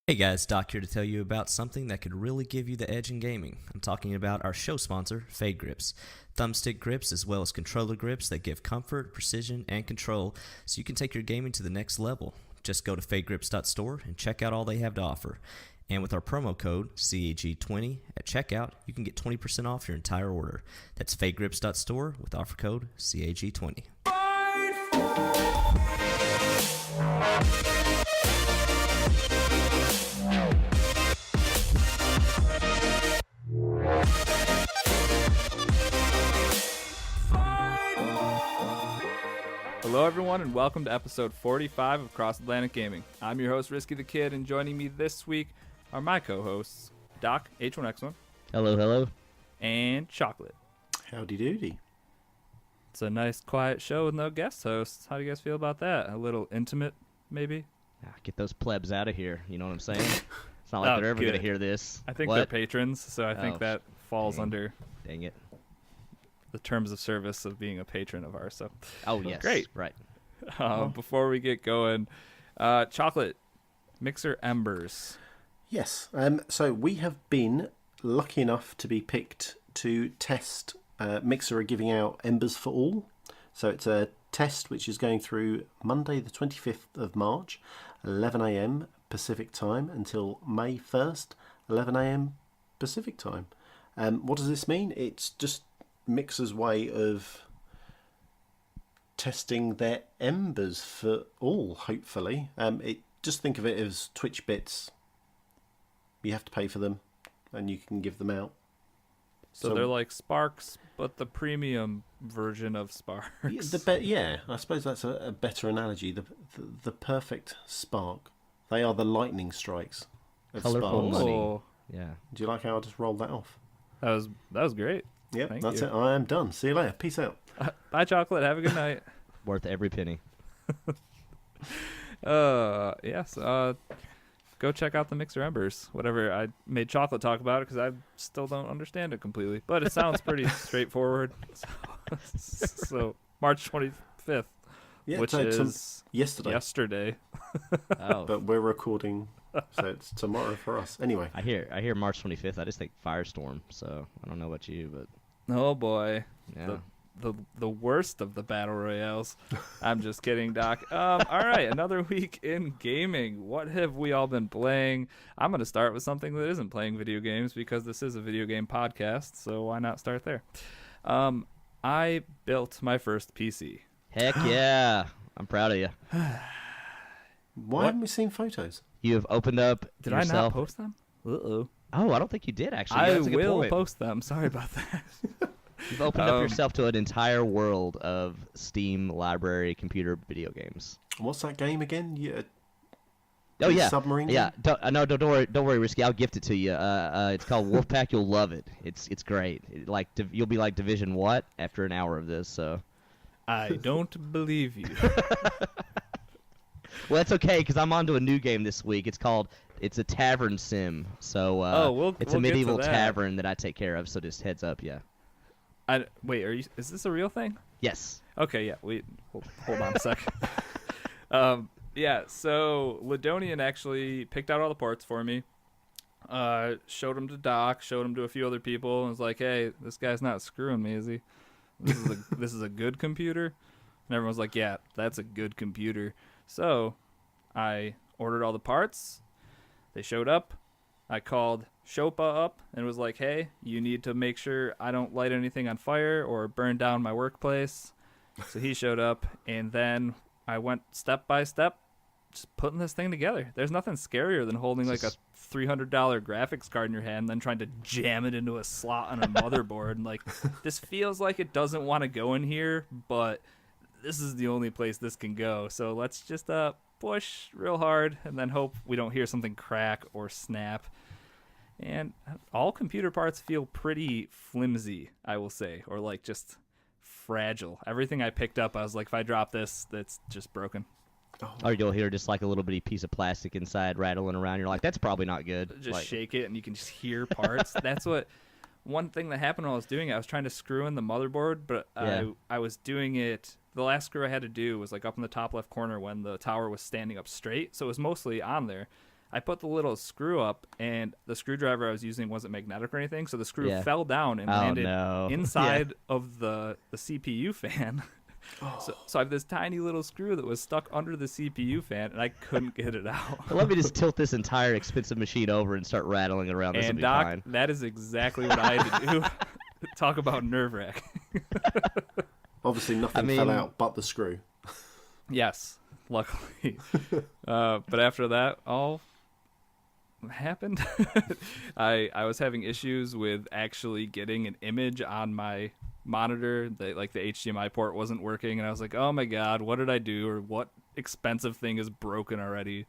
Hey guys, Doc here to tell you about something that could really give you the edge in gaming. I'm talking about our show sponsor, Fade Grips. Thumbstick grips as well as controller grips that give comfort, precision, and control so you can take your gaming to the next level. Just go to fadegrips.store and check out all they have to offer. And with our promo code, CAG20, at checkout, you can get 20% off your entire order. That's fadegrips.store with offer code CAG20. Hello everyone and welcome to episode 45 of Cross Atlantic Gaming. I'm your host Risky the Kid, and joining me this week are my co-hosts Doc H1X1 Hello. and Chocolate. Howdy doody. It's a nice quiet show with no guest hosts. How do you guys feel about that? A little intimate maybe? Get those plebs out of here. You know what I'm saying? It's not like they're ever going to hear this. I think What? they're patrons, so I think that falls under Dang it. the terms of service of being a patron of ours. So Oh, yes. Great. Right. Before we get going, Chocolate, Mixer Embers. Yes, so we have been lucky enough to be picked to test Mixer are giving out Embers for All. So it's a test which is going through Monday the 25th of March, 11 a.m. Pacific time until May 1st, 11 a.m. Pacific time. What does this mean? It's just Mixer's way of testing their Embers for all, hopefully. Just think of it as Twitch bits. You have to pay for them, and you can give them out. So they're like Sparks, but the premium version of Sparks. Yeah, I suppose that's a better analogy. The perfect spark. They are the lightning strikes of Colorful sparks. money. Oh, Yeah. Do you like how I just rolled that off? that was great. Yep, Thank that's you. it. I am done. See you later. Peace out. Bye, Chocolate. Have a good night. Worth every penny. Yes. Go check out the Mixer Embers. Whatever. I made Chocolate talk about it because I still don't understand it completely, but it sounds pretty straightforward. So March 25th, Yeah, which so it's is yesterday. Oh. But we're recording, so it's tomorrow for us. Anyway, I hear March 25th. I just think Firestorm. So I don't know about you, but oh boy, yeah. the worst of the battle royales. I'm just kidding, Doc. All right, another week in gaming. What have we all been playing? I'm going to start with something that isn't playing video games because this is a video game podcast, so why not start there? I built my first PC. Heck yeah. I'm proud of you. why haven't we seen photos? You have opened up Did yourself. I not post them? Uh-oh. Oh, I don't think you did, actually. I That's a good will point. post them. Sorry about that. You've opened up yourself to an entire world of Steam library computer video games. What's that game again? Oh yeah, submarine. yeah. Don't worry, Risky. I'll gift it to you. It's called Wolfpack. You'll love it. It's great. You'll be like Division what after an hour of this. So. I don't believe you. Well, that's okay because I'm on to a new game this week. It's a tavern sim. So it's a we'll get to medieval that. tavern that I take care of. So just heads up, yeah. Wait, is this a real thing? Yes. Okay, yeah. Hold on a sec. Yeah. So Ladonian actually picked out all the parts for me. Showed them to Doc. Showed them to a few other people, and was like, "Hey, this guy's not screwing me, is he? This is a good computer." And everyone's like, "Yeah, that's a good computer." So I ordered all the parts. They showed up. I called Shopa up and was like, "Hey, you need to make sure I don't light anything on fire or burn down my workplace." So he showed up, and then I went step by step, just putting this thing together. There's nothing scarier than holding like a $300 graphics card in your hand and then trying to jam it into a slot on a motherboard. And like, this feels like it doesn't want to go in here, but this is the only place this can go. So let's just push real hard and then hope we don't hear something crack or snap. And all computer parts feel pretty flimsy, I will say, or like just fragile. Everything I picked up, I was like, if I drop this, that's just broken. Or you'll hear just like a little bitty piece of plastic inside rattling around. You're like, that's probably not good. Just Like, shake it and you can just hear parts. That's what one thing that happened while I was doing it. I was trying to screw in the motherboard, but Yeah. I was doing it. The last screw I had to do was like up in the top left corner when the tower was standing up straight. So it was mostly on there. I put the little screw up, and the screwdriver I was using wasn't magnetic or anything, so the screw Yeah. fell down and Oh, landed no. inside of the CPU fan. So I have this tiny little screw that was stuck under the CPU fan, and I couldn't get it out. Let me just tilt this entire expensive machine over and start rattling it around. This will And be Doc, fine. that is exactly what I had to do. Talk about nerve-wracking. Obviously, nothing fell out but the screw. Yes, luckily. But after that, all happened. I was having issues with actually getting an image on my monitor. The HDMI port wasn't working, and I was like, oh my god, what did I do? Or what expensive thing is broken already?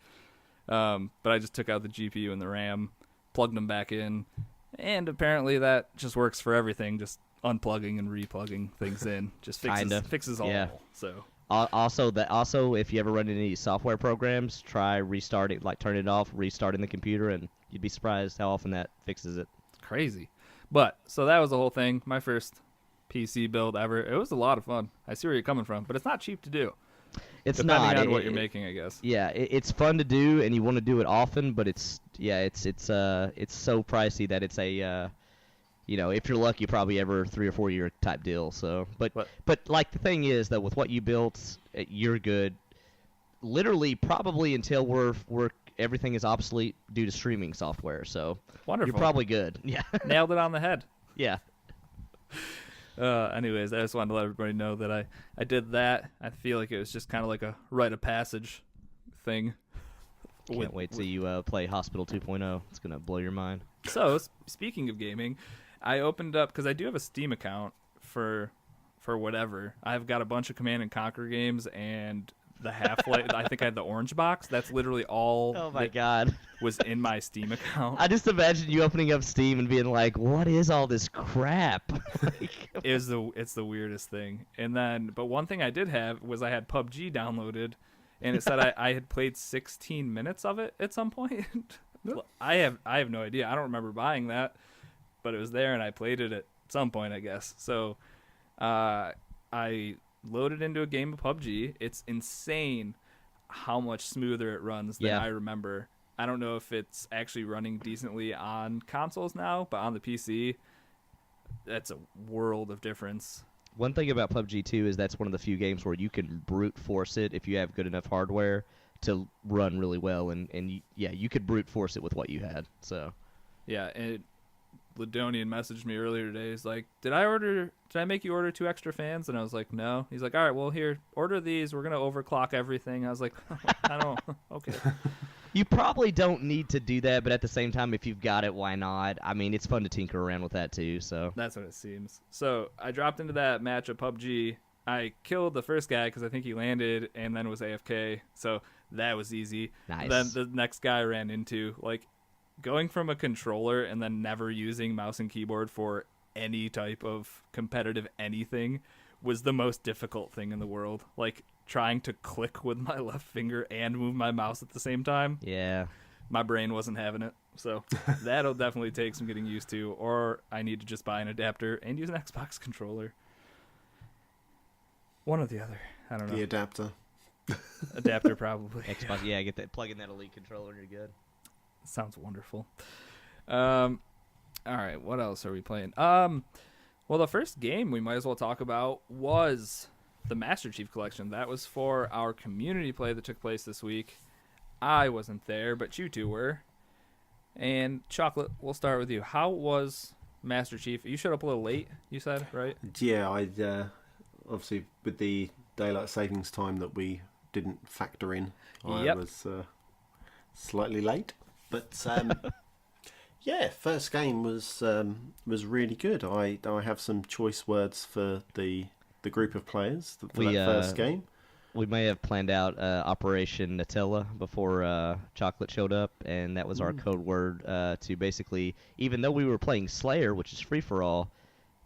But I just took out the GPU and the RAM, plugged them back in, and apparently that just works for everything. Just unplugging and replugging things in just fixes all. Yeah. So Also, if you ever run into any software programs, try restarting, like turn it off, restarting the computer, and you'd be surprised how often that fixes it. it's crazy. But so that was the whole thing. My first PC build ever. It was a lot of fun. I see where you're coming from, but it's not cheap to do. It's Depending not on what you're making, I guess. Yeah, it's fun to do, and you want to do it often, but it's so pricey that it's a if you're lucky, probably ever 3 or 4 year type deal. So, but like the thing is that with what you built, you're good. Literally, probably until we're everything is obsolete due to streaming software. So Wonderful. you're probably good. Yeah. Nailed it on the head. Yeah. Anyways, I just wanted to let everybody know that I did that. I feel like it was just kind of like a rite of passage thing. Can't wait till you play Hospital 2.0. It's gonna blow your mind. So, speaking of gaming, I opened up, because I do have a Steam account for whatever. I've got a bunch of Command & Conquer games and the Half-Life. I think I had the Orange Box. That's literally all Oh my god. was in my Steam account. I just imagine you opening up Steam and being like, "What is all this crap?" It's the weirdest thing. And then, but one thing I did have was I had PUBG downloaded, and it said I had played 16 minutes of it at some point. I have no idea. I don't remember buying that, but it was there, and I played it at some point, I guess. So, I loaded into a game of PUBG. It's insane how much smoother it runs than I remember. I don't know if it's actually running decently on consoles now, but on the PC, that's a world of difference. One thing about PUBG 2 is that's one of the few games where you can brute force it if you have good enough hardware to run really well, and you could brute force it with what you had. So yeah, and Ladonian messaged me earlier today. He's like, did I make you order 2 extra fans? And I was like, no. He's like, all right, well, here, order these. We're going to overclock everything. I was like, I don't, okay. you probably don't need to do that, but at the same time, if you've got it, why not? I mean, it's fun to tinker around with that too. So That's what it seems. So I dropped into that match of PUBG. I killed the first guy because I think he landed and then was AFK. So that was easy. Nice. Then the next guy I ran into, like, going from a controller and then never using mouse and keyboard for any type of competitive anything was the most difficult thing in the world. Like, trying to click with my left finger and move my mouse at the same time. yeah. My brain wasn't having it. So that'll definitely take some getting used to, or I need to just buy an adapter and use an Xbox controller. One or the other. I don't know. The adapter. Adapter probably. Xbox, yeah, get that, plug in that Elite controller, and you're good. Sounds wonderful. All right, what else are we playing? Well, the first game we might as well talk about was the Master Chief Collection. That was for our community play that took place this week. I wasn't there, but you two were. And Chocolate, we'll start with you. How was Master Chief? You showed up a little late, you said, right? Yeah, I obviously with the daylight savings time that we didn't factor in, I was slightly late. But yeah, first game was really good. I have some choice words for the group of players for that first game. We may have planned out Operation Nutella before Chocolate showed up, and that was our code word to basically, even though we were playing Slayer, which is free for all,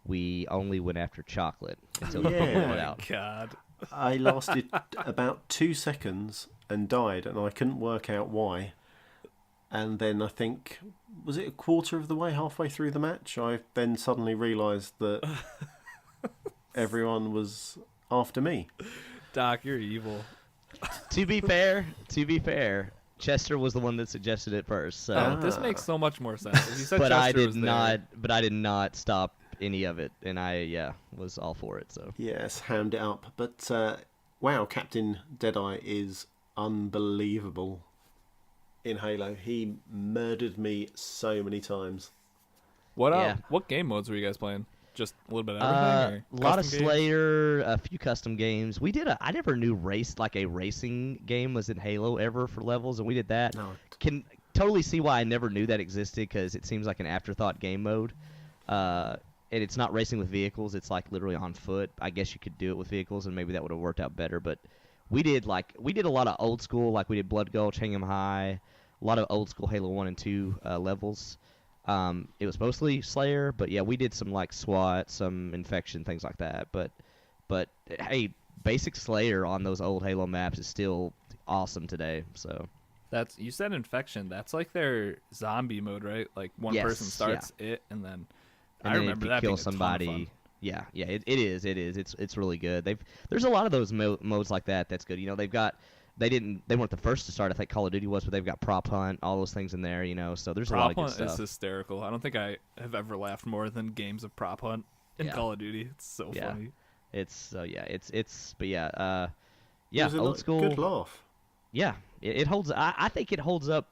we only went after Chocolate until we figured it out. God. I lasted about 2 seconds and died, and I couldn't work out why. And then I think, was it a quarter of the way, halfway through the match, I then suddenly realised that everyone was after me. Doc, you're evil. To be fair, Chester was the one that suggested it first. So. This makes so much more sense. If you said But Chester I did was not. But I did not stop any of it, and I was all for it. So. Yes, hound it up. But wow, Captain Deadeye is unbelievable in Halo. He murdered me so many times. What game modes were you guys playing? Just a little bit of everything? A lot of custom games? Slayer, a few custom games. We did I never knew a racing game was in Halo ever for levels, and we did that. No. Can totally see why I never knew that existed, because it seems like an afterthought game mode. And it's not racing with vehicles, it's like literally on foot. I guess you could do it with vehicles, and maybe that would have worked out better. But we did a lot of old school, like we did Blood Gulch, Hang 'em High, a lot of old school Halo 1 and 2 levels. It was mostly Slayer, but yeah, we did some like SWAT, some Infection, things like that. But hey, basic Slayer on those old Halo maps is still awesome today. So You said Infection. That's like their zombie mode, right? Like one person starts it, and then I remember that being a ton of fun. Yeah, it is. It's really good. There's a lot of those modes like that. That's good. You know, they weren't the first to start. I think Call of Duty was, but they've got Prop Hunt, all those things in there. You know, so there's a lot of good Prop Hunt stuff. is hysterical. I don't think I have ever laughed more than games of Prop Hunt in Call of Duty. It's so funny. It's It was old school. Good laugh. Yeah, it holds. I think it holds up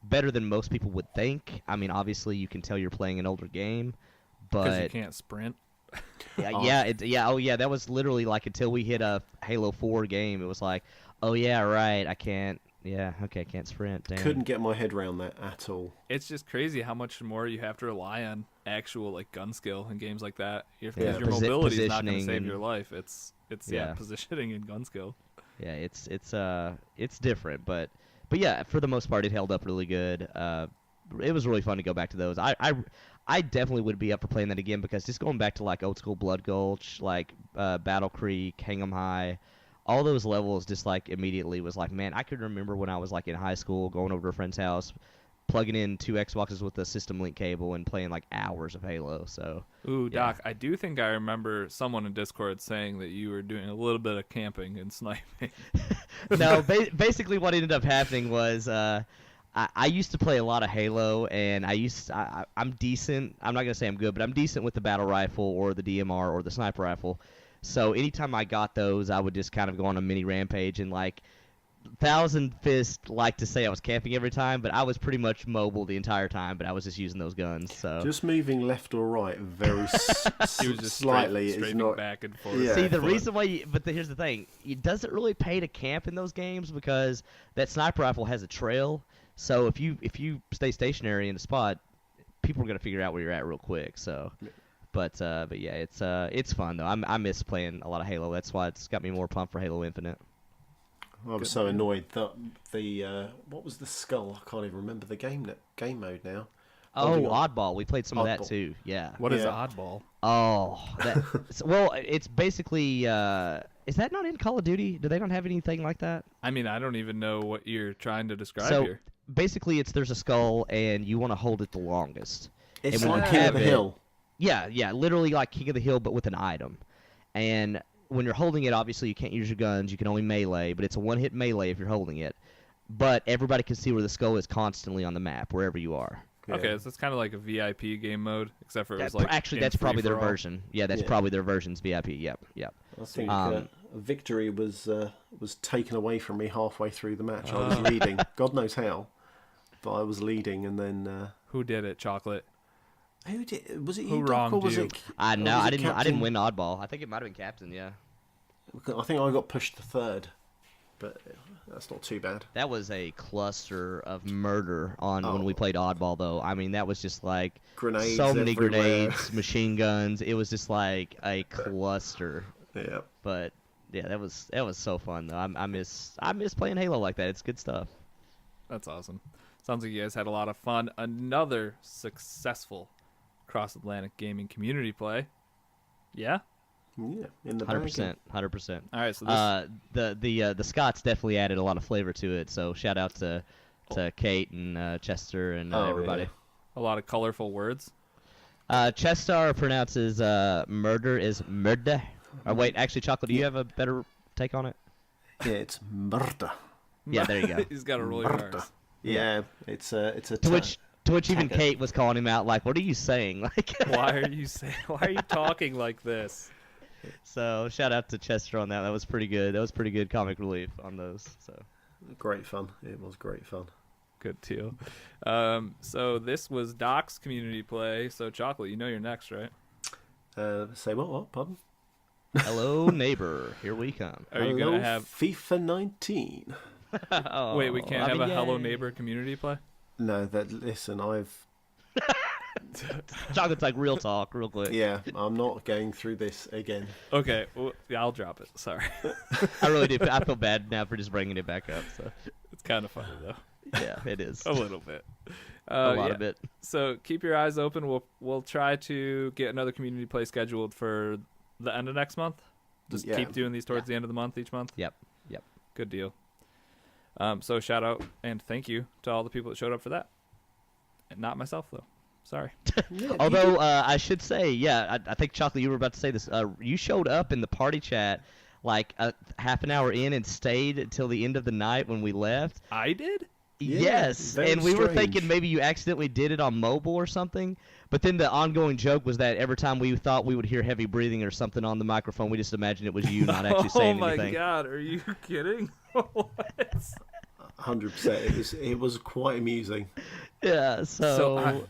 better than most people would think. I mean, obviously you can tell you're playing an older game, Because you but can't sprint. that was literally like until we hit a Halo 4 game, it was like, oh yeah, right, I can't sprint. Damn. Couldn't get my head around that at all. It's just crazy how much more you have to rely on actual like gun skill in games like that. Because Yeah. your mobility is not going to Positioning save your life. It's positioning and gun skill. Yeah, it's different, but yeah, for the most part, it held up really good. It was really fun to go back to those. I definitely would be up for playing that again, because just going back to like old school Blood Gulch, like Battle Creek, Hang 'em High, all those levels just like immediately was like, man, I could remember when I was like in high school going over to a friend's house, plugging in 2 Xboxes with a system link cable and playing like hours of Halo. So Ooh, Doc, I do think I remember someone in Discord saying that you were doing a little bit of camping and sniping. No, basically what ended up happening was I used to play a lot of Halo, and I'm decent. I'm not going to say I'm good, but I'm decent with the battle rifle or the DMR or the sniper rifle. So anytime I got those, I would just kind of go on a mini rampage, and like Thousand Fist liked to say I was camping every time, but I was pretty much mobile the entire time, but I was just using those guns. So Just moving left or right very He was just slightly is strafing not. back and forth. Yeah. See, the reason why here's the thing. It doesn't really pay to camp in those games, because that sniper rifle has a trail. So if you stay stationary in a spot, people are going to figure out where you're at real quick. So but yeah, it's fun though. I miss playing a lot of Halo. That's why it's got me more pumped for Halo Infinite. I was so annoyed that the what was the skull? I can't even remember the game mode now. Oh, Holding on. Oddball. We played some of that Oddball. too. Yeah. What is Yeah. Oddball? Oh, well, it's basically. Is that not in Call of Duty? Do they not have anything like that? I mean, I don't even know what you're trying to describe So here. basically, there's a skull, and you want to hold it the longest. It's And when like you King of have the it- Hill. Yeah, literally like King of the Hill, but with an item. And when you're holding it, obviously you can't use your guns. You can only melee, but it's a one-hit melee if you're holding it. But everybody can see where the skull is constantly on the map, wherever you are. Yeah. Okay, so it's kind of like a VIP game mode, except for it was like Actually, in that's probably their free-for-all. version. Yeah, that's Yeah. probably their version's VIP. Yep. I think Um, victory was taken away from me halfway through the match. I was leading. God knows how, but I was leading, and then Who did it? Chocolate. who did? Was it Who you, Doc, or wronged was you? it? I or know. was I it didn't Captain? win oddball. I think it might have been captain. Yeah. I think I got pushed to third, but that's not too bad. That was a cluster of murder on when Oh. we played oddball, though. I mean, that was just like Grenades so many everywhere. grenades, machine guns. It was just like a cluster. Yeah. But yeah, that was so fun though. I miss playing Halo like that. It's good stuff. That's awesome. Sounds like you guys had a lot of fun. Another successful cross-Atlantic gaming community play. Yeah? Yeah, in the 100%. 100%. All right, so this... The Scots definitely added a lot of flavor to it. So shout out to Kate and Chester and everybody. Yeah. a lot of colorful words. Chester pronounces murder is murder. Wait, actually, Chocolate, do you have a better take on it? Yeah, it's murder. Yeah, there you go. He's got to roll your R's. Yeah, it's a. To which even Taggart. Kate was calling him out, like, "What are you saying?" Like, Why are you talking like this? So shout out to Chester on that. That was pretty good. That was pretty good comic relief on those. So Great fun. It was great fun. Good deal. So this was Doc's community play. So Chocolate, you know you're next, right? Say what? Pardon? hello, neighbor. Here we come. Are you Hello, gonna have? FIFA 19? Oh, Wait, we can't have a Hello yay. Neighbor community play. No, listen, Chocolate's like real talk, real quick. Yeah, I'm not going through this again. Okay, well, yeah, I'll drop it. Sorry. I really do. I feel bad now for just bringing it back up. So It's kind of funny though. yeah, it is A little bit. a lot yeah. of it. So keep your eyes open. We'll try to get another community play scheduled for the end of next month. Just Yeah. keep doing these towards the end of the month each month. Yep. Good deal. So shout out and thank you to all the people that showed up for that. And not myself though. Sorry. Yeah, Although I should say, yeah, I think Chocolate, you were about to say this. You showed up in the party chat like half an hour in and stayed until the end of the night when we left. I did? Yeah, Yes, very and we were strange. thinking maybe you accidentally did it on mobile or something. But then the ongoing joke was that every time we thought we would hear heavy breathing or something on the microphone, we just imagined it was you not actually saying oh my anything. god, are you kidding? What? 100%. It was quite amusing. Yeah, so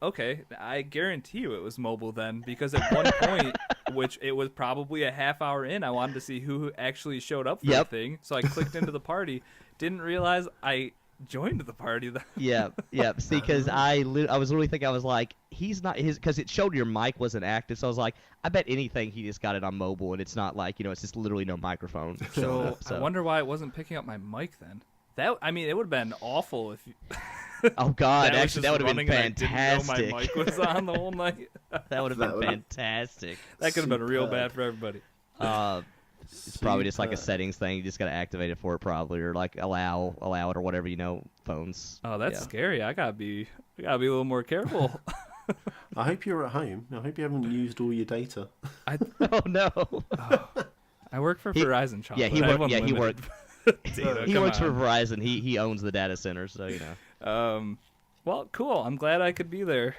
Okay, I guarantee you it was mobile then, because at one point, which it was probably a half hour in, I wanted to see who actually showed up for Yep. the thing, so I clicked into the party, didn't realize I joined the party then. yeah. See, because I was literally thinking, I was like, he's not his, because it showed your mic wasn't active. So I was like, I bet anything he just got it on mobile, and it's not like, it's just literally no microphone. showing up, I wonder why it wasn't picking up my mic then. It would have been awful if. Oh God, that was actually, just that would have been running and fantastic. I didn't know my mic was on the whole night. That would have That been would've- fantastic. That could have been real Superb. bad for everybody. It's probably just like a Superb. settings thing. You just gotta activate it for it, probably, or like allow it or whatever. Phones. Oh, that's Yeah. scary. I gotta be a little more careful. I hope you're at home. I hope you haven't used all your data. Oh no. I work for Verizon. Chocolate. Yeah, he I have worked. Yeah, he unlimited worked. data. He Come works for on. Verizon. He owns the data center, so Well, cool. I'm glad I could be there.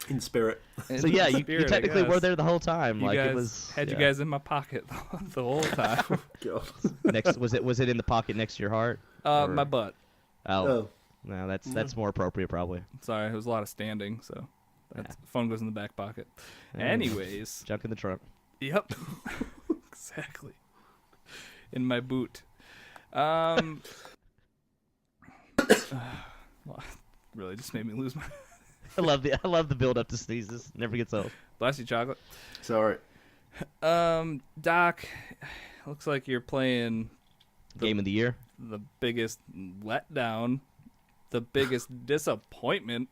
In spirit. So yeah, you Spirit, I technically were guess. there the whole time. You Like guys it was. had you yeah. guys in my pocket the whole time. God. next. Was it in the pocket next to your heart? Or- My butt. Oh, Oh. no, that's more appropriate probably. Sorry, it was a lot of standing, so that's phone goes in the back pocket. Yeah. Anyways, Junk in the trunk. yep, exactly. In my boot. Well, really just made me lose my. I love the build up to sneezes. Never gets old. Bless you, Chocolate. Sorry. Doc, looks like you're playing Game of the year. the biggest letdown, the biggest disappointment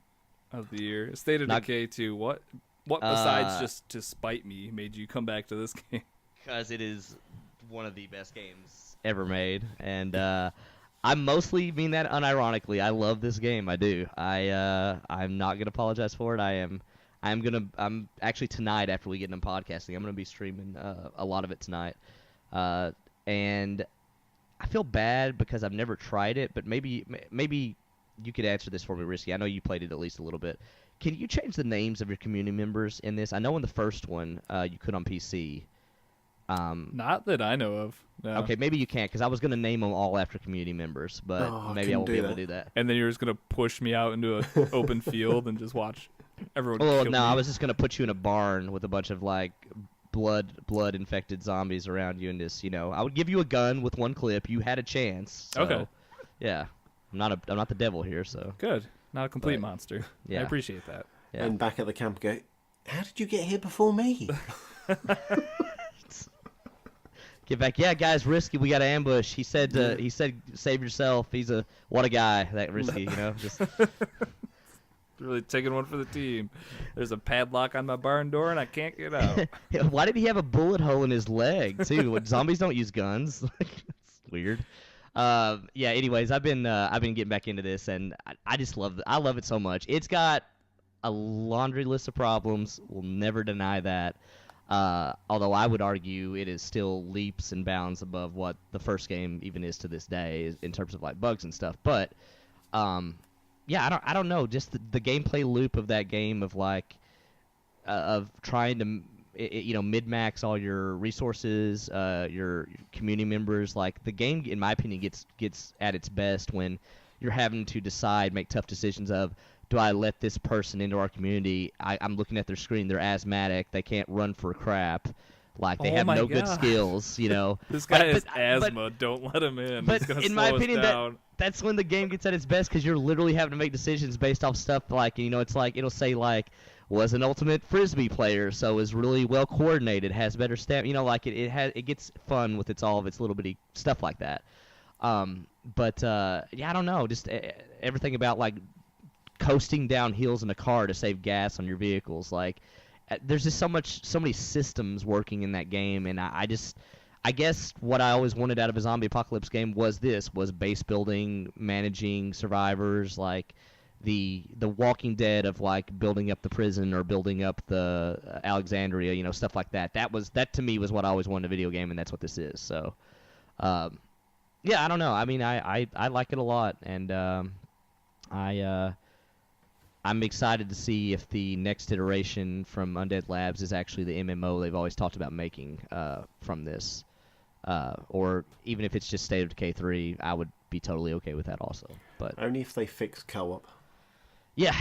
of the year. State of Decay 2. What besides just to spite me made you come back to this game? Because it is one of the best games ever made, and I mostly mean that unironically. I love this game. I do. I'm not gonna apologize for it. I'm actually tonight after we get into podcasting, I'm gonna be streaming a lot of it tonight, and I feel bad because I've never tried it, but maybe you could answer this for me, Risky. I know you played it at least a little bit. Can you change the names of your community members in this? I know in the first one you could on PC. Not that I know of. No. Okay, maybe you can't, because I was going to name them all after community members, but Oh, I maybe I couldn't won't be do able that. to do that. And then you're just gonna push me out into an open field and just watch everyone. Well, kill no, me. I was just going to put you in a barn with a bunch of, like, blood-infected zombies around you, and just, I would give you a gun with one clip. You had a chance. So, Okay. Yeah. I'm not the devil here, so. Good. Not a complete But, monster. yeah. I appreciate that. Yeah. And back at the camp, go. How did you get here before me? Get back. Yeah, guys, Risky, we got an ambush. He said save yourself. What a guy, that Risky, just. Really taking one for the team. There's a padlock on my barn door and I can't get out. Why did he have a bullet hole in his leg too? Zombies don't use guns. It's weird. Yeah. Anyways, I've been getting back into this, and I just love it. I love it so much. It's got a laundry list of problems. We'll never deny that. Although I would argue it is still leaps and bounds above what the first game even is to this day in terms of like bugs and stuff. But yeah, I don't know. Just the gameplay loop of that game of like of trying to min-max all your resources, your community members. Like the game, in my opinion, gets at its best when you're having to decide, make tough decisions of, do I let this person into our community? I'm looking at their screen. They're asthmatic. They can't run for crap. Like, they have no good skills, you know. This guy has asthma. Don't let him in. But He's gonna in my slow us opinion, down. that's when the game gets at its best, because you're literally having to make decisions based off stuff like, it's like, it'll say, like, was an ultimate Frisbee player, so is really well coordinated, has better stamina. Like, it gets fun with all of its little bitty stuff like that. But yeah, I don't know. Just everything about, like, coasting down hills in a car to save gas on your vehicles. Like, there's just so many systems working in that game, and I guess what I always wanted out of a zombie apocalypse game was base building, managing survivors, like the Walking Dead of like building up the prison or building up the Alexandria, stuff like that. That to me was what I always wanted in a video game, and that's what this is. So, yeah, I don't know. I mean, I like it a lot, and I'm excited to see if the next iteration from Undead Labs is actually the MMO they've always talked about making from this. Or even if it's just State of Decay 3, I would be totally okay with that also. But only if they fix co-op. Yeah,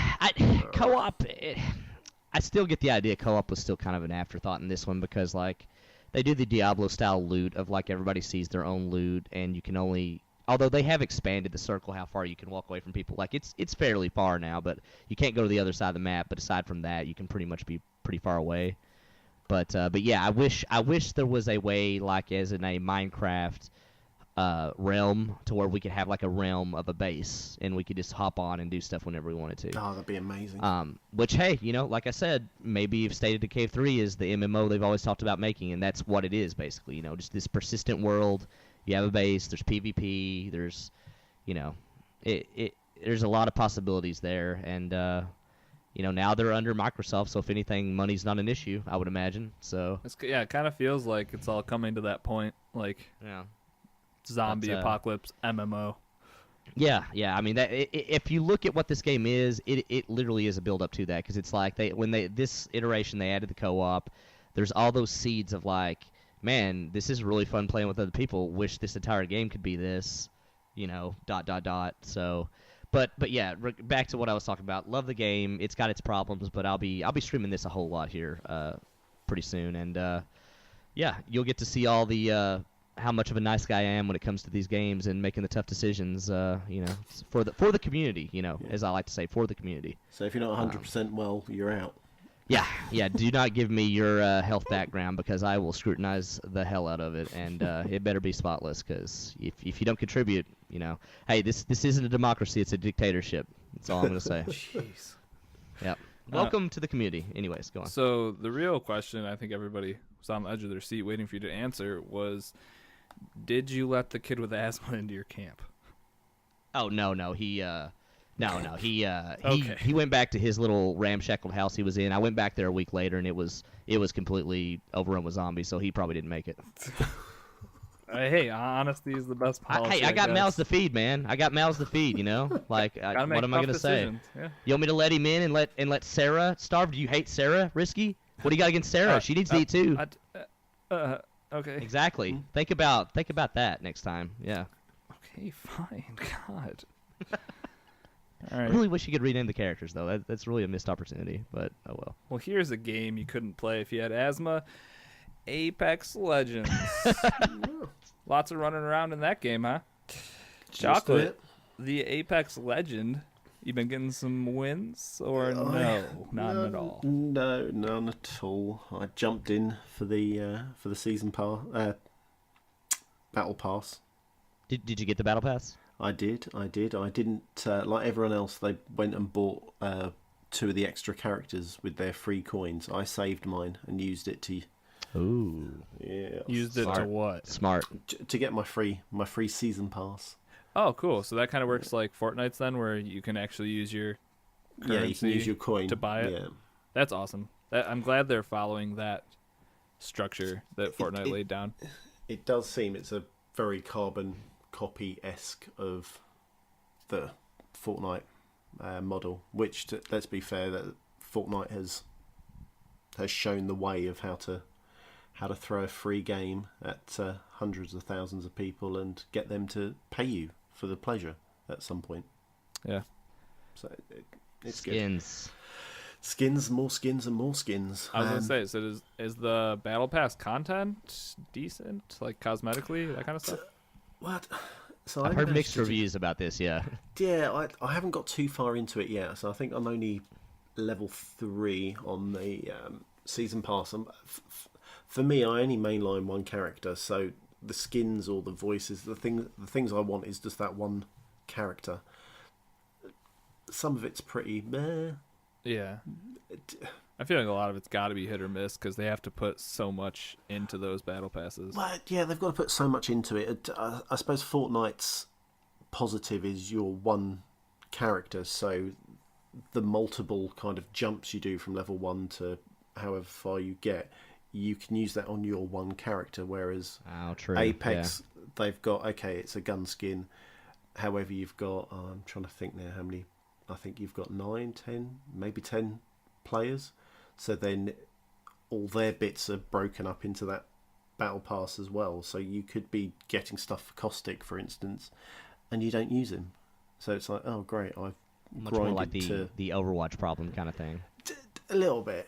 co-op, I still get the idea co-op was still kind of an afterthought in this one, because like they do the Diablo-style loot of like everybody sees their own loot, and you can only... Although they have expanded the circle how far you can walk away from people. Like, it's fairly far now, but you can't go to the other side of the map. But aside from that, you can pretty much be pretty far away. But yeah, I wish there was a way, like as in a Minecraft realm, to where we could have like a realm of a base, and we could just hop on and do stuff whenever we wanted to. Oh, that'd be amazing. Which, hey, like I said, maybe if State of Decay 3 is the MMO they've always talked about making, and that's what it is, basically. Just this persistent world. You have a base, there's PvP, there's, there's a lot of possibilities there, and, now they're under Microsoft, so if anything, money's not an issue, I would imagine, so. Yeah, it kind of feels like it's all coming to that point, like, yeah, zombie apocalypse MMO. Yeah, I mean, if you look at what this game is, it literally is a build-up to that, because it's like, this iteration, they added the co-op, there's all those seeds of, like, man, this is really fun playing with other people. Wish this entire game could be this, ... So, but yeah, back to what I was talking about. Love the game. It's got its problems, but I'll be streaming this a whole lot here, pretty soon. And yeah, you'll get to see all the how much of a nice guy I am when it comes to these games and making the tough decisions. For the community. As I like to say, for the community. So if you're not 100% well, you're out. Yeah. Do not give me your health background, because I will scrutinize the hell out of it, and it better be spotless. Because if you don't contribute, hey, this isn't a democracy; it's a dictatorship. That's all I'm gonna say. Jeez. Yep. Welcome to the community. Anyways, go on. So the real question, I think everybody was on the edge of their seat waiting for you to answer, was, did you let the kid with asthma into your camp? Oh no, he. No, Okay. he went back to his little ramshackle house he was in. I went back there a week later, and it was completely overrun with zombies, so he probably didn't make it. Hey, honesty is the best policy. I got mouths to feed, man. I got mouths to feed, Like, what am I gonna say? Yeah. You want me to let him in and let Sarah starve? Do you hate Sarah, Risky? What do you got against Sarah? She needs to eat too. Okay. Exactly. Think about that next time. Yeah. Okay, fine. God. All right. I really wish you could rename the characters, though. That's really a missed opportunity, but oh well. Well, here's a game you couldn't play if you had asthma. Apex Legends. Lots of running around in that game, huh? Chocolate, the Apex Legend. You been getting some wins, or no? None at all. No, none at all. I jumped in for the season pass, battle pass. Did you get the battle pass? I did. I didn't, like everyone else, they went and bought 2 of the extra characters with their free coins. I saved mine and used it to... Ooh. Yeah. Used it to what? Smart. To get my free season pass. Oh, cool. So that kind of works like Fortnite's then, where you can actually use your currency you can use your coin to buy it? Yeah. That's awesome. I'm glad they're following that structure that Fortnite laid down. It does seem it's a very carbon copy-esque of the Fortnite model, which, let's be fair, that Fortnite has shown the way of how to throw a free game at hundreds of thousands of people and get them to pay you for the pleasure at some point. Yeah. So it's skins. Good. Skins, more skins, and more skins. I was gonna say, so is the battle pass content decent, like cosmetically, that kind of stuff? What? So I've heard mixed reviews about this. Yeah. Yeah, I haven't got too far into it yet, so I think I'm only level 3 on the season pass. For me, I only mainline one character, so the skins or the voices, the things I want is just that one character. Some of it's pretty meh. Yeah. I feel like a lot of it's got to be hit or miss because they have to put so much into those battle passes. Well, yeah, they've got to put so much into it. I suppose Fortnite's positive is your one character, so the multiple kind of jumps you do from level 1 to however far you get, you can use that on your one character, whereas Apex, they've got, okay, it's a gun skin. However, you've got, I'm trying to think now how many, I think you've got 9, 10, maybe 10 players. So then all their bits are broken up into that battle pass as well. So you could be getting stuff for Caustic, for instance, and you don't use him. So it's like, oh, great, I've much more like the Overwatch problem kind of thing. A little bit.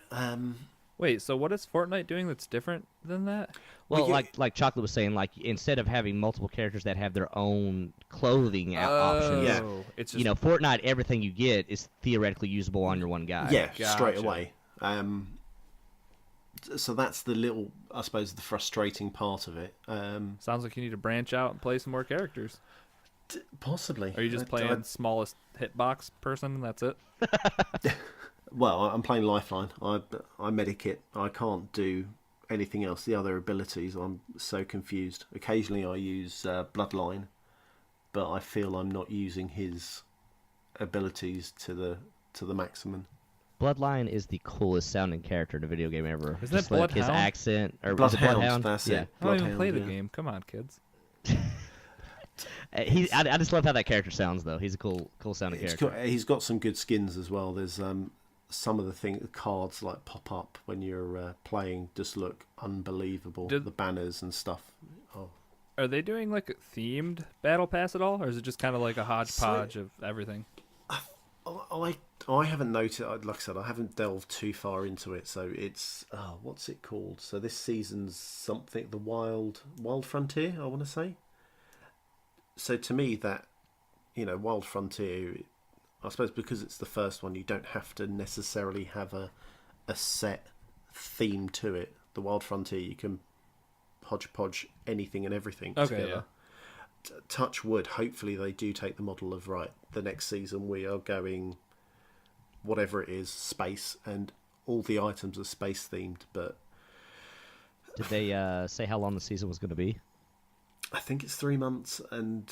Wait, so what is Fortnite doing that's different than that? Well, like Chocolate was saying, like instead of having multiple characters that have their own clothing options, it's just... Fortnite, everything you get is theoretically usable on your one guy. Yeah, gotcha. Straight away. So that's the little, I suppose, the frustrating part of it. Sounds like you need to branch out and play some more characters. Possibly. Are you just playing smallest hitbox person and that's it? Well, I'm playing Lifeline. I medikit. I can't do anything else. The other abilities, I'm so confused. Occasionally I use Bloodline, but I feel I'm not using his abilities to the maximum. Bloodline is the coolest sounding character in a video game ever. Isn't that Bloodhound? His accent, or Bloodhound, that's it. I don't even play the game. Come on, kids. I just love how that character sounds, though. He's a cool sounding character. He's got some good skins as well. There's some of the cards like pop up when you're playing just look unbelievable. The banners and stuff. Oh. Are they doing like a themed battle pass at all, or is it just kind of like a hodgepodge of everything? I haven't noticed. Like I said, I haven't delved too far into it. So it's what's it called? So this season's something, the Wild Frontier, I want to say. So to me, that Wild Frontier, I suppose because it's the first one, you don't have to necessarily have a set theme to it. The Wild Frontier, you can hodgepodge anything and everything together. Yeah. Touch wood, hopefully they do take the model of, right, the next season we are going, whatever it is, space, and all the items are space themed. But did they say how long the season was going to be? I think it's 3 months, and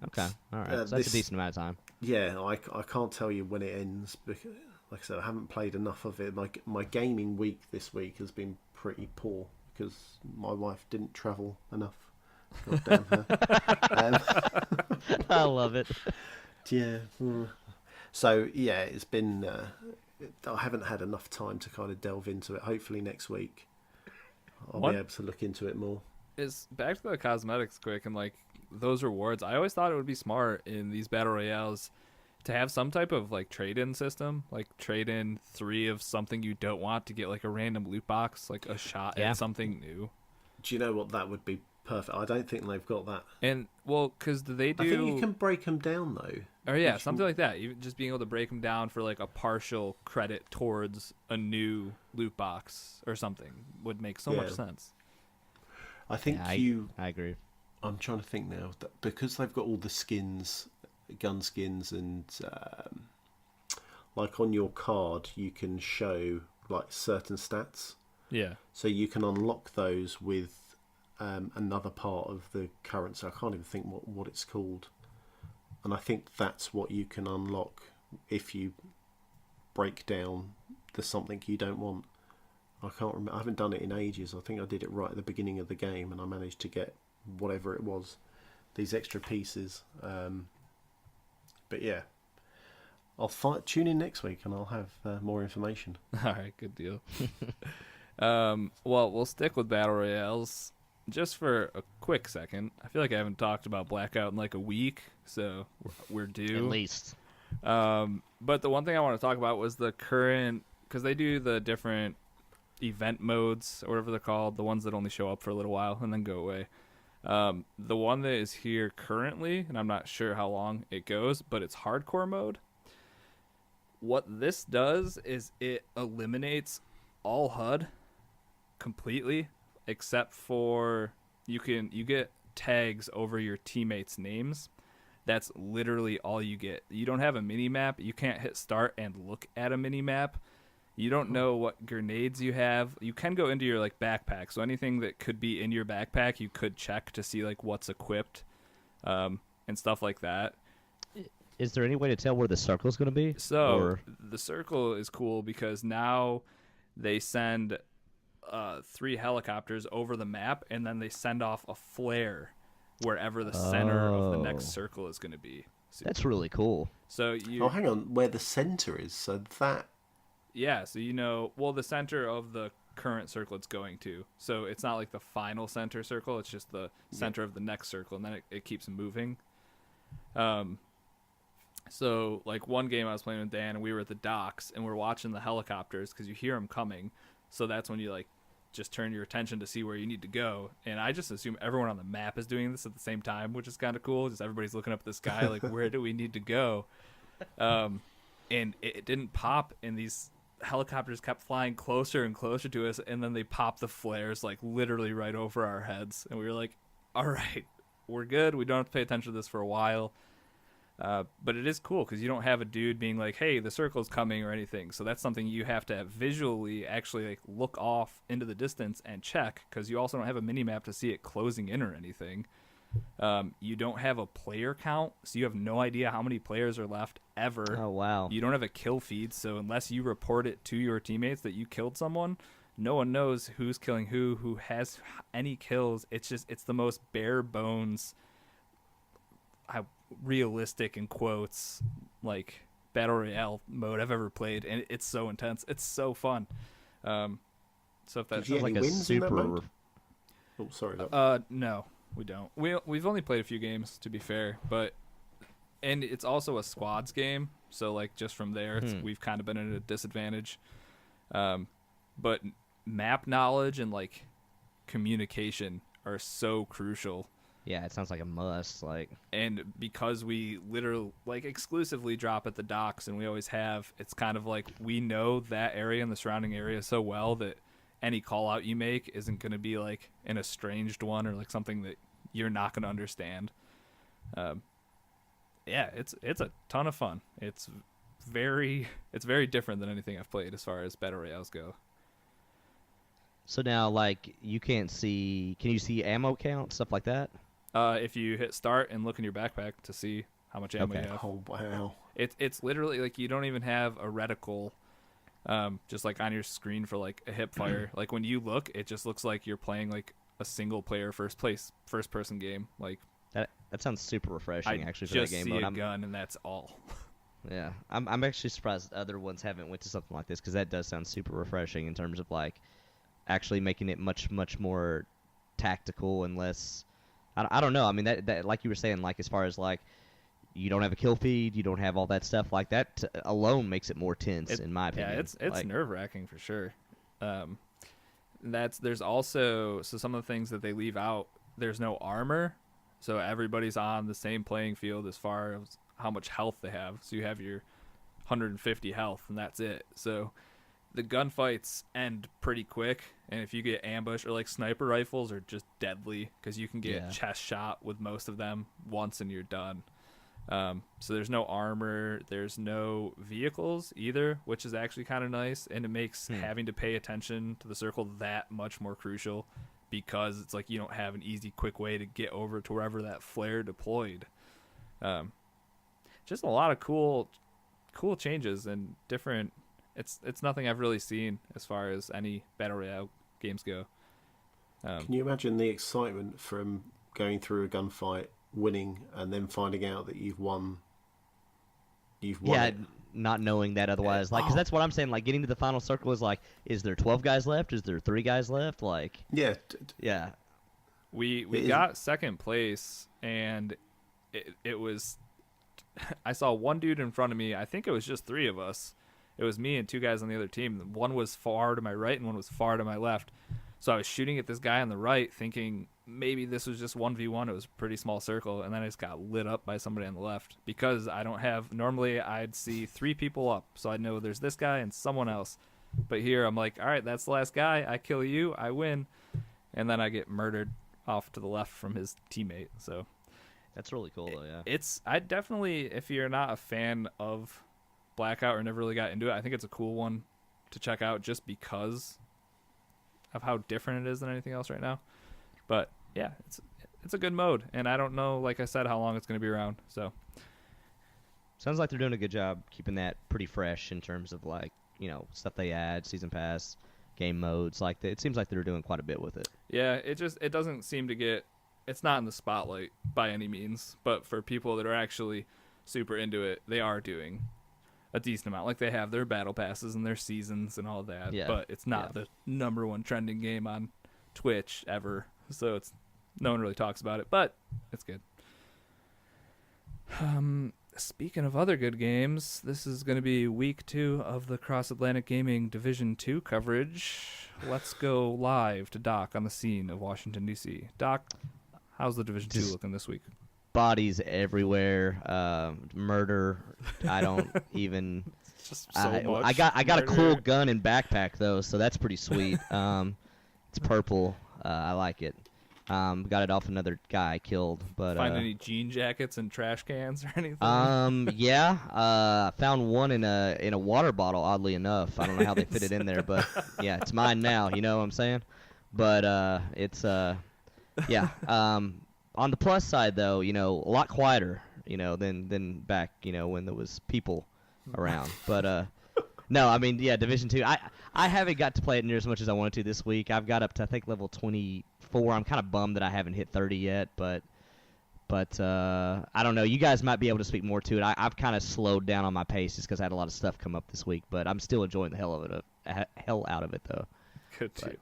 okay, all right, so that's a decent amount of time. Yeah, I can't tell you when it ends because, like I said, I haven't played enough of it. My gaming week this week has been pretty poor because my wife didn't travel enough. God damn her. I love it. Yeah. So yeah, it's been. I haven't had enough time to kind of delve into it. Hopefully next week, I'll be able to look into it more. Is back to the cosmetics quick and like those rewards. I always thought it would be smart in these battle royales to have some type of like trade-in system, like trade in 3 of something you don't want to get like a random loot box, like a shot at something new. Do you know what that would be? Perfect. I don't think they've got that. And well, because they do. I think you can break them down though. Or yeah, something like that. Even just being able to break them down for like a partial credit towards a new loot box or something would make so much sense. I think I agree. I'm trying to think now that because they've got all the skins, gun skins, and like on your card, you can show like certain stats. Yeah. So you can unlock those with another part of the currency. I can't even think what it's called. And I think that's what you can unlock if you break down the something you don't want. I can't remember. I haven't done it in ages. I think I did it right at the beginning of the game, and I managed to get whatever it was, these extra pieces. But yeah, tune in next week, and I'll have more information. All right, good deal. Well, we'll stick with battle royales just for a quick second. I feel like I haven't talked about Blackout in like a week, so we're due. At least. But the one thing I want to talk about was the current, because they do the different event modes, or whatever they're called, the ones that only show up for a little while and then go away. The one that is here currently, and I'm not sure how long it goes, but it's hardcore mode. What this does is it eliminates all HUD completely, except for you get tags over your teammates' names. That's literally all you get. You don't have a mini map. You can't hit start and look at a mini map. You don't know what grenades you have. You can go into your like backpack, so anything that could be in your backpack, you could check to see like what's equipped, and stuff like that. Is there any way to tell where the circle is going to be? So the circle is cool because now they send 3 helicopters over the map, and then they send off a flare wherever the center of the next circle is going to be. So, that's really cool. So Oh, hang on, where the center is. So that. Yeah, so you know, well, the center of the current circle it's going to. So it's not like the final center circle, it's just the center of the next circle, and then it keeps moving. So, like, one game I was playing with Dan, and we were at the docks, and we're watching the helicopters, because you hear them coming, so that's when you, like, just turn your attention to see where you need to go. And I just assume everyone on the map is doing this at the same time, which is kind of cool. Just everybody's looking up at the sky, like, where do we need to go? And it didn't pop, and these helicopters kept flying closer and closer to us, and then they popped the flares like literally right over our heads, and we were like, all right, we're good, we don't have to pay attention to this for a while. But it is cool because you don't have a dude being like, hey, the circle's coming or anything, so that's something you have to visually actually like look off into the distance and check, because you also don't have a mini map to see it closing in or anything. You don't have a player count, so you have no idea how many players are left ever. Oh, wow. You don't have a kill feed, so unless you report it to your teammates that you killed someone, no one knows who's killing who has any kills. It's the most bare bones, realistic in quotes, like battle royale mode I've ever played, and it's so intense. It's so fun. So if that sounds like a super. Oh, sorry. No. We don't. We've only played a few games, to be fair, and it's also a squads game, so like just from there, we've kind of been at a disadvantage. But map knowledge and like communication are so crucial. Yeah, it sounds like a must. Like, and because we literally like exclusively drop at the docks, and we always have, it's kind of like we know that area and the surrounding area so well that any call out you make isn't going to be like an estranged one or like something that you're not going to understand. Yeah, it's a ton of fun. It's very different than anything I've played as far as battle royales go. So now, like, you can't see, can you see ammo count, stuff like that? If you hit start and look in your backpack to see how much ammo you have. Oh, wow. It's literally like you don't even have a reticle. Just like on your screen for like a hip fire. Like when you look, it just looks like you're playing like a single player first person game. Like that sounds super refreshing actually for that game mode. Just see a gun and that's all. Yeah, I'm actually surprised other ones haven't went to something like this, because that does sound super refreshing in terms of like actually making it much more tactical and less. I don't know. I mean that like you were saying, like as far as like, you don't have a kill feed, you don't have all that stuff, like that alone makes it more tense, in my opinion. Yeah, it's like, nerve-wracking for sure. There's also, so some of the things that they leave out, there's no armor, so everybody's on the same playing field as far as how much health they have. So you have your 150 health, and that's it. So the gunfights end pretty quick, and if you get ambushed, or like sniper rifles are just deadly, because you can get chest shot with most of them once and you're done. So there's no armor, there's no vehicles either, which is actually kind of nice, and it makes having to pay attention to the circle that much more crucial, because it's like you don't have an easy quick way to get over to wherever that flare deployed. Just a lot of cool changes and different it's nothing I've really seen as far as any battle royale games go. Can you imagine the excitement from going through a gunfight, winning, and then finding out that you've won? Yeah, it. not knowing that otherwise. Like, because that's what I'm saying. Like, getting to the final circle is like, is there 12 guys left? Is there 3 guys left? Like, yeah. Yeah. We got second place, and it was. I saw one dude in front of me. I think it was just 3 of us. It was me and 2 guys on the other team. One was far to my right, and one was far to my left. So I was shooting at this guy on the right, thinking maybe this was just 1v1. It was a pretty small circle, and then I just got lit up by somebody on the left because I don't have. Normally, I'd see 3 people up, so I know there's this guy and someone else. But here, I'm like, all right, that's the last guy. I kill you, I win, and then I get murdered off to the left from his teammate. So That's really cool, though, yeah. I definitely, if you're not a fan of Blackout or never really got into it, I think it's a cool one to check out just because of how different it is than anything else right now. But yeah, it's a good mode, and I don't know, like I said, how long it's going to be around. So sounds like they're doing a good job keeping that pretty fresh in terms of, like, you know, stuff they add, season pass, game modes. Like, it seems like they're doing quite a bit with it. Yeah, it doesn't seem to get. It's not in the spotlight by any means, but for people that are actually super into it, they are doing a decent amount. Like, they have their battle passes and their seasons and all that, but it's not the number 1 trending game on Twitch ever, so no one really talks about it, but it's good. Speaking of other good games, this is going to be week 2 of the Cross Atlantic Gaming Division 2 coverage. Let's go live to Doc on the scene of Washington, D.C. Doc, how's the Division 2 looking this week? Bodies everywhere, murder. I don't even. Just so much. I got a cool gun and backpack though, so that's pretty sweet. It's purple. I like it. Got it off another guy I killed, but find any jean jackets and trash cans or anything? Found one in a water bottle. Oddly enough, I don't know how they fit it in there, but yeah, it's mine now. You know what I'm saying? But it's yeah. On the plus side, though, you know, a lot quieter, you know, than back, you know, when there was people around. But no, I mean, yeah, Division 2. I haven't got to play it near as much as I wanted to this week. I've got up to, I think, level 24. I'm kind of bummed that I haven't hit 30 yet, but I don't know. You guys might be able to speak more to it. I've kind of slowed down on my pace just because I had a lot of stuff come up this week, but I'm still enjoying the hell out of it, though. Good too.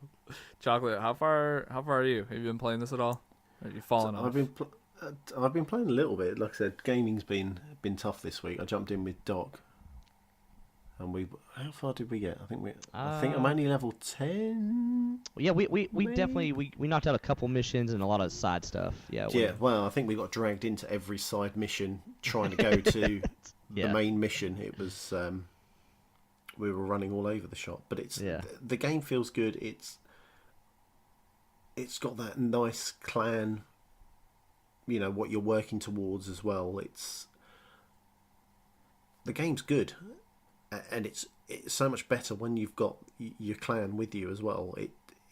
Chocolate, how far are you? Have you been playing this at all? Or have you fallen off? I've been playing a little bit. Like I said, gaming's been tough this week. I jumped in with Doc, and how far did we get? I think I'm only level 10. Yeah, we definitely we knocked out a couple missions and a lot of side stuff. Yeah. Well, I think we got dragged into every side mission trying to go to the main mission. It was we were running all over the shop, but the game feels good. It's got that nice clan, you know, what you're working towards as well. The game's good, and it's so much better when you've got your clan with you as well.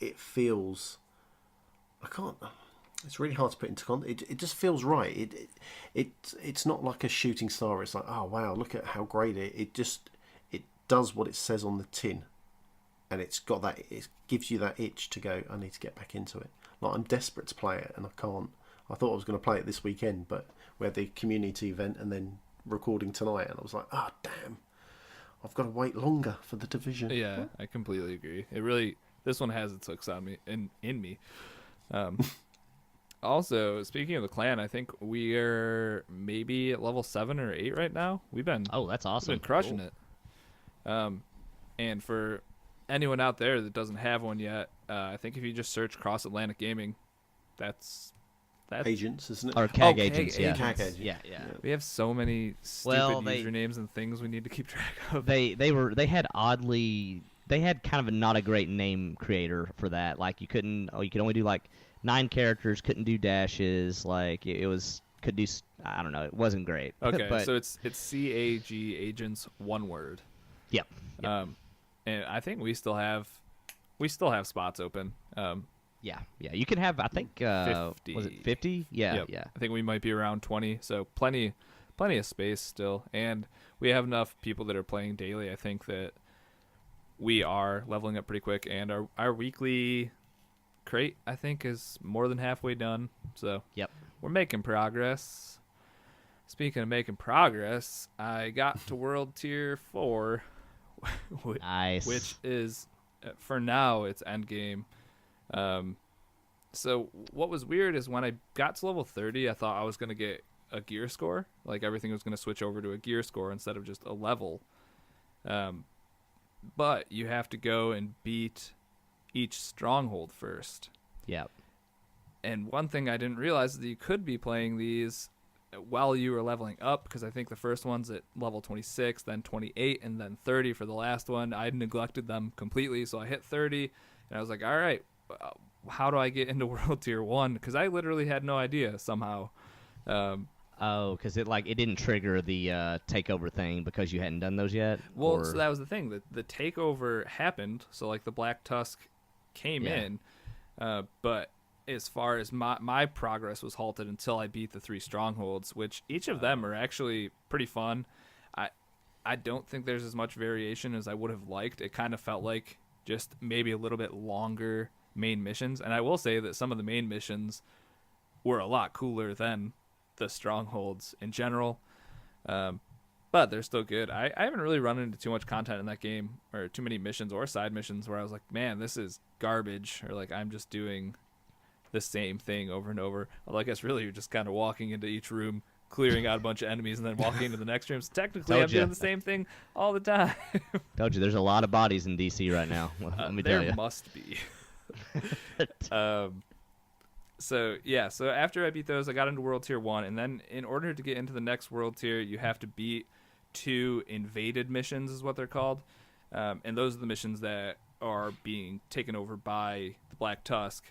It feels, it's really hard to put into context. It just feels right. It's not like a shooting star. It's like, oh wow, look at how great it does what it says on the tin. And it's got that. It gives you that itch to go. I need to get back into it. Like, I'm desperate to play it, and I can't. I thought I was going to play it this weekend, but we had the community event and then recording tonight, and I was like, oh damn, I've got to wait longer for the Division. Yeah, I completely agree. This one has its hooks on me in me. Also, speaking of the clan, I think we are maybe at level 7 or 8 right now. That's awesome. We've been crushing it. And for anyone out there that doesn't have one yet, I think if you just search Cross Atlantic Gaming, that's agents, isn't it? Or CAG CAG agents, agents. yeah. CAG agents. Yeah. We have so many stupid usernames and things we need to keep track of. They had kind of not a great name creator for that. Like, you could only do like 9 characters, couldn't do dashes. Like, could do, I don't know, it wasn't great. Okay, but, so it's CAG agents, one word. Yep. And I think we still have spots open. Yeah. You can have, I think, 50. Was it 50? Yeah, Yep. yeah. I think we might be around 20, so plenty of space still. And we have enough people that are playing daily, I think, that we are leveling up pretty quick, and our weekly crate, I think, is more than halfway done. So Yep. we're making progress. Speaking of making progress, I got to World Tier 4, Nice. which is, for now, it's endgame. So what was weird is when I got to level 30, I thought I was going to get a gear score. Like, everything was going to switch over to a gear score instead of just a level. But you have to go and beat each stronghold first. Yep. And one thing I didn't realize is that you could be playing these while you were leveling up, because I think the first one's at level 26, then 28, and then 30 for the last one. I neglected them completely, so I hit 30, and I was like, all right, how do I get into World Tier 1? Because I literally had no idea somehow. Because it didn't trigger the takeover thing because you hadn't done those yet? Well, or... so that was the thing. The takeover happened, so like the Black Tusk came in, but as far as my progress was halted until I beat the 3 strongholds, which each of them are actually pretty fun. I don't think there's as much variation as I would have liked. It kind of felt like just maybe a little bit longer main missions, and I will say that some of the main missions were a lot cooler than the strongholds in general, but they're still good. I haven't really run into too much content in that game, or too many missions or side missions where I was like, man, this is garbage, or like I'm just doing the same thing over and over. Well, I guess really you're just kind of walking into each room, clearing out a bunch of enemies, and then walking into the next room. So technically I'm doing the same thing all the time. Told you, there's a lot of bodies in DC right now. Let me tell you. There must be. So after I beat those, I got into World Tier 1, and then in order to get into the next World Tier, you have to beat 2 invaded missions, is what they're called. And those are the missions that are being taken over by the Black Tusk.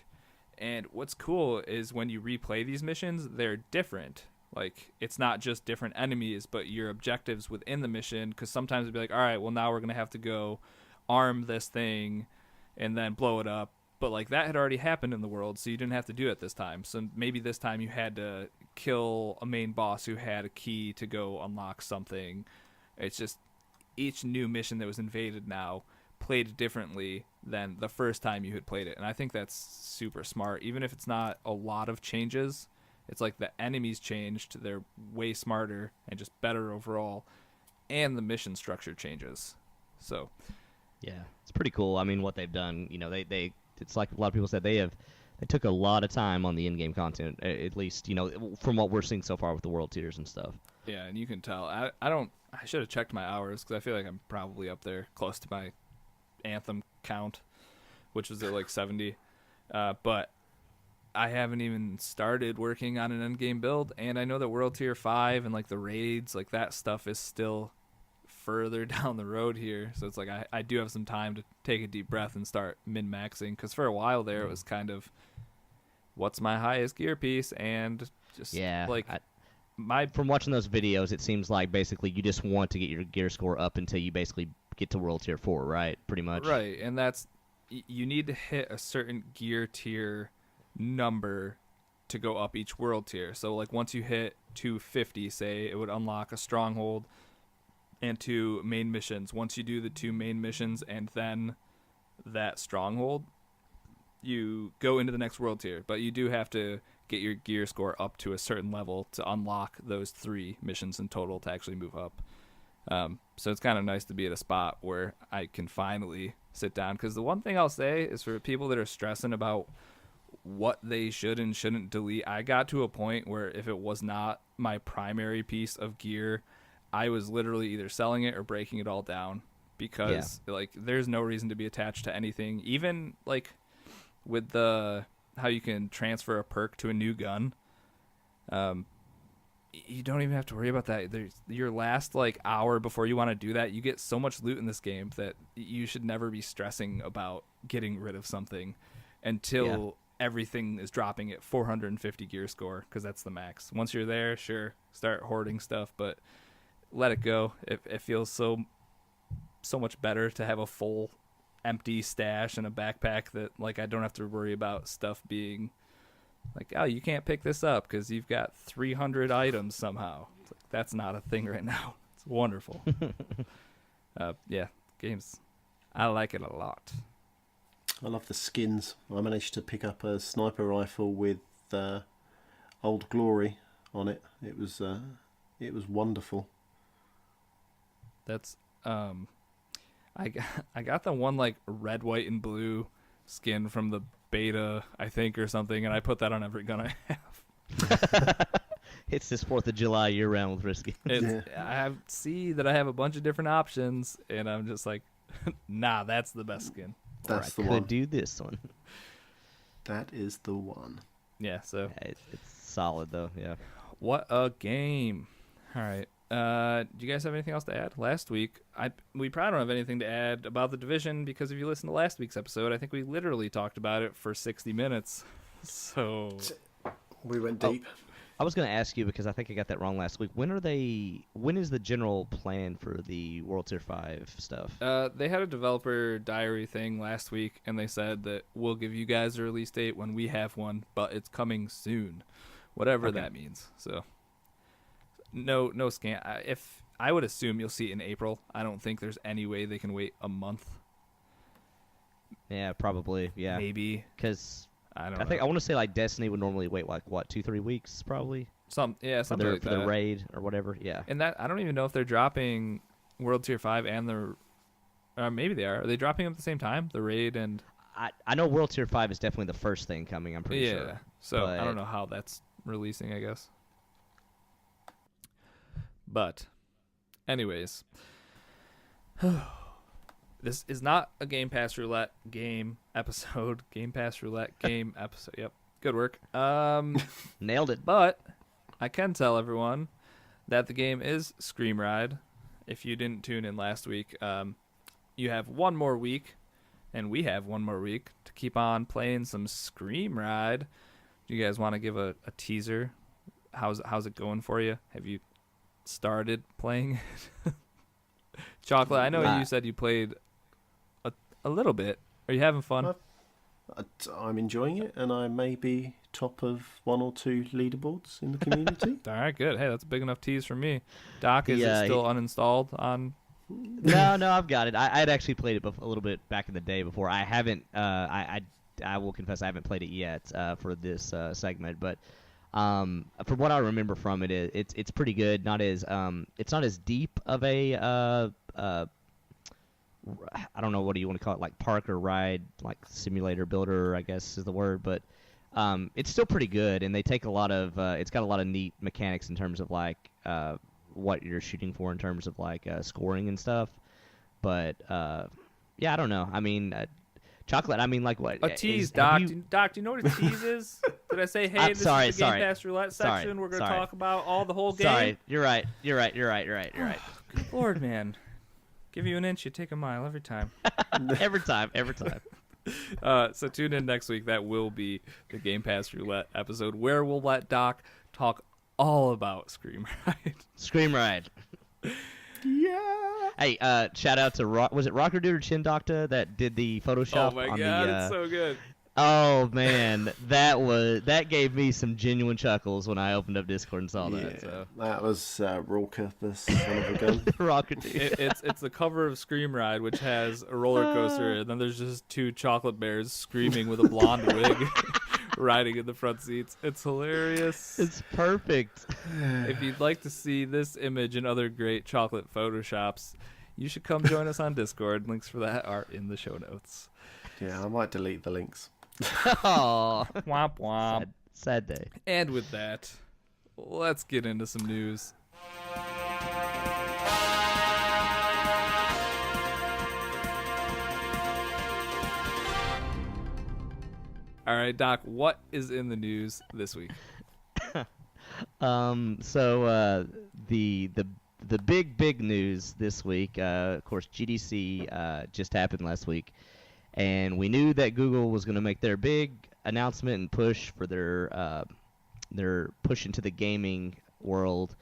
And what's cool is when you replay these missions, they're different. Like, it's not just different enemies, but your objectives within the mission, because sometimes it'd be like, all right, well, now we're going to have to go arm this thing and then blow it up. But, like, that had already happened in the world, so you didn't have to do it this time. So maybe this time you had to kill a main boss who had a key to go unlock something. It's just each new mission that was invaded now played differently than the first time you had played it. And I think that's super smart. Even if it's not a lot of changes, it's like the enemies changed. They're way smarter and just better overall. And the mission structure changes. So, yeah, it's pretty cool. I mean, what they've done, they it's like a lot of people said, they took a lot of time on the in-game content, at least, from what we're seeing so far with the world tiers and stuff. Yeah, and you can tell. I should have checked my hours, because I feel like I'm probably up there close to my Anthem count, which was at like 70. But I haven't even started working on an endgame build, and I know that World Tier 5 and like the raids, like that stuff is still further down the road here. So it's like I do have some time to take a deep breath and start min-maxing, because for a while there it was kind of, what's my highest gear piece, and just from watching those videos, it seems like basically you just want to get your gear score up until you basically get to World Tier 4, right? Pretty much. Right, and that's, you need to hit a certain gear tier number to go up each world tier. So like once you hit 250, say, it would unlock a stronghold and 2 main missions. Once you do the 2 main missions and then that stronghold, you go into the next world tier. But you do have to get your gear score up to a certain level to unlock those 3 missions in total to actually move up. So it's kind of nice to be at a spot where I can finally sit down. Because the one thing I'll say is, for people that are stressing about what they should and shouldn't delete, I got to a point where if it was not my primary piece of gear, I was literally either selling it or breaking it all down. Because like there's no reason to be attached to anything. Even like with how you can transfer a perk to a new gun, you don't even have to worry about that. Your last like hour before you want to do that, you get so much loot in this game that you should never be stressing about getting rid of something until everything is dropping at 450 gear score, because that's the max. Once you're there, sure, start hoarding stuff, but let it go. It feels so much better to have a full empty stash and a backpack that like I don't have to worry about stuff being like, oh, you can't pick this up because you've got 300 items somehow. It's like, that's not a thing right now. It's wonderful. Game's I like it a lot. I love the skins. I managed to pick up a sniper rifle with Old Glory on it. It was wonderful. That's I got the one like red, white, and blue skin from the beta, I think, or something, and I put that on every gun I have. It's this 4th of July year-round with Risky. I see that I have a bunch of different options, and I'm just like, nah, that's the best skin. That's the could one. do this one. That is the one. Yeah, so. Yeah, it's solid, though, yeah. What a game. All right. Do you guys have anything else to add? Last week, we probably don't have anything to add about the Division because if you listen to last week's episode, I think we literally talked about it for 60 minutes. So we went deep. I was going to ask you because I think I got that wrong last week. When is the general plan for the World Tier 5 stuff? They had a developer diary thing last week, and they said that we'll give you guys a release date when we have one, but it's coming soon, whatever that means. So no scan. If I would assume you'll see it in April. I don't think there's any way they can wait a month. Yeah, probably. Yeah, maybe because I think I want to say like Destiny would normally wait like what 2-3 weeks probably. Something like for that. The raid or whatever. Yeah, and that I don't even know if they're dropping World Tier 5 and maybe they are. Are they dropping them at the same time? The raid and I know World Tier 5 is definitely the first thing coming. I'm pretty sure. Yeah, so I don't know how that's releasing. I guess. But, anyways, this is not a Game Pass Roulette game episode. Game Pass Roulette game episode. Yep, good work. Nailed it. But I can tell everyone that the game is Scream Ride. If you didn't tune in last week, you have one more week, and we have one more week to keep on playing some Scream Ride. Do you guys want to give a teaser? How's it going for you? Have you started playing it? Chocolate, I know you said you played a little bit. Are you having fun? I'm enjoying it, and I may be top of 1 or 2 leaderboards in the community. All right, good. Hey, that's a big enough tease for me. Doc, is it still uninstalled on? No, I've got it. I had actually played it a little bit back in the day before. I haven't. I will confess I haven't played it yet for this segment, but from what I remember from it, it's pretty good. It's not as deep of a I don't know, what do you want to call it, like park or ride, like simulator builder, I guess is the word, but it's still pretty good, and they take a lot of it's got a lot of neat mechanics in terms of like what you're shooting for in terms of like scoring and stuff. But yeah, I don't know. I mean, Chocolate, I mean, like what? A tease, Doc. Doc, do you know what a tease is? Did I say, hey, this is the Game Pass Roulette section? We're going to talk about all the whole game? Sorry, you're right. Good Lord, man. Give you an inch, you take a mile every time. every time. So tune in next week. That will be the Game Pass Roulette episode where we'll let Doc talk all about Scream Ride. Scream Ride. Yeah. Hey, shout out to was it Rocker Dude or Chin Doctor that did the Photoshop? Oh my on god, the, it's so good. Oh man, that gave me some genuine chuckles when I opened up Discord and saw that. So. That was Rolka, the son of a gun. Rocker Dude. It's the cover of Scream Ride, which has a roller coaster, and then there's just 2 chocolate bears screaming with a blonde wig, riding in the front seats. It's hilarious. It's perfect. If you'd like to see this image and other great chocolate photoshops, you should come join us on Discord. Links for that are in the show notes. Yeah, I might delete the links. Oh, womp womp. Sad day. And with that, let's get into some news. All right, Doc, what is in the news this week? So the big news this week, of course, GDC just happened last week. And we knew that Google was going to make their big announcement and push for their push into the gaming world.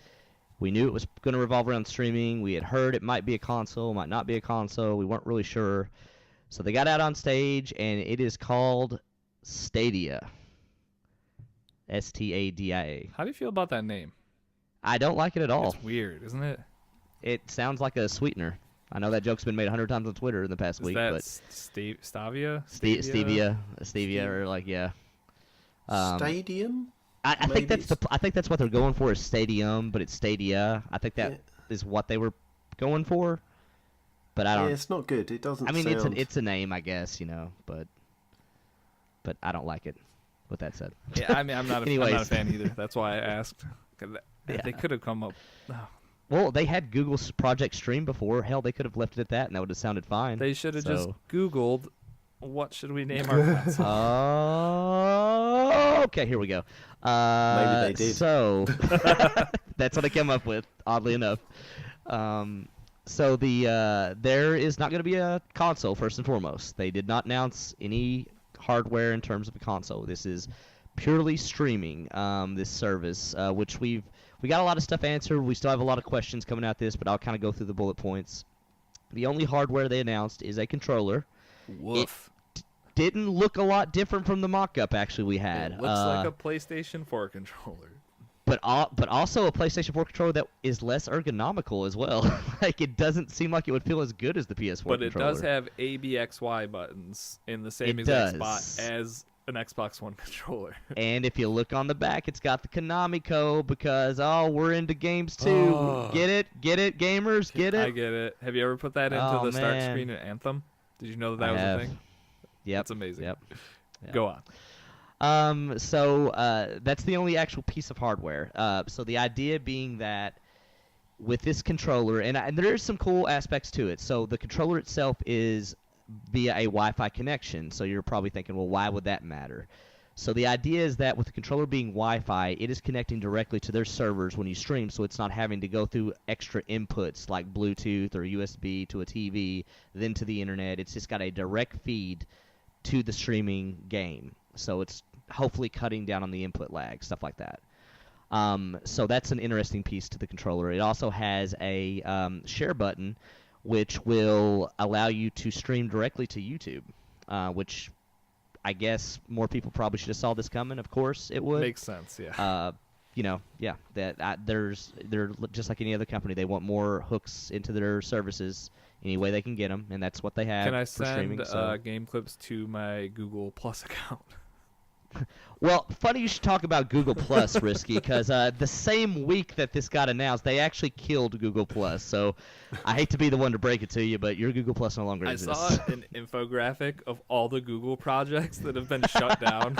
We knew it was going to revolve around streaming. We had heard it might be a console, might not be a console. We weren't really sure. So they got out on stage, and it is called Stadia. Stadia. How do you feel about that name? I don't like it at all. It's weird, isn't it? It sounds like a sweetener. I know that joke's been made 100 times on Twitter in the past week. That but Stevia? Stevia, or like Stadium. I think that's what they're going for is Stadium, but it's Stadia. I think that is what they were going for. But I don't. Yeah, it's not good. It doesn't. I mean, sound... it's a name, I guess, but I don't like it. With that said. Yeah, I mean, I'm not a fan either. That's why I asked. They could have come up. Oh. Well, they had Google's Project Stream before. Hell, they could have left it at that, and that would have sounded fine. They should have just Googled, what should we name our console? Okay, here we go. Maybe they did. So, that's what I came up with, oddly enough. So there is not going to be a console, first and foremost. They did not announce any hardware in terms of a console. This is purely streaming, this service, which we got a lot of stuff answered. We still have a lot of questions coming at this, but I'll kind of go through the bullet points. The only hardware they announced is a controller. Woof. It didn't look a lot different from the mock-up, actually, we had. It looks like a PlayStation 4 controller. But also a PlayStation 4 controller that is less ergonomical as well. Like, it doesn't seem like it would feel as good as the PS4 but controller. But it does have ABXY buttons in the same exact spot as an Xbox One controller. And if you look on the back, it's got the Konami code because, we're into games too. Oh. Get it, gamers? Get it? I get it. Have you ever put that into the start screen in Anthem? Did you know that was a thing? Yep. That's amazing. Yep. Go on. So that's the only actual piece of hardware. So the idea being that with this controller, and there are some cool aspects to it. So the controller itself is via a Wi-Fi connection. So you're probably thinking, well, why would that matter? So the idea is that with the controller being Wi-Fi, it is connecting directly to their servers when you stream, so it's not having to go through extra inputs like Bluetooth or USB to a TV, then to the internet. It's just got a direct feed to the streaming game. So it's hopefully cutting down on the input lag, stuff like that. So that's an interesting piece to the controller. It also has a share button, which will allow you to stream directly to YouTube, which I guess more people probably should have saw this coming. Of course, it would. Makes sense, yeah. They're just like any other company. They want more hooks into their services any way they can get them, and that's what they have. Can I for streaming, send game clips to my Google Plus account? Well, funny you should talk about Google Plus, Risky, because the same week that this got announced, they actually killed Google Plus. So I hate to be the one to break it to you, but your Google Plus no longer exists. I saw an infographic of all the Google projects that have been shut down.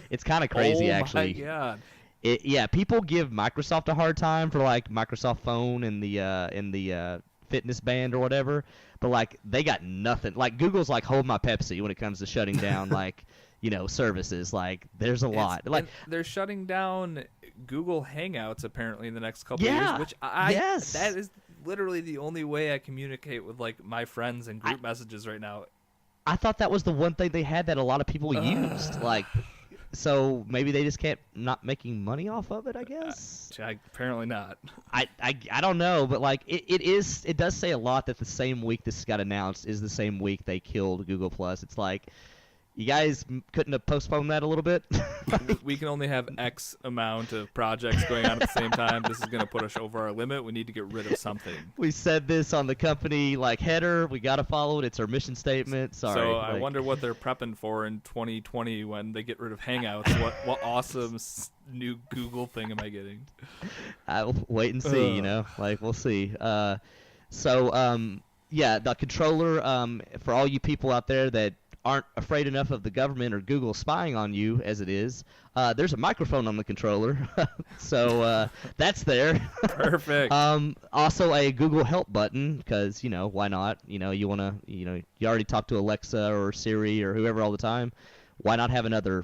It's kind of crazy, actually. Oh my god! People give Microsoft a hard time for like Microsoft Phone and the Fitness Band or whatever, but like they got nothing. Like Google's like hold my Pepsi when it comes to shutting down like. Services. Like, there's a lot. Like, they're shutting down Google Hangouts apparently in the next couple of years, which that is literally the only way I communicate with like my friends and group messages right now. I thought that was the one thing they had that a lot of people used. Like, so maybe they just can't not making money off of it, I guess. Apparently not. I don't know, but like it does say a lot that the same week this got announced is the same week they killed Google Plus. It's like, you guys couldn't have postponed that a little bit? We can only have X amount of projects going on at the same time. This is going to put us over our limit. We need to get rid of something. We said this on the company header. We got to follow it. It's our mission statement. Sorry. So I wonder what they're prepping for in 2020 when they get rid of Hangouts. What awesome new Google thing am I getting? I'll wait and see, we'll see. The controller, for all you people out there that aren't afraid enough of the government or Google spying on you as it is, there's a microphone on the controller. So that's there. Perfect. Also a Google Help button because, why not? You want to, you already talk to Alexa or Siri or whoever all the time. Why not have another,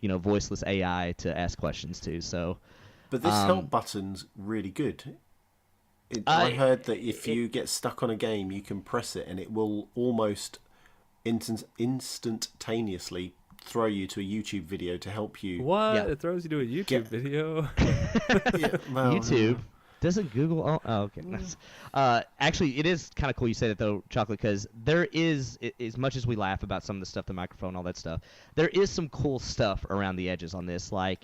voiceless AI to ask questions to? So, but this Help button's really good. I heard that if you get stuck on a game, you can press it and it will almost instantaneously throw you to a YouTube video to help you. What? Yeah. It throws you to a YouTube video? YouTube? Doesn't Google... Oh, okay. Actually, it is kind of cool you say that, though, Chocolate, because there is, as much as we laugh about some of the stuff, the microphone, all that stuff, there is some cool stuff around the edges on this. Like,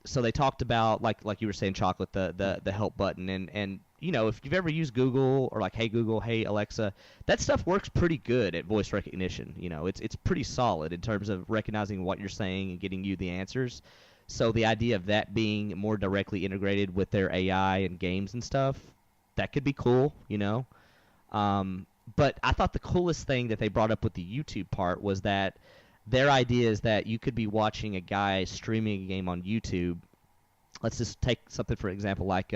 so they talked about like you were saying, Chocolate, the help button, and if you've ever used Google or like Hey Google, Hey Alexa, that stuff works pretty good at voice recognition. It's pretty solid in terms of recognizing what you're saying and getting you the answers. So the idea of that being more directly integrated with their AI and games and stuff, that could be cool, But I thought the coolest thing that they brought up with the YouTube part was that their idea is that you could be watching a guy streaming a game on YouTube. Let's just take something for example like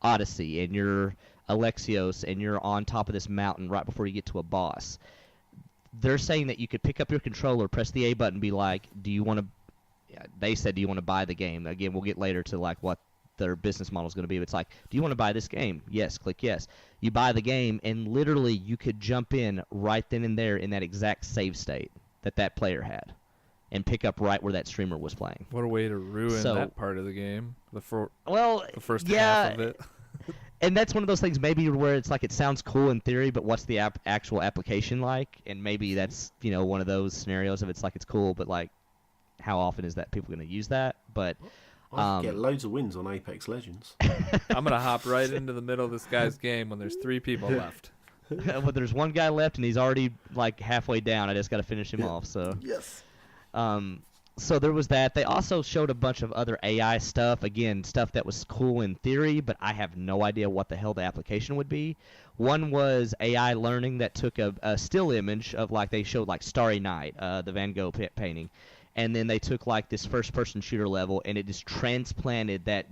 Odyssey, and you're Alexios, and you're on top of this mountain right before you get to a boss. They're saying that you could pick up your controller, press the A button, and be like, do you want to buy the game? Again, we'll get later to like what their business model is going to be. But it's like, do you want to buy this game? Yes, click yes. You buy the game, and literally you could jump in right then and there in that exact save state that player had, and pick up right where that streamer was playing. What a way to ruin that part of the game. The first half of it. And that's one of those things maybe where it's like it sounds cool in theory, but what's the actual application like? And maybe that's one of those scenarios of it's like it's cool, but like how often is that people going to use that? But I get loads of wins on Apex Legends. I'm gonna hop right into the middle of this guy's game when there's 3 people left. Well, there's one guy left and he's already like halfway down. I just got to finish him off. So yes. So there was that. They also showed a bunch of other AI stuff. Again, stuff that was cool in theory, but I have no idea what the hell the application would be. One was AI learning that took a still image of like they showed like Starry Night, the Van Gogh painting. And then they took like this first-person shooter level, and it just transplanted that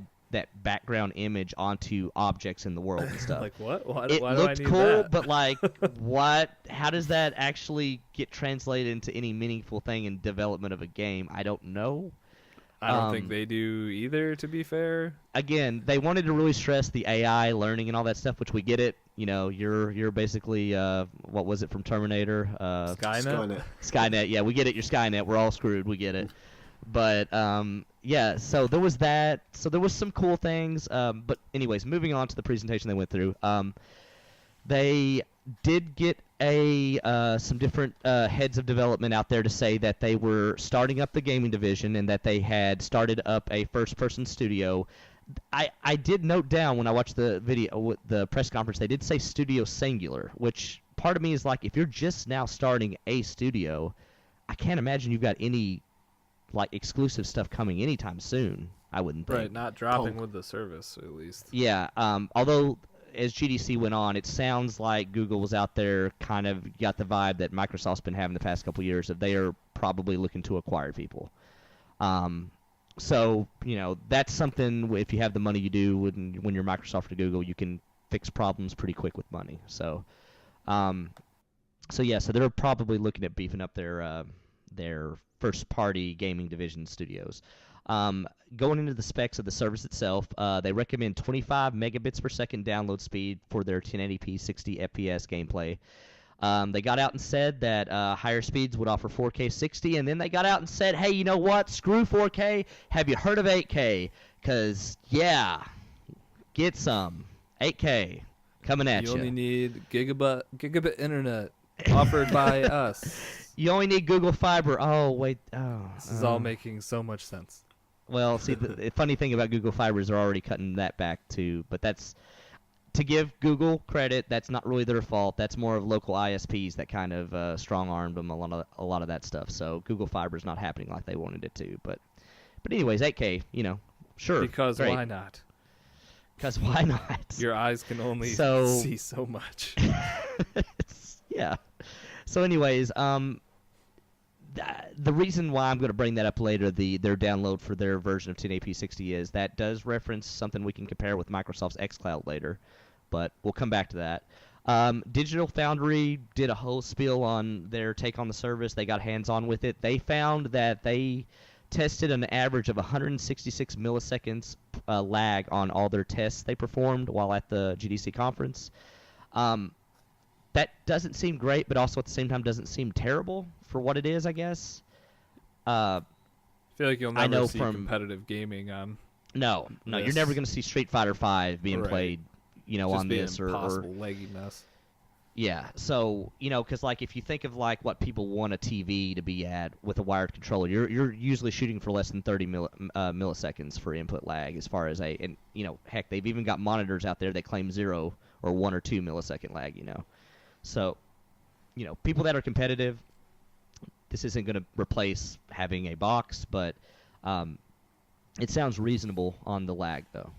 background image onto objects in the world and stuff. Like what? Why it do I looked need cool, that? but like, what? How does that actually get translated into any meaningful thing in development of a game? I don't know. I don't think they do either, to be fair. Again, they wanted to really stress the AI learning and all that stuff, which we get it. You're basically what was it from Terminator? Skynet. Skynet. Yeah, we get it. You're Skynet. We're all screwed. We get it. But yeah, so there was that. So there was some cool things. But anyways, moving on to the presentation they went through. They did get some different heads of development out there to say that they were starting up the gaming division and that they had started up a first-person studio. I did note down when I watched the video, the press conference, they did say studio singular, which part of me is like, if you're just now starting a studio, I can't imagine you've got any like exclusive stuff coming anytime soon. I wouldn't think. Right, not dropping with the service at least. Yeah. Although as GDC went on, it sounds like Google was out there, kind of got the vibe that Microsoft's been having the past couple of years, that they are probably looking to acquire people. So, that's something, if you have the money you do when you're Microsoft or Google, you can fix problems pretty quick with money. So, so they're probably looking at beefing up their first-party gaming division studios. Going into the specs of the service itself, they recommend 25 megabits per second download speed for their 1080p 60 FPS gameplay. They got out and said that higher speeds would offer 4K 60, and then they got out and said, hey, you know what? Screw 4K. Have you heard of 8K? Because, yeah, get some. 8K coming at you. You only need gigabit internet offered by us. You only need Google Fiber. Oh, wait. Oh, this is all making so much sense. Well, see, the funny thing about Google Fiber is they're already cutting that back, too. But that's... To give Google credit, that's not really their fault. That's more of local ISPs that kind of strong-armed them a lot of that stuff. So Google Fiber's not happening like they wanted it to. But anyways, 8K, sure. Because great. Why not? Because why not? Your eyes can only see so much. Yeah. So anyways, the reason why I'm going to bring that up later, their download for their version of 1080p 60 is that does reference something we can compare with Microsoft's xCloud later, but we'll come back to that. Digital Foundry did a whole spiel on their take on the service. They got hands-on with it. They found that they tested an average of 166 milliseconds lag on all their tests they performed while at the GDC conference. That doesn't seem great, but also at the same time doesn't seem terrible for what it is, I guess. I feel like you'll never see from competitive gaming on. No, you're never going to see Street Fighter V being played, Just on be this an impossible laggy mess. Yeah, so, because, like, if you think of, like, what people want a TV to be at with a wired controller, you're usually shooting for less than 30 milliseconds for input lag as far as and, heck, they've even got monitors out there that claim 0 or 1 or 2 millisecond lag, So, people that are competitive, this isn't going to replace having a box, but it sounds reasonable on the lag, though.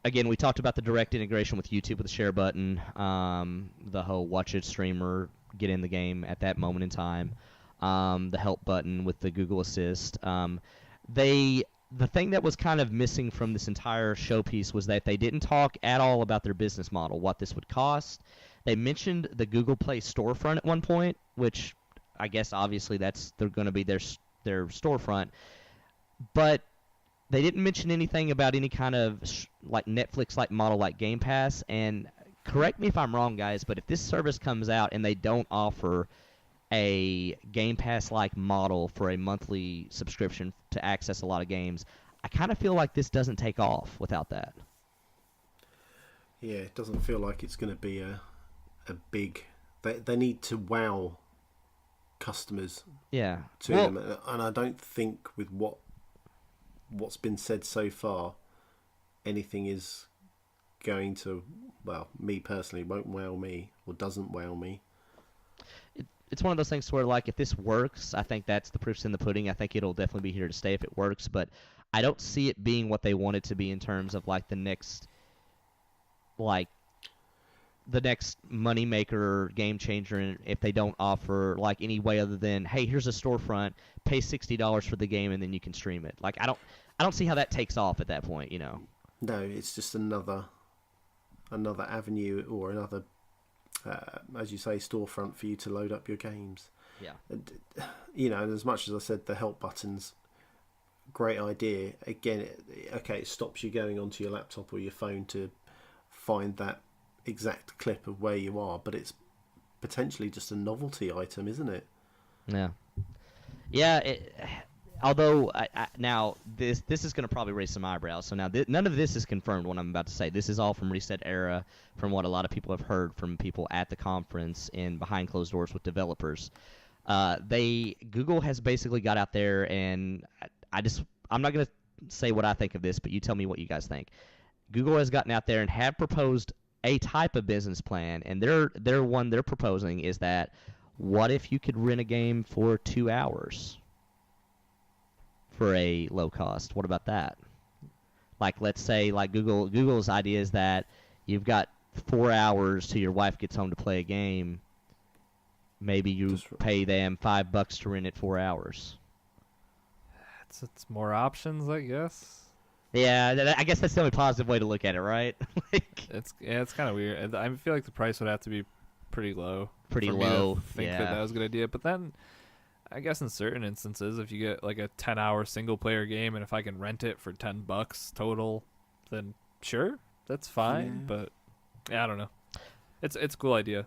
Again, we talked about the direct integration with YouTube with the share button, the whole watch it streamer, get in the game at that moment in time, the help button with the Google Assist. The thing that was kind of missing from this entire showpiece was that they didn't talk at all about their business model, what this would cost. They mentioned the Google Play storefront at one point, which I guess obviously they're going to be their storefront, but they didn't mention anything about any kind of like Netflix-like model like Game Pass. And correct me if I'm wrong, guys, but if this service comes out and they don't offer a Game Pass-like model for a monthly subscription to access a lot of games, I kind of feel like this doesn't take off without that. Yeah, it doesn't feel like it's going to be a big... They need to wow customers to them. And I don't think with what's been said so far, anything is going to, well, me personally, won't wow me or doesn't wow me. It's one of those things where, like, if this works, I think that's the proof's in the pudding. I think it'll definitely be here to stay if it works, but I don't see it being what they want it to be in terms of, like, the next moneymaker, game changer, if they don't offer, like, any way other than, hey, here's a storefront, pay $60 for the game, and then you can stream it. Like, I don't see how that takes off at that point, No, it's just another avenue or another, as you say, storefront for you to load up your games. Yeah. And as much as I said the help buttons, great idea. Again, it stops you going onto your laptop or your phone to find that exact clip of where you are, but it's potentially just a novelty item, isn't it? Yeah. Although now this is going to probably raise some eyebrows. So now none of this is confirmed. What I'm about to say, this is all from Reset Era, from what a lot of people have heard from people at the conference and behind closed doors with developers. Google has basically got out there, and I'm not going to say what I think of this, but you tell me what you guys think. Google has gotten out there and have proposed a type of business plan, and their one they're proposing is that, what if you could rent a game for 2 hours for a low cost? What about that? Like, let's say, like, Google's idea is that you've got 4 hours till your wife gets home to play a game. Maybe you pay them $5 to rent it 4 hours. It's more options, I guess. Yeah, I guess that's the only positive way to look at it, right? It's kind of weird. I feel like the price would have to be pretty low. Pretty for low. Me to think that was a good idea. But then, I guess in certain instances, if you get like a 10-hour single-player game, and if I can rent it for $10 total, then sure, that's fine. Yeah. But yeah, I don't know. It's a cool idea.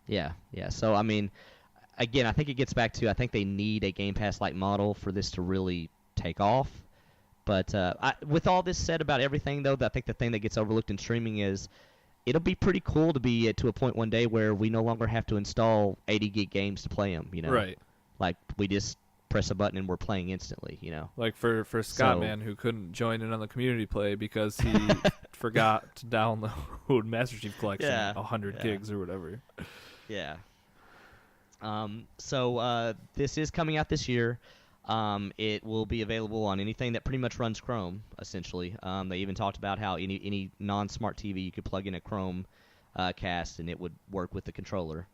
Yeah. So I mean, again, I think it gets back to, I think they need a Game Pass-like model for this to really take off. But with all this said about everything, though, I think the thing that gets overlooked in streaming is it'll be pretty cool to be to a point one day where we no longer have to install 80 gig games to play them. Right. Like, we just press a button and we're playing instantly. Like for Scott, man, who couldn't join in on the community play because he forgot to download Master Chief Collection 100 gigs or whatever. Yeah. So this is coming out this year. It will be available on anything that pretty much runs Chrome, essentially. They even talked about how any non-smart TV you could plug in a Chrome cast and it would work with the controller.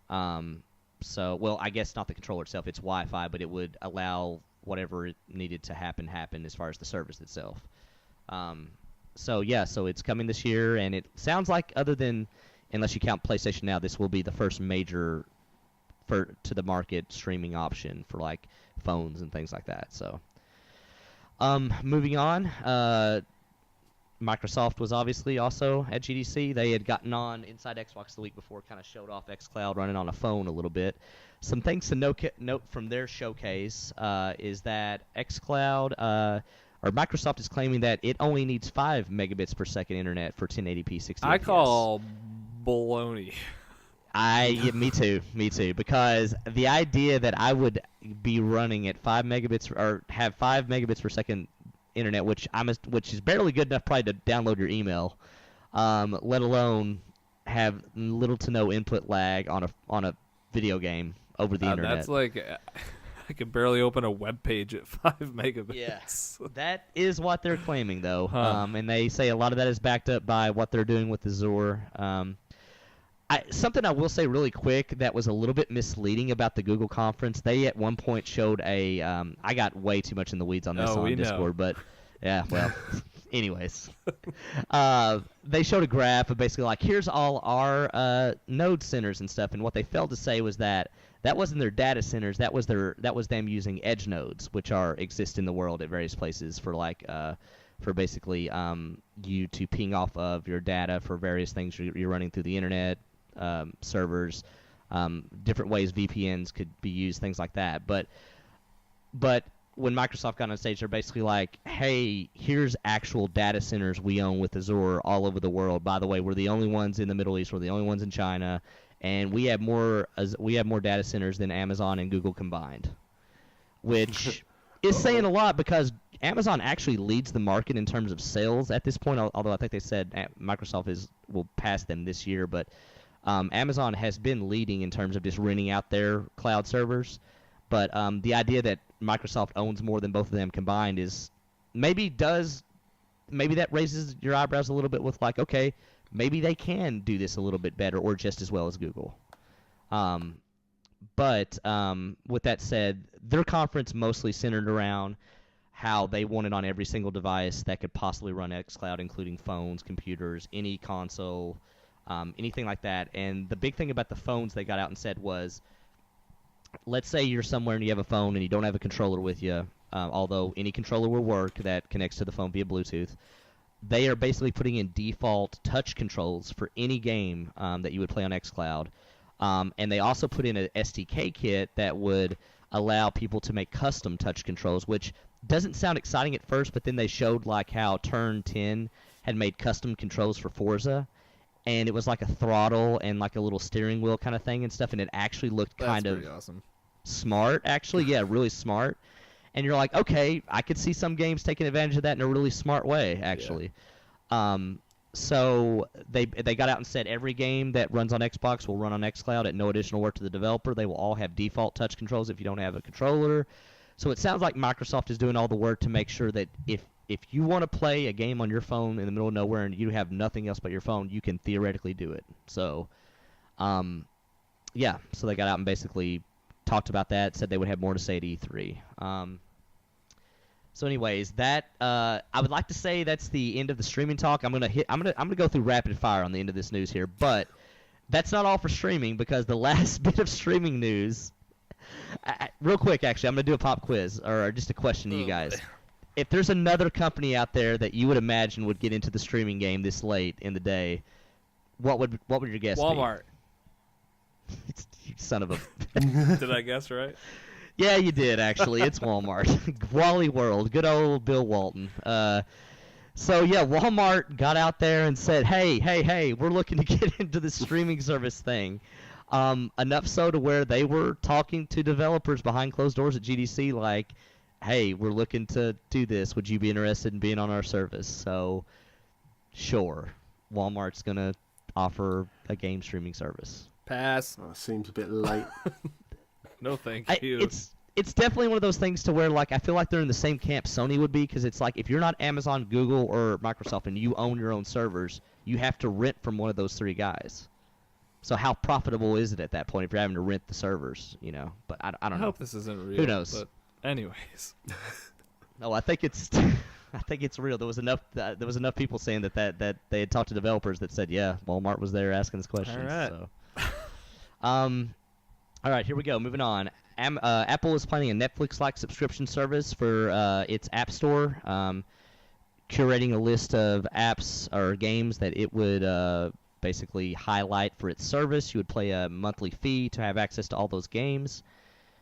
Well, I guess not the controller itself, it's Wi-Fi, but it would allow whatever it needed to happen as far as the service itself. So it's coming this year, and it sounds like, other than, unless you count PlayStation Now, this will be the first major to the market streaming option for, like, phones and things like that. So moving on, Microsoft was obviously also at GDC. They had gotten on Inside Xbox the week before, kind of showed off xCloud running on a phone a little bit. Some things to note from their showcase is that xCloud, or Microsoft is claiming that it only needs 5 megabits per second internet for 1080p 60 FPS. I call baloney. Me too, because the idea that I would be running at 5 megabits or have 5 megabits per second internet, which is barely good enough probably to download your email, let alone have little to no input lag on a video game over the internet. That's like I can barely open a web page at 5 megabits. Yeah, that is what they're claiming though, Huh. and they say a lot of that is backed up by what they're doing with Azure. Something I will say really quick that was a little bit misleading about the Google conference. They at one point showed a. I got way too much in the weeds on this on Discord, but yeah, well, anyways, they showed a graph of basically like here's all our node centers and stuff, and what they failed to say was that wasn't their data centers. That was them using edge nodes, which exist in the world at various places for for basically you to ping off of your data for various things you're running through the internet. Servers, different ways VPNs could be used, things like that. But when Microsoft got on stage, they're basically like, hey, here's actual data centers we own with Azure all over the world. By the way, we're the only ones in the Middle East. We're the only ones in China. And we have more data centers than Amazon and Google combined, which is saying a lot because Amazon actually leads the market in terms of sales at this point, although I think they said Microsoft will pass them this year. But Amazon has been leading in terms of just renting out their cloud servers, but the idea that Microsoft owns more than both of them combined is maybe that raises your eyebrows a little bit with like, okay, maybe they can do this a little bit better or just as well as Google. But with that said, their conference mostly centered around how they want it on every single device that could possibly run xCloud, including phones, computers, any console, anything like that. And the big thing about the phones they got out and said was, let's say you're somewhere and you have a phone and you don't have a controller with you, although any controller will work that connects to the phone via Bluetooth. They are basically putting in default touch controls for any game that you would play on xCloud. And they also put in an SDK kit that would allow people to make custom touch controls, which doesn't sound exciting at first, but then they showed like how Turn 10 had made custom controls for Forza. And it was like a throttle and like a little steering wheel kind of thing and stuff, and it actually looked kind of awesome. Smart, actually. Yeah, really smart. And you're like, okay, I could see some games taking advantage of that in a really smart way, actually. Yeah. So they got out and said every game that runs on Xbox will run on xCloud at no additional work to the developer. They will all have default touch controls if you don't have a controller. So it sounds like Microsoft is doing all the work to make sure that if you want to play a game on your phone in the middle of nowhere and you have nothing else but your phone, you can theoretically do it. So, yeah, so they got out and basically talked about that, said they would have more to say at E3. So anyways, that I would like to say that's the end of the streaming talk. I'm gonna go through rapid fire on the end of this news here, but that's not all for streaming because the last bit of streaming news, real quick actually, I'm gonna do a pop quiz or just a question to you guys. If there's another company out there that you would imagine would get into the streaming game this late in the day, what would your guess Walmart. be? You son of a... Did I guess right? Yeah, you did, actually. It's Walmart. Wally World. Good old Bill Walton. So, yeah, Walmart got out there and said, hey, we're looking to get into the streaming service thing. Enough so to where they were talking to developers behind closed doors at GDC like, hey, we're looking to do this. Would you be interested in being on our service? So, sure. Walmart's going to offer a game streaming service. Pass. Oh, seems a bit late. No, thank you. It's definitely one of those things to where, like, I feel like they're in the same camp Sony would be because it's like if you're not Amazon, Google, or Microsoft and you own your own servers, you have to rent from one of those three guys. So how profitable is it at that point if you're having to rent the servers, you know? But I don't know. I hope this isn't real. Who knows? But anyways. No, I think it's real. There was enough people saying that they had talked to developers that said, yeah, Walmart was there asking us questions. All right. So. All right, here we go. Moving on. Apple is planning a Netflix-like subscription service for its App Store, curating a list of apps or games that it would basically highlight for its service. You would pay a monthly fee to have access to all those games.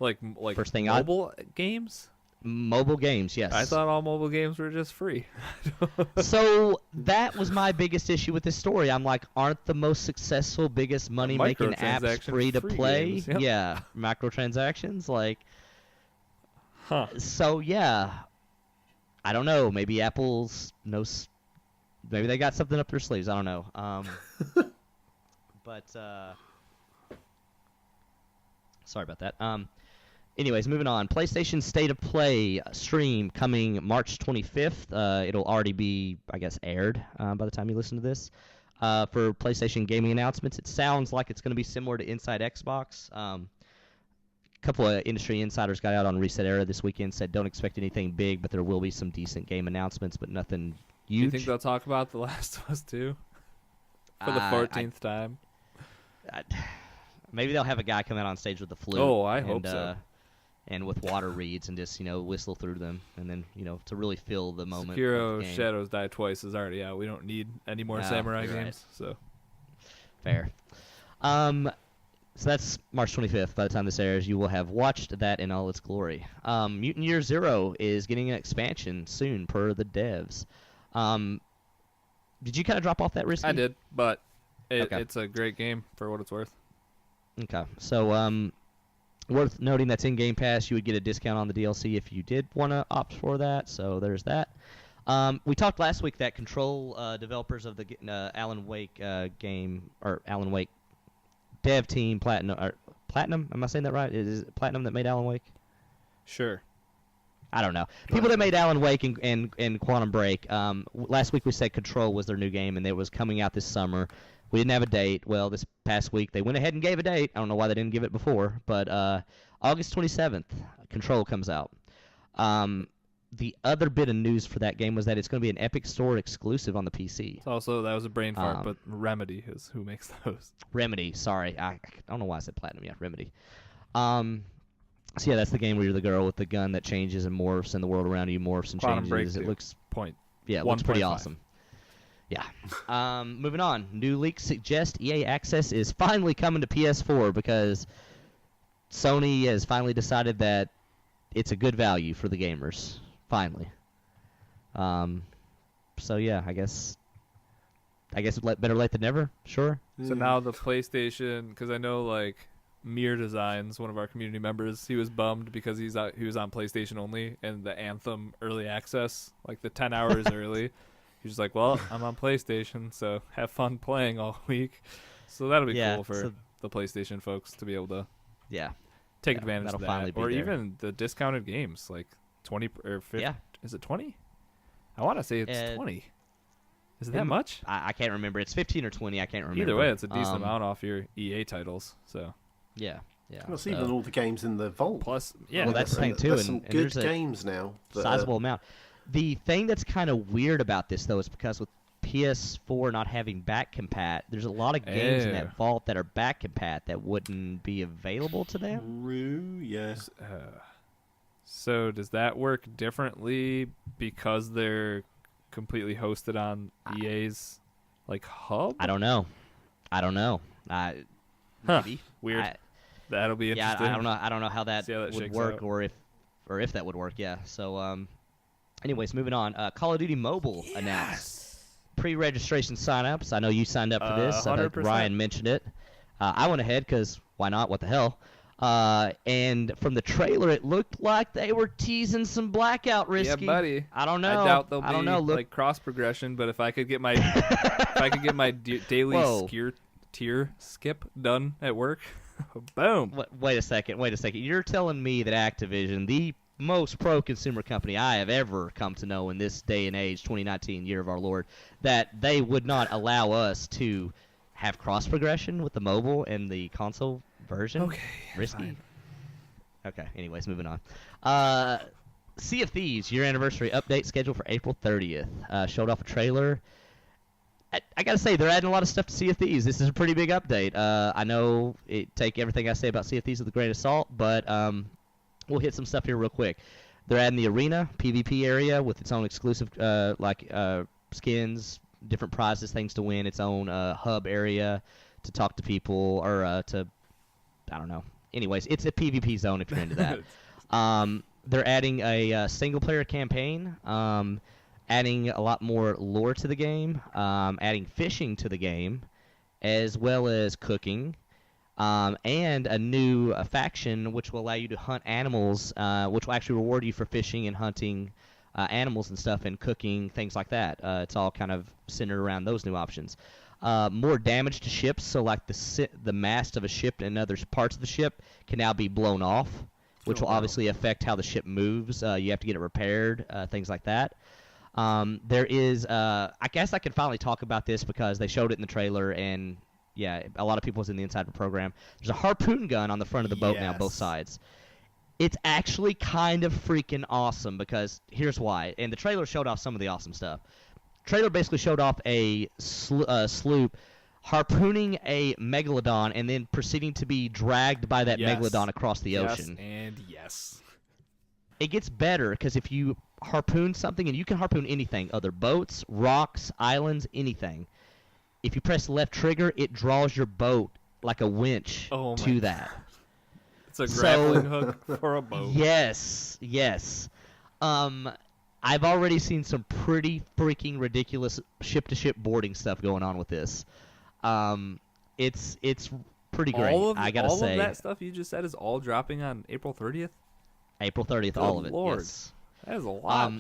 Like First thing mobile games? Mobile games, yes. I thought all mobile games were just free. So that was my biggest issue with this story. I'm like, aren't the most successful, biggest money-making apps free to play? Games, yep. Yeah, microtransactions. Like, So yeah, I don't know. Maybe Apple's maybe they got something up their sleeves. I don't know. But sorry about that. Anyways, moving on. PlayStation State of Play stream coming March 25th. It'll already be, I guess, aired by the time you listen to this. For PlayStation gaming announcements, it sounds like it's going to be similar to Inside Xbox. A couple of industry insiders got out on Reset Era this weekend, said don't expect anything big, but there will be some decent game announcements, but nothing huge. Do you think they'll talk about The Last of Us 2 for the 14th time? Maybe they'll have a guy come out on stage with the flute. Oh, I hope so. And with water reeds and just, whistle through them. And then, to really feel the moment. Sekiro Shadows Die Twice is already out. We don't need any more samurai games. Right. So fair. So that's March 25th. By the time this airs, you will have watched that in all its glory. Mutant Year Zero is getting an expansion soon, per the devs. Did you kind of drop off that Risky? I did, but it's a great game for what it's worth. Okay. So, worth noting that's in Game Pass. You would get a discount on the DLC if you did want to opt for that. So there's that. We talked last week that Control developers of the Alan Wake game, or Alan Wake dev team, Platinum. Am I saying that right? Is it Platinum that made Alan Wake? Sure. I don't know. People that made Alan Wake and Quantum Break. Last week we said Control was their new game, and it was coming out this summer. We didn't have a date. Well, this past week they went ahead and gave a date. I don't know why they didn't give it before, but August 27th, Control comes out. The other bit of news for that game was that it's going to be an Epic Store exclusive on the PC. That was a brain fart, but Remedy is who makes those. Remedy, sorry. I don't know why I said Platinum. Yeah, Remedy. So yeah, that's the game where you're the girl with the gun that changes and morphs, and the world around you morphs and Quantum changes. Break It looks it looks pretty awesome. Yeah. Moving on. New leaks suggest EA Access is finally coming to PS4 because Sony has finally decided that it's a good value for the gamers. Finally. So yeah, I guess better late than never. Sure. So now the PlayStation, because I know like Mir Designs, one of our community members, he was bummed because he was on PlayStation only, and the Anthem early access, like the 10 hours early. He's just like, well, I'm on PlayStation, so have fun playing all week. So that'll be cool for the PlayStation folks to be able to take advantage of that. Or even the discounted games, like 20 or 50. Yeah. Is it 20? I want to say it's 20. Is it that much? I can't remember. It's 15 or 20. I can't remember. Either way, it's a decent amount off your EA titles. So yeah. Well, it's even all the games in the vault. Plus, well, that's the thing too. There's some good games now. Sizable amount. The thing that's kind of weird about this, though, is because with PS4 not having back compat, there's a lot of games in that vault that are back compat that wouldn't be available to them. True, yes. So does that work differently because they're completely hosted on EA's like hub? I don't know. Maybe weird. That'll be interesting. Yeah, I don't know how that would work out. or if that would work. Yeah. So anyways, moving on. Call of Duty Mobile announced pre-registration sign-ups. I know you signed up for this. 100%. Ryan mentioned it. I went ahead because why not? What the hell? And from the trailer, it looked like they were teasing some Blackout Risky. Yeah, buddy. I don't know. I doubt there'll be like cross progression, but if I could get my daily tier skip done at work, boom. Wait a second. You're telling me that Activision, the most pro-consumer company I have ever come to know in this day and age, 2019, year of our Lord, that they would not allow us to have cross progression with the mobile and the console version? Okay. Risky. Fine. Okay. Anyways, moving on. Sea of Thieves year anniversary update scheduled for April 30th. Showed off a trailer. I gotta say, they're adding a lot of stuff to Sea of Thieves. This is a pretty big update. I know take everything I say about Sea of Thieves with a grain of salt, but we'll hit some stuff here real quick. They're adding the arena PvP area with its own exclusive skins, different prizes, things to win, its own hub area to talk to people or I don't know. Anyways, it's a PvP zone if you're into that. They're adding a single-player campaign, adding a lot more lore to the game, adding fishing to the game, as well as cooking, and a new faction which will allow you to hunt animals, which will actually reward you for fishing and hunting animals and stuff and cooking, things like that. It's all kind of centered around those new options. More damage to ships, so like the mast of a ship and other parts of the ship can now be blown off, which will obviously affect how the ship moves. You have to get it repaired, things like that. There is, I guess I can finally talk about this because they showed it in the trailer, and yeah, a lot of people was in the Insider program. There's a harpoon gun on the front of the boat now, both sides. It's actually kind of freaking awesome because here's why. And the trailer showed off some of the awesome stuff. Trailer basically showed off a sloop harpooning a megalodon and then proceeding to be dragged by that megalodon across the ocean. Yes. It gets better because if you harpoon something, and you can harpoon anything, other boats, rocks, islands, anything. If you press the left trigger, it draws your boat like a winch to that. It's a grappling hook for a boat. Yes. I've already seen some pretty freaking ridiculous ship-to-ship boarding stuff going on with this. It's pretty great. I gotta say, all of that stuff you just said is all dropping on April 30th. April 30th, Good all of it. Lord. Yes. That is a lot.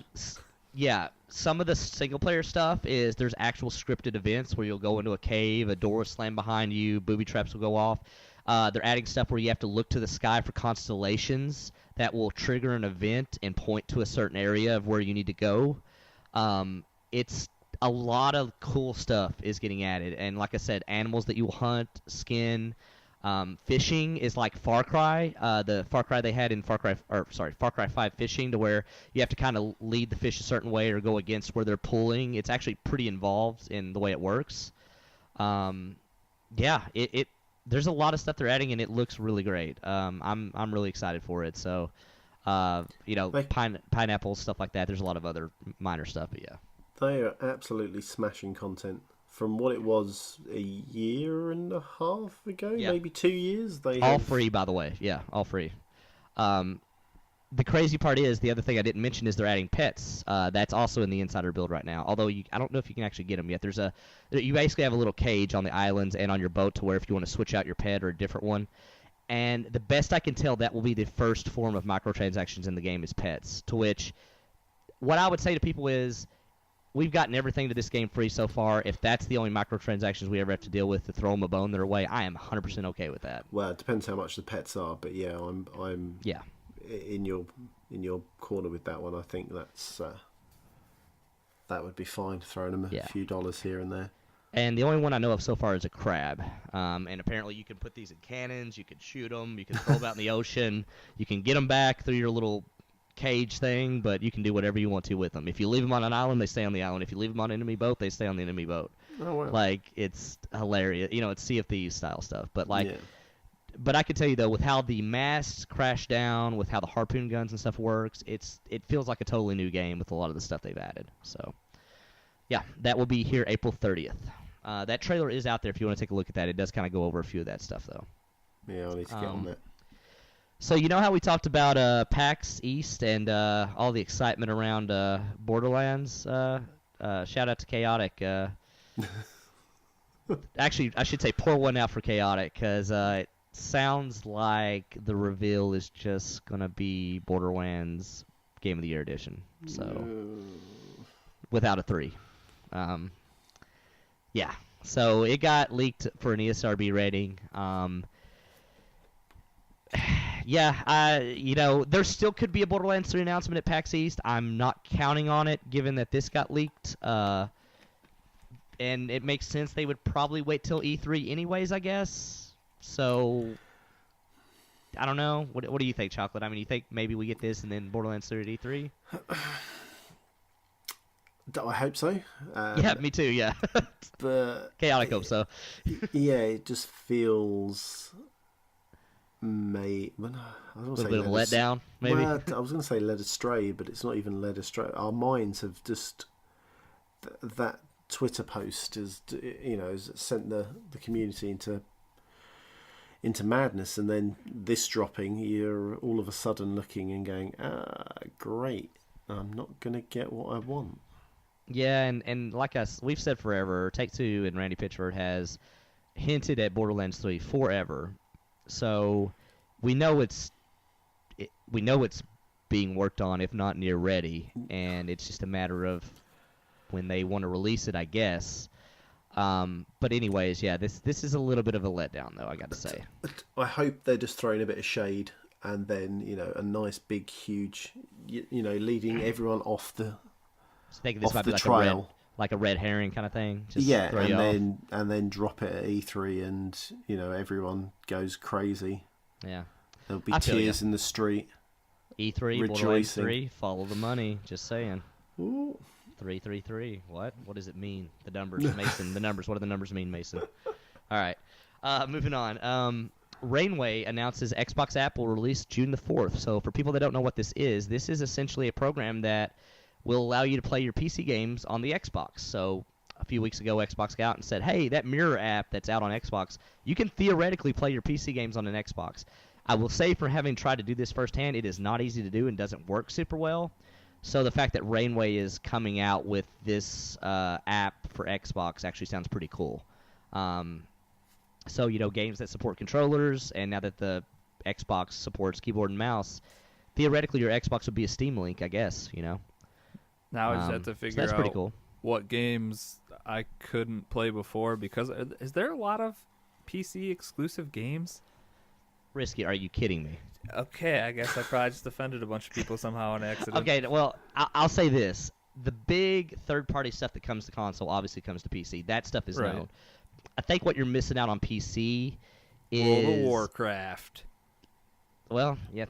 Yeah, some of the single-player stuff is there's actual scripted events where you'll go into a cave, a door will slam behind you, booby traps will go off. They're adding stuff where you have to look to the sky for constellations that will trigger an event and point to a certain area of where you need to go. It's a lot of cool stuff is getting added, and like I said, animals that you will hunt, skin. Fishing is like Far Cry, the Far Cry they had in Far Cry 5 fishing, to where you have to kind of lead the fish a certain way or go against where they're pulling. It's actually pretty involved in the way it works. There's a lot of stuff they're adding, and it looks really great. I'm really excited for it. So, pineapples, stuff like that. There's a lot of other minor stuff, but yeah. They are absolutely smashing content. From what it was a year and a half ago, maybe 2 years. All free, by the way. Yeah, all free. The crazy part is, the other thing I didn't mention is they're adding pets. That's also in the Insider build right now. Although I don't know if you can actually get them yet. You basically have a little cage on the islands and on your boat to where if you want to switch out your pet or a different one. And the best I can tell, that will be the first form of microtransactions in the game is pets. To which, what I would say to people is, we've gotten everything to this game free so far. If that's the only microtransactions we ever have to deal with to throw them a bone their way, I am 100% okay with that. Well, it depends how much the pets are, but yeah, I'm in your corner with that one. I think that would be fine, throwing them a few dollars here and there. And the only one I know of so far is a crab. And apparently you can put these in cannons, you can shoot them, you can throw them out in the ocean, you can get them back through your little cage thing, but you can do whatever you want to with them. If you leave them on an island, they stay on the island. If you leave them on an enemy boat, they stay on the enemy boat. Oh, wow. Like, it's hilarious. It's Sea of Thieves style stuff. But but I can tell you though, with how the masts crash down, with how the harpoon guns and stuff works, it feels like a totally new game with a lot of the stuff they've added. So yeah, that will be here April 30th. That trailer is out there if you want to take a look at that. It does kind of go over a few of that stuff though. Yeah, I need to get on that. So you know how we talked about PAX East and all the excitement around Borderlands? Shout out to Chaotic. Actually, I should say pour one out for Chaotic, because it sounds like the reveal is just going to be Borderlands Game of the Year edition. So, without a 3. Yeah. So it got leaked for an ESRB rating. There still could be a Borderlands 3 announcement at PAX East. I'm not counting on it, given that this got leaked. And it makes sense they would probably wait till E3 anyways, I guess. So, I don't know. What do you think, Chocolate? I mean, you think maybe we get this and then Borderlands 3 at E3? I hope so. Yeah, me too, yeah. But Chaotic hope so. Yeah, it just feels... a little bit of a letdown, maybe? Well, I was going to say led astray, but it's not even led astray. Our minds have just... that Twitter post has sent the community into madness, and then this dropping, you're all of a sudden looking and going, great, I'm not going to get what I want. Yeah, and like we've said forever, Take-Two and Randy Pitchford has hinted at Borderlands 3 forever. So we know it's being worked on, if not near ready, and it's just a matter of when they want to release it, I guess. But anyways, yeah, this is a little bit of a letdown, though, I got to say. I hope they're just throwing a bit of shade, and then a nice big huge, leading everyone off the. So thinking this might be like a red herring kind of thing. Just yeah, and then drop it at E3, and everyone goes crazy. Yeah, there'll be tears in the street. E3, Borderlands 3, follow the money. Just saying. Ooh. 333. What? What does it mean? The numbers, Mason. The numbers. What do the numbers mean, Mason? All right. Moving on. Rainway announces Xbox app will release June the 4th. So for people that don't know what this is essentially a program that will allow you to play your PC games on the Xbox. So a few weeks ago, Xbox got out and said, hey, that Mirror app that's out on Xbox, you can theoretically play your PC games on an Xbox. I will say, for having tried to do this firsthand, it is not easy to do and doesn't work super well. So the fact that Rainway is coming out with this app for Xbox actually sounds pretty cool. So, games that support controllers, and now that the Xbox supports keyboard and mouse, theoretically your Xbox would be a Steam Link, I guess, Now I just have to figure that's out pretty cool. What games I couldn't play before, because is there a lot of PC exclusive games? Risky, are you kidding me? Okay, I guess I probably just offended a bunch of people somehow on accident. Okay, well, I'll say this. The big third-party stuff that comes to console obviously comes to PC. That stuff is known. I think what you're missing out on PC is... World of Warcraft. Well, yeah,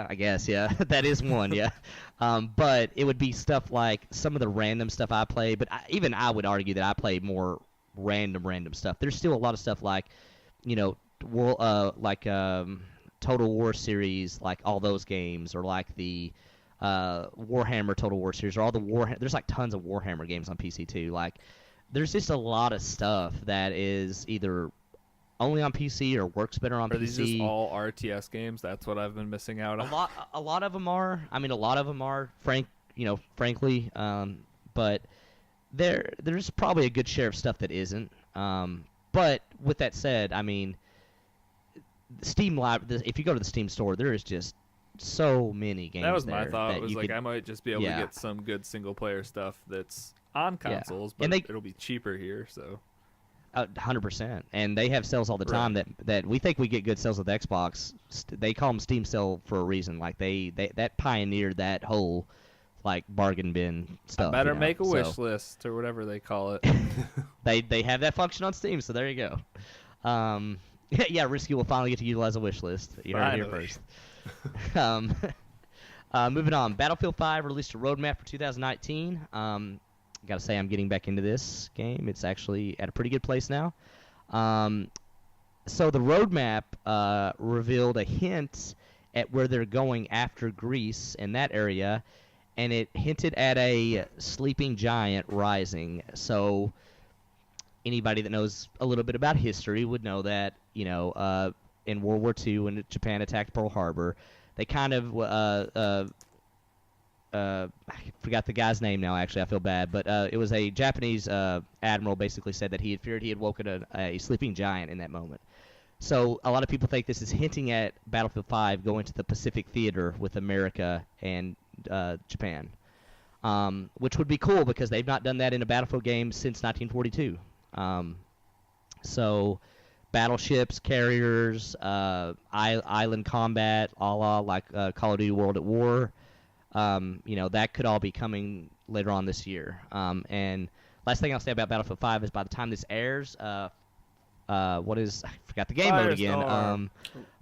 I guess, yeah. That is one, yeah. But it would be stuff like some of the random stuff I play, but even I would argue that I play more random stuff. There's still a lot of stuff like, Total War series, like all those games, or like the Warhammer Total War series, or all the there's like tons of Warhammer games on PC too. Like, there's just a lot of stuff that is either only on PC or works better on PC. Are these just all RTS games? That's what I've been missing out on. A lot of them are. I mean, a lot of them are. Frankly, but there's probably a good share of stuff that isn't. But with that said, I mean, Steam Live. If you go to the Steam store, there is just so many games. That was my thought. It was like I might just be able to get some good single player stuff that's on consoles, but it'll be cheaper here. So 100%, and they have sales all the time that we think we get good sales with Xbox. They call them Steam sale for a reason. Like they that pioneered that whole like bargain bin stuff. I better make a wish list or whatever they call it. They have that function on Steam, so there you go. Yeah, Risky will finally get to utilize a wish list. You heard it here first. Moving on, Battlefield 5 released a roadmap for 2019. Gotta say, I'm getting back into this game. It's actually at a pretty good place now. So the roadmap revealed a hint at where they're going after Greece and that area, and it hinted at a sleeping giant rising. So anybody that knows a little bit about history would know that, in World War II, when Japan attacked Pearl Harbor, they kind of I forgot the guy's name now, actually. I feel bad. But it was a Japanese admiral basically said that he had feared he had woken a sleeping giant in that moment. So a lot of people think this is hinting at Battlefield 5 going to the Pacific Theater with America and Japan, which would be cool because they've not done that in a Battlefield game since 1942. So battleships, carriers, island combat, a la like Call of Duty World at War. That could all be coming later on this year. And last thing I'll say about Battlefield 5 is by the time this airs, I forgot the game mode again.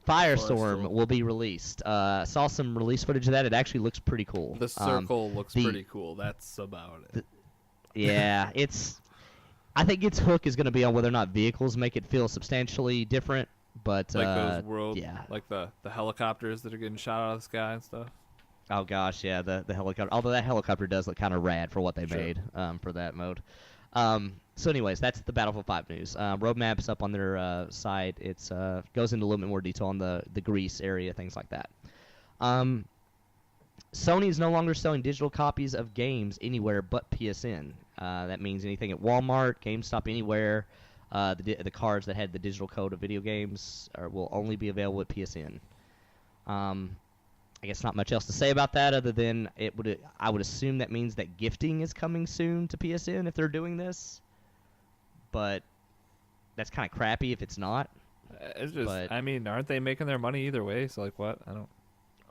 Firestorm will be released. Saw some release footage of that. It actually looks pretty cool. The circle looks pretty cool. That's about it. Yeah, I think its hook is going to be on whether or not vehicles make it feel substantially different. But like those like the helicopters that are getting shot out of the sky and stuff. Oh gosh, yeah, the helicopter. Although that helicopter does look kind of rad for what they made for that mode. So anyways, that's the Battlefield 5 news. Roadmap's up on their site. It's goes into a little bit more detail on the Greece area, things like that. Sony is no longer selling digital copies of games anywhere but PSN. That means anything at Walmart, GameStop, anywhere. The cards that had the digital code of video games will only be available at PSN. I guess not much else to say about that other than I would assume that means that gifting is coming soon to PSN if they're doing this. But that's kind of crappy if it's not. It's just, I mean, aren't they making their money either way? So, like, what? I don't...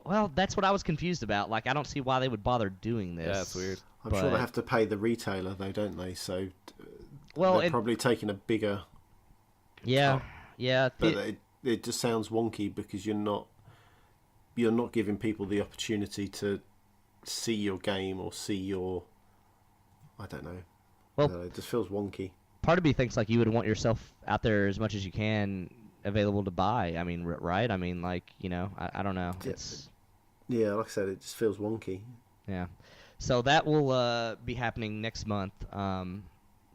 Well, that's what I was confused about. Like, I don't see why they would bother doing this. Yeah, that's weird. I'm sure they have to pay the retailer, though, don't they? So, they're probably taking a bigger... Yeah, yeah. But it just sounds wonky because you're not giving people the opportunity to see your game or see your... I don't know. Well, it just feels wonky. Part of me thinks like you would want yourself out there as much as you can available to buy. I mean, right? I mean, like, you know, I don't know. Yeah, like I said, it just feels wonky. Yeah. So that will be happening next month.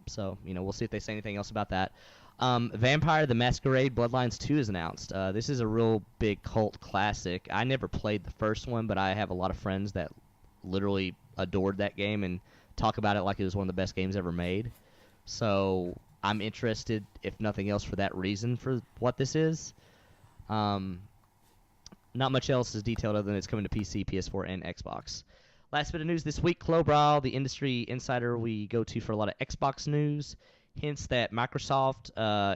So, you know, we'll see if they say anything else about that. Vampire the Masquerade Bloodlines 2 is announced. This is a real big cult classic. I never played the first one, but I have a lot of friends that literally adored that game and talk about it like it was one of the best games ever made. So I'm interested, if nothing else, for that reason for what this is. Not much else is detailed other than it's coming to PC, PS4, and Xbox. Last bit of news this week, Clobral, the industry insider we go to for a lot of Xbox news, hints that Microsoft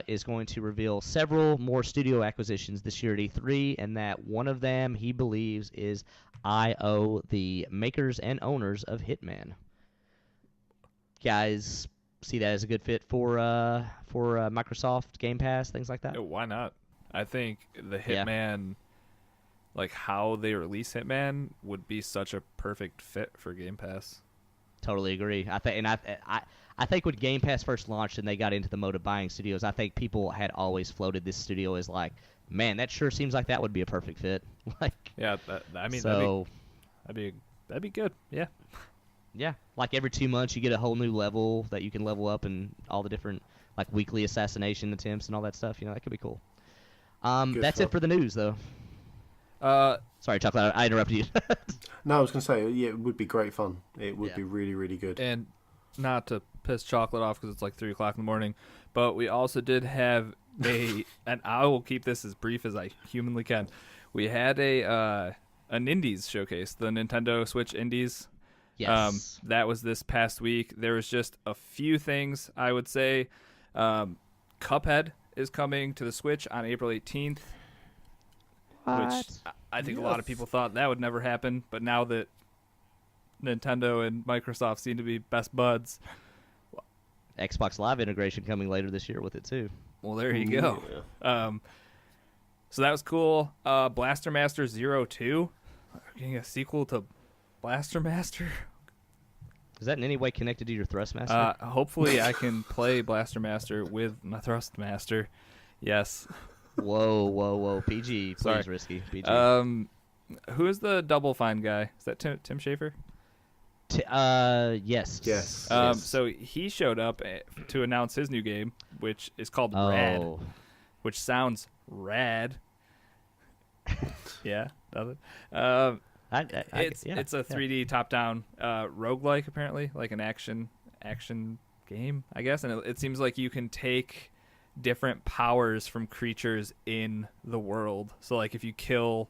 is going to reveal several more studio acquisitions this year at E3, and that one of them, he believes, is IO, the makers and owners of Hitman. Guys see that as a good fit for Microsoft Game Pass, things like that? Yeah, why not? I think the Hitman, like how they release Hitman, would be such a perfect fit for Game Pass. Totally agree. I think when Game Pass first launched and they got into the mode of buying studios, I think people had always floated this studio as like, man, that sure seems like that would be a perfect fit. Like, yeah, I mean, so that'd be good. Yeah. Yeah, like every 2 months you get a whole new level that you can level up and all the different like weekly assassination attempts and all that stuff. You know, that could be cool. That's it for the news, though. Sorry, Chocolate, I interrupted you. No, I was going to say, yeah, it would be great fun. It would be really, really good. And not to piss Chocolate off because it's like 3 o'clock in the morning, but we also did have and I will keep this as brief as I humanly can. We had an Indies showcase, the Nintendo Switch Indies. Yes. That was this past week. There was just a few things I would say. Cuphead is coming to the Switch on April 18th. Which I think a lot of people thought that would never happen, but now that Nintendo and Microsoft seem to be best buds. Xbox Live integration coming later this year with it, too. Well, there you go. Yeah. So that was cool. Blaster Master 02. Getting a sequel to Blaster Master. Is that in any way connected to your Thrustmaster? Hopefully I can play Blaster Master with my Thrustmaster. Yes. Whoa. PG, please. Sorry. Risky. PG. Who is the Double Fine guy? Is that Tim Schafer? Yes. Yes. So he showed up to announce his new game, which is called Rad, which sounds rad. Yeah, does it? It's a 3D top-down roguelike, apparently, like an action game, I guess. And it seems like you can take different powers from creatures in the world. So, like, if you kill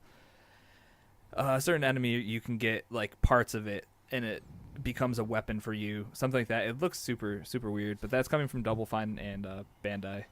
a certain enemy, you can get like parts of it, and it becomes a weapon for you, something like that. It looks super, super weird, but that's coming from Double Fine and Bandai.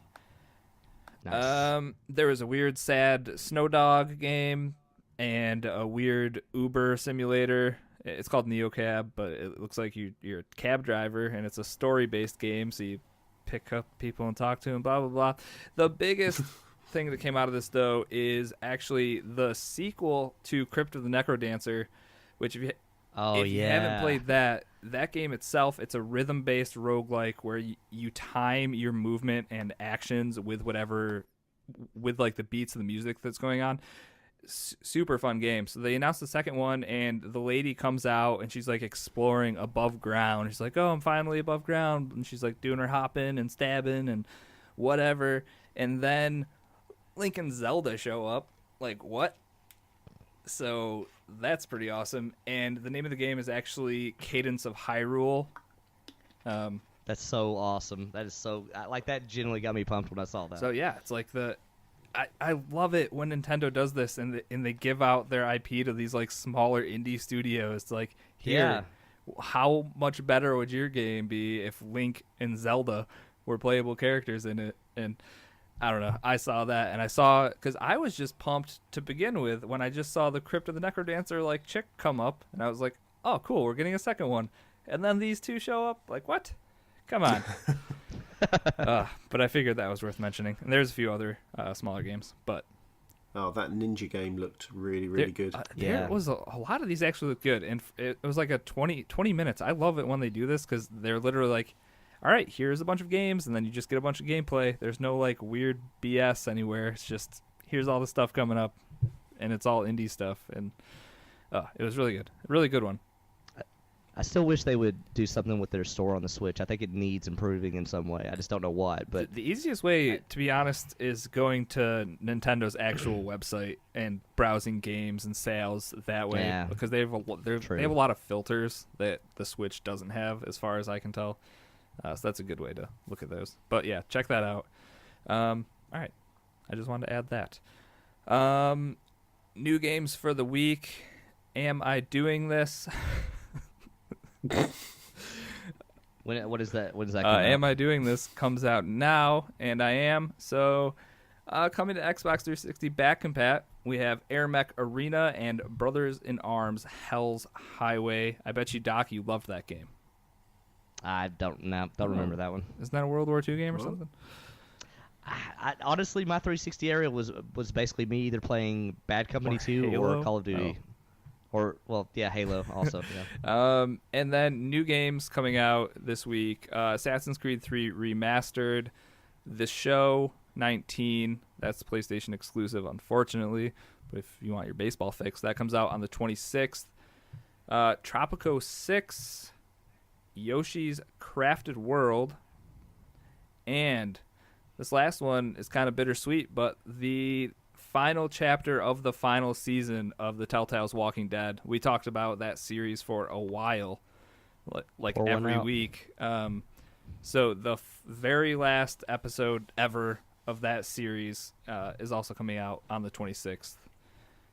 Nice. There was a weird, sad Snow Dog game and a weird Uber simulator. It's called NeoCab, but it looks like you're a cab driver, and it's a story-based game, so you pick up people and talk to them, blah, blah, blah. The biggest thing that came out of this, though, is actually the sequel to Crypt of the Necrodancer, which if you haven't played that game itself, it's a rhythm-based roguelike where you time your movement and actions with like the beats of the music that's going on. super fun game. So they announced the second one, and the lady comes out, and she's like exploring above ground. She's like, "Oh, I'm finally above ground," and she's like doing her hopping and stabbing and whatever. And then Link and Zelda show up. Like, what? So that's pretty awesome. And the name of the game is actually Cadence of Hyrule. That's so awesome. That is so like that. Genuinely got me pumped when I saw that. So yeah, it's like I love it when Nintendo does this and they give out their IP to these like smaller indie studios. It's like, here, how much better would your game be if Link and Zelda were playable characters in it? And I don't know. I saw that, and because I was just pumped to begin with when I just saw the Crypt of the Necrodancer like chick come up, and I was like, oh, cool, we're getting a second one. And then these two show up. Like, what? Come on. But I figured that was worth mentioning. And there's a few other smaller games, but oh, that ninja game looked really, really good. There was a lot of these actually look good, and it was like a 20 minutes. I love it when they do this because they're literally like, all right, here's a bunch of games, and then you just get a bunch of gameplay. There's no like weird BS anywhere. It's just, here's all the stuff coming up, and it's all indie stuff, and it was really good. A really good one. I still wish they would do something with their store on the Switch. I think it needs improving in some way. I just don't know what. But the easiest way, to be honest, is going to Nintendo's actual website and browsing games and sales that way. Yeah. Because they have a lot of filters that the Switch doesn't have, as far as I can tell. So that's a good way to look at those. But yeah, check that out. All right, I just wanted to add that. New games for the week. Am I doing this? What is that? Am I doing this comes out now, and I am. So, coming to Xbox 360 back compat, we have Air Mech Arena and Brothers in Arms Hell's Highway. I bet you, Doc, you loved that game. I don't remember that one. Isn't that a World War II game or something? Honestly, my 360 area was basically me either playing Bad Company 2 or Call of Duty. Or, Halo also. Yeah. And then new games coming out this week. Assassin's Creed 3 Remastered. The Show 19. That's PlayStation exclusive, unfortunately. But if you want your baseball fix, that comes out on the 26th. Tropico 6. Yoshi's Crafted World. And this last one is kind of bittersweet, but the final chapter of the final season of the Telltale's Walking Dead. We talked about that series for a while, like every week. So the very last episode ever of that series is also coming out on the 26th.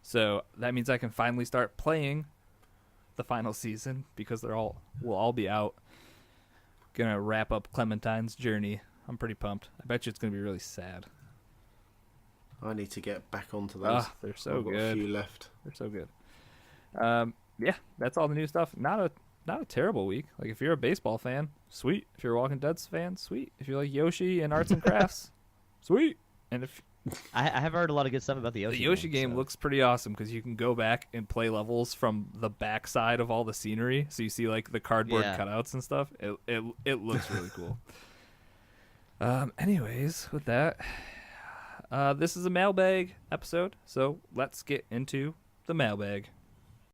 So that means I can finally start playing the final season because will all be out. Gonna wrap up Clementine's journey. I'm pretty pumped. I bet you it's gonna be really sad. I need to get back onto those. They're so good. I've got a few left. They're so good. Yeah, that's all the new stuff. Not a terrible week. Like, if you're a baseball fan, sweet. If you're a Walking Dead fan, sweet. If you like Yoshi and arts and crafts, sweet. And if I have heard a lot of good stuff about the Yoshi game looks pretty awesome because you can go back and play levels from the backside of all the scenery, so you see like the cardboard cutouts and stuff. It looks really cool. Anyways, with that, this is a mailbag episode, so let's get into the mailbag.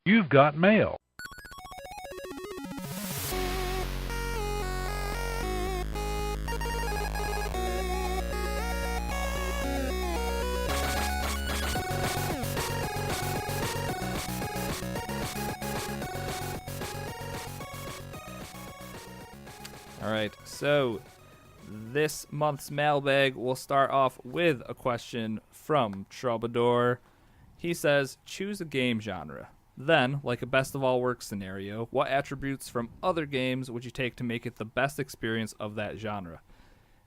You've got mail. All right, so this month's mailbag will start off with a question from Troubadour. He says, choose a game genre. Then, like a best of all work scenario, what attributes from other games would you take to make it the best experience of that genre?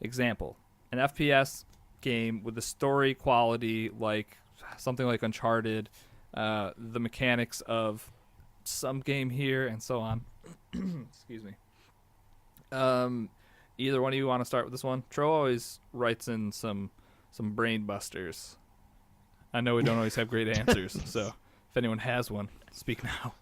Example, an FPS game with a story quality like something like Uncharted, the mechanics of some game here, and so on. Excuse me. Either one of you want to start with this one? Tro always writes in some brain busters. I know we don't always have great answers, so if anyone has one, speak now.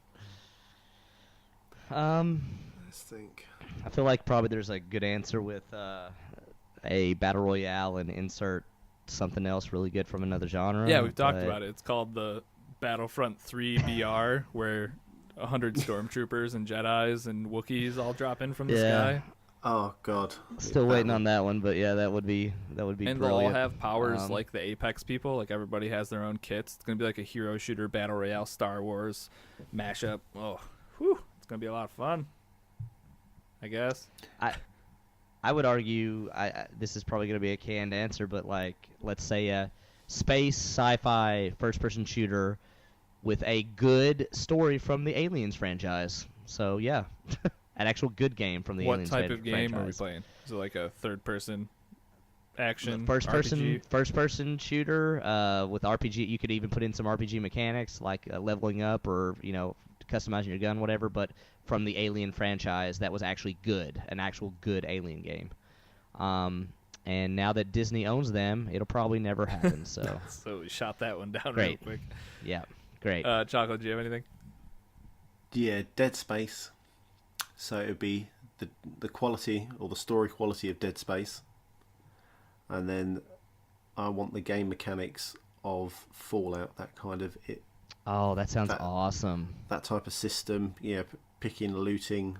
Let's think. I feel like probably there's a good answer with a battle royale and insert something else really good from another genre. Yeah, we've talked about it. It's called the Battlefront 3 BR, where 100 stormtroopers and Jedis and Wookiees all drop in from the sky. Oh God! Still waiting on that one, but yeah, that would be And brilliant. they'll all have powers like the Apex people. Like everybody has their own kits. It's gonna be like a hero shooter battle royale Star Wars mashup. Oh, whew! It's gonna be a lot of fun. I guess. I would argue, this is probably going to be a canned answer, but like, let's say a space sci-fi first-person shooter with a good story from the Aliens franchise. So yeah, an actual good game from the Aliens franchise. What type of game are we playing? Is it like a third-person action first-person shooter with RPG? You could even put in some RPG mechanics like leveling up or customizing your gun, whatever. But from the Alien franchise, that was actually good, an actual good Alien game. And now that Disney owns them, it'll probably never happen. So, so we shot that one down great. Real quick. Yeah, great. Chocolate, do you have anything? Yeah, Dead Space. So it would be the quality or the story quality of Dead Space, and then I want the game mechanics of Fallout. That kind of it. Oh, that sounds awesome. That type of system, picking, looting.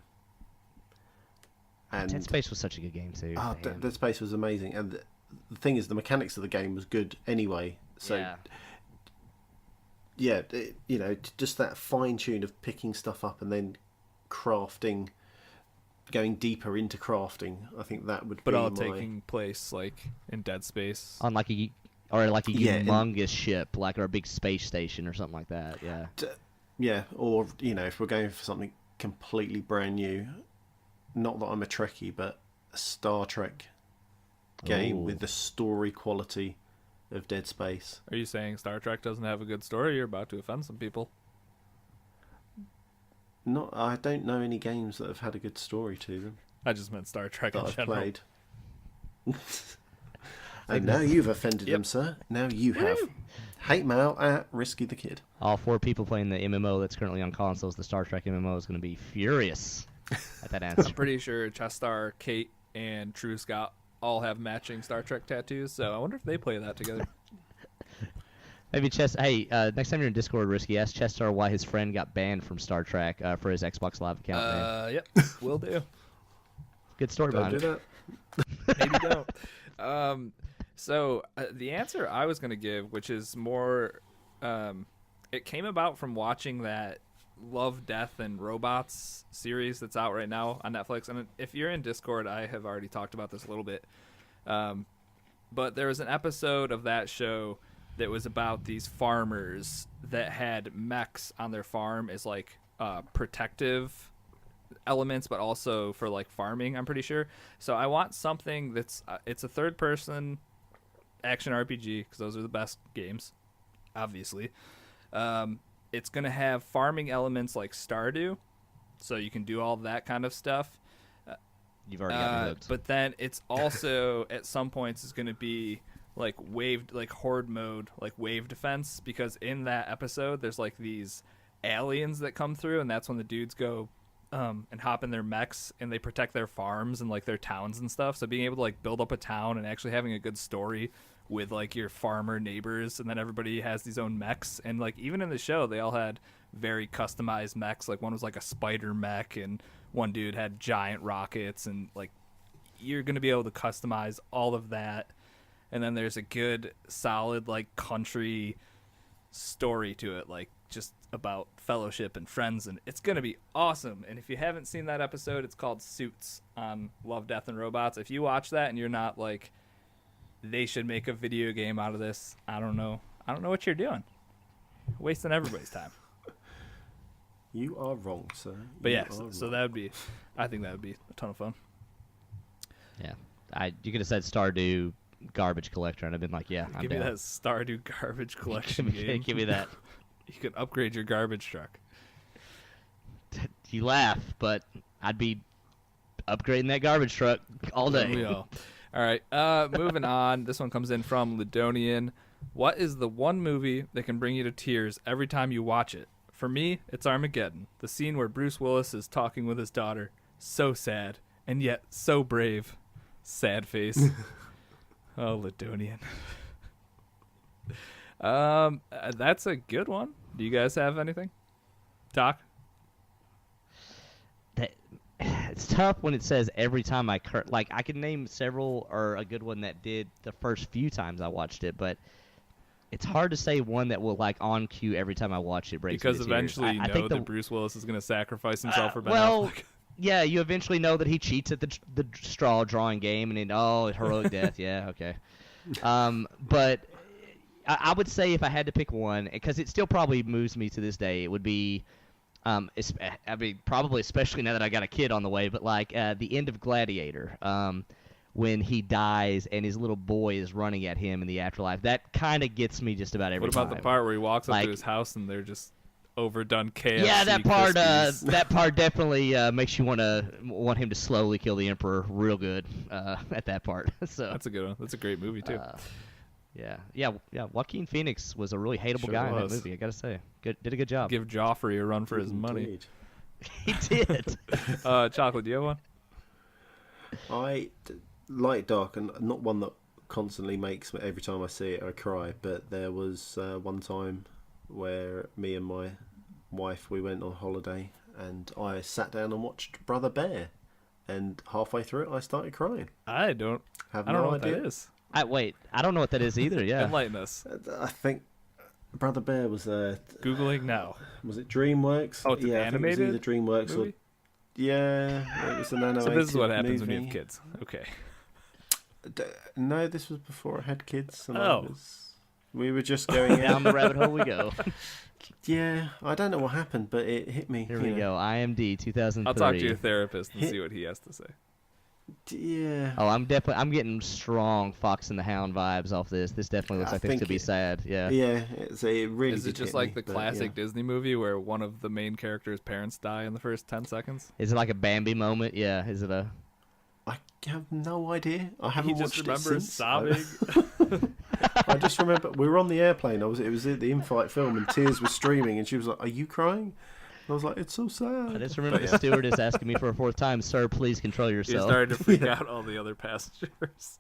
And Dead Space was such a good game too. Dead Space was amazing, and the thing is, the mechanics of the game was good anyway. So, just that fine tune of picking stuff up and then crafting, going deeper into crafting. I think that would. But all taking place like in Dead Space on like a humongous ship, like or a big space station or something like that. Yeah. Or if we're going for something completely brand new, not that I'm a Trekkie, but a Star Trek game with the story quality of Dead Space. Are you saying Star Trek doesn't have a good story? You're about to offend some people. I don't know any games that have had a good story to them. I just meant Star Trek that in I've general. played. And now you've offended them, sir. Now you have. Hate mail at Risky the Kid. All 4 people playing the MMO that's currently on consoles, the Star Trek MMO, is going to be furious at that answer. I'm pretty sure Chestar, Kate, and True Scott all have matching Star Trek tattoos, so I wonder if they play that together. Maybe Hey, next time you're in Discord, Risky, ask Chestar why his friend got banned from Star Trek for his Xbox Live account. Yep, will do. Good story behind it. Don't do that. Maybe don't. So the answer I was going to give, which is more, it came about from watching that Love, Death, and Robots series that's out right now on Netflix. And if you're in Discord, I have already talked about this a little bit. But there was an episode of that show that was about these farmers that had mechs on their farm as like protective elements, but also for like farming, I'm pretty sure. So I want something that's it's a third person action RPG, because those are the best games, obviously. It's going to have farming elements like Stardew, so you can do all that kind of stuff. You've already got me hooked. But then it's also at some points is going to be like horde mode, like wave defense, because in that episode there's like these aliens that come through, and that's when the dudes go and hop in their mechs and they protect their farms and like their towns and stuff. So being able to like build up a town and actually having a good story with like your farmer neighbors, and then everybody has these own mechs, and like even in the show they all had very customized mechs. Like one was like a spider mech, and one dude had giant rockets, and like you're going to be able to customize all of that. And then there's a good solid like country story to it, like just about fellowship and friends, and it's going to be awesome. And if you haven't seen that episode, it's called Suits on Love, Death, and Robots. If you watch that and you're not like, they should make a video game out of this, I don't know what you're doing. Wasting everybody's time. You are wrong, sir. But yeah, so that would be, I think that would be a ton of fun. Yeah. You could have said Stardew garbage collector, and I've been like, yeah, I'm Give down. me that Stardew garbage collection game. Give me that. You could upgrade your garbage truck. You laugh, but I'd be upgrading that garbage truck all day. All right, moving on. This one comes in from Ledonian. What is the one movie that can bring you to tears every time you watch it? For me, it's Armageddon. The scene where Bruce Willis is talking with his daughter. So sad, and yet so brave. Sad face. Oh, Ledonian. That's a good one. Do you guys have anything? Doc? It's tough when it says every time I like I can name several or a good one that did the first few times I watched it, but it's hard to say one that will like on cue every time I watch it breaks Because me to tears. eventually you know that Bruce Willis is going to sacrifice himself for Ben Affleck. Yeah, you eventually know that he cheats at the straw drawing game, and then heroic death. Yeah, okay. But I would say if I had to pick one, because it still probably moves me to this day, it would be. Probably especially now that I got a kid on the way, but like the end of Gladiator, when he dies and his little boy is running at him in the afterlife, that kind of gets me just about every time. What about the part where he walks up to his house and they're just overdone KFC? Yeah, that part. Crispies? That part definitely makes you want him to slowly kill the Emperor real good at that part. So that's a good one. That's a great movie too. Yeah. Joaquin Phoenix was a really hateable guy in that movie. I gotta say, did a good job. Give Joffrey a run for his money. He did. Chocolate, do you have one? I like Dark, and not one that constantly makes me every time I see it I cry. But there was one time where me and my wife, we went on holiday, and I sat down and watched Brother Bear, and halfway through it I started crying. I don't know what that is. I don't know what that is either. Yeah, enlighten us. I think Brother Bear was Googling now. Was it DreamWorks? Oh, it's an animated it was either DreamWorks movie? Or yeah, it was an animated. So this is what happens movie. when you have kids. Okay. No, this was before I had kids. And Oh. We were just going down the rabbit hole we go. Yeah, I don't know what happened, but it hit me. Here we go. IMDb 2003. I'll talk to your therapist and see what he has to say. Yeah. Oh, I'm getting strong Fox and the Hound vibes off this. This definitely looks like this could be sad. Yeah. Yeah, it really. Is it just like the classic Disney movie where one of the main character's parents die in the first 10 seconds? Is it like a Bambi moment? Yeah. Is it a? I have no idea. I haven't watched it since. He just remembers sobbing. I just remember we were on the airplane. It was the in-flight film, and tears were streaming, and she was like, "Are you crying?" I was like, "It's so sad." I just remember the stewardess asking me for a fourth time, "Sir, please control yourself." He started to freak out all the other passengers.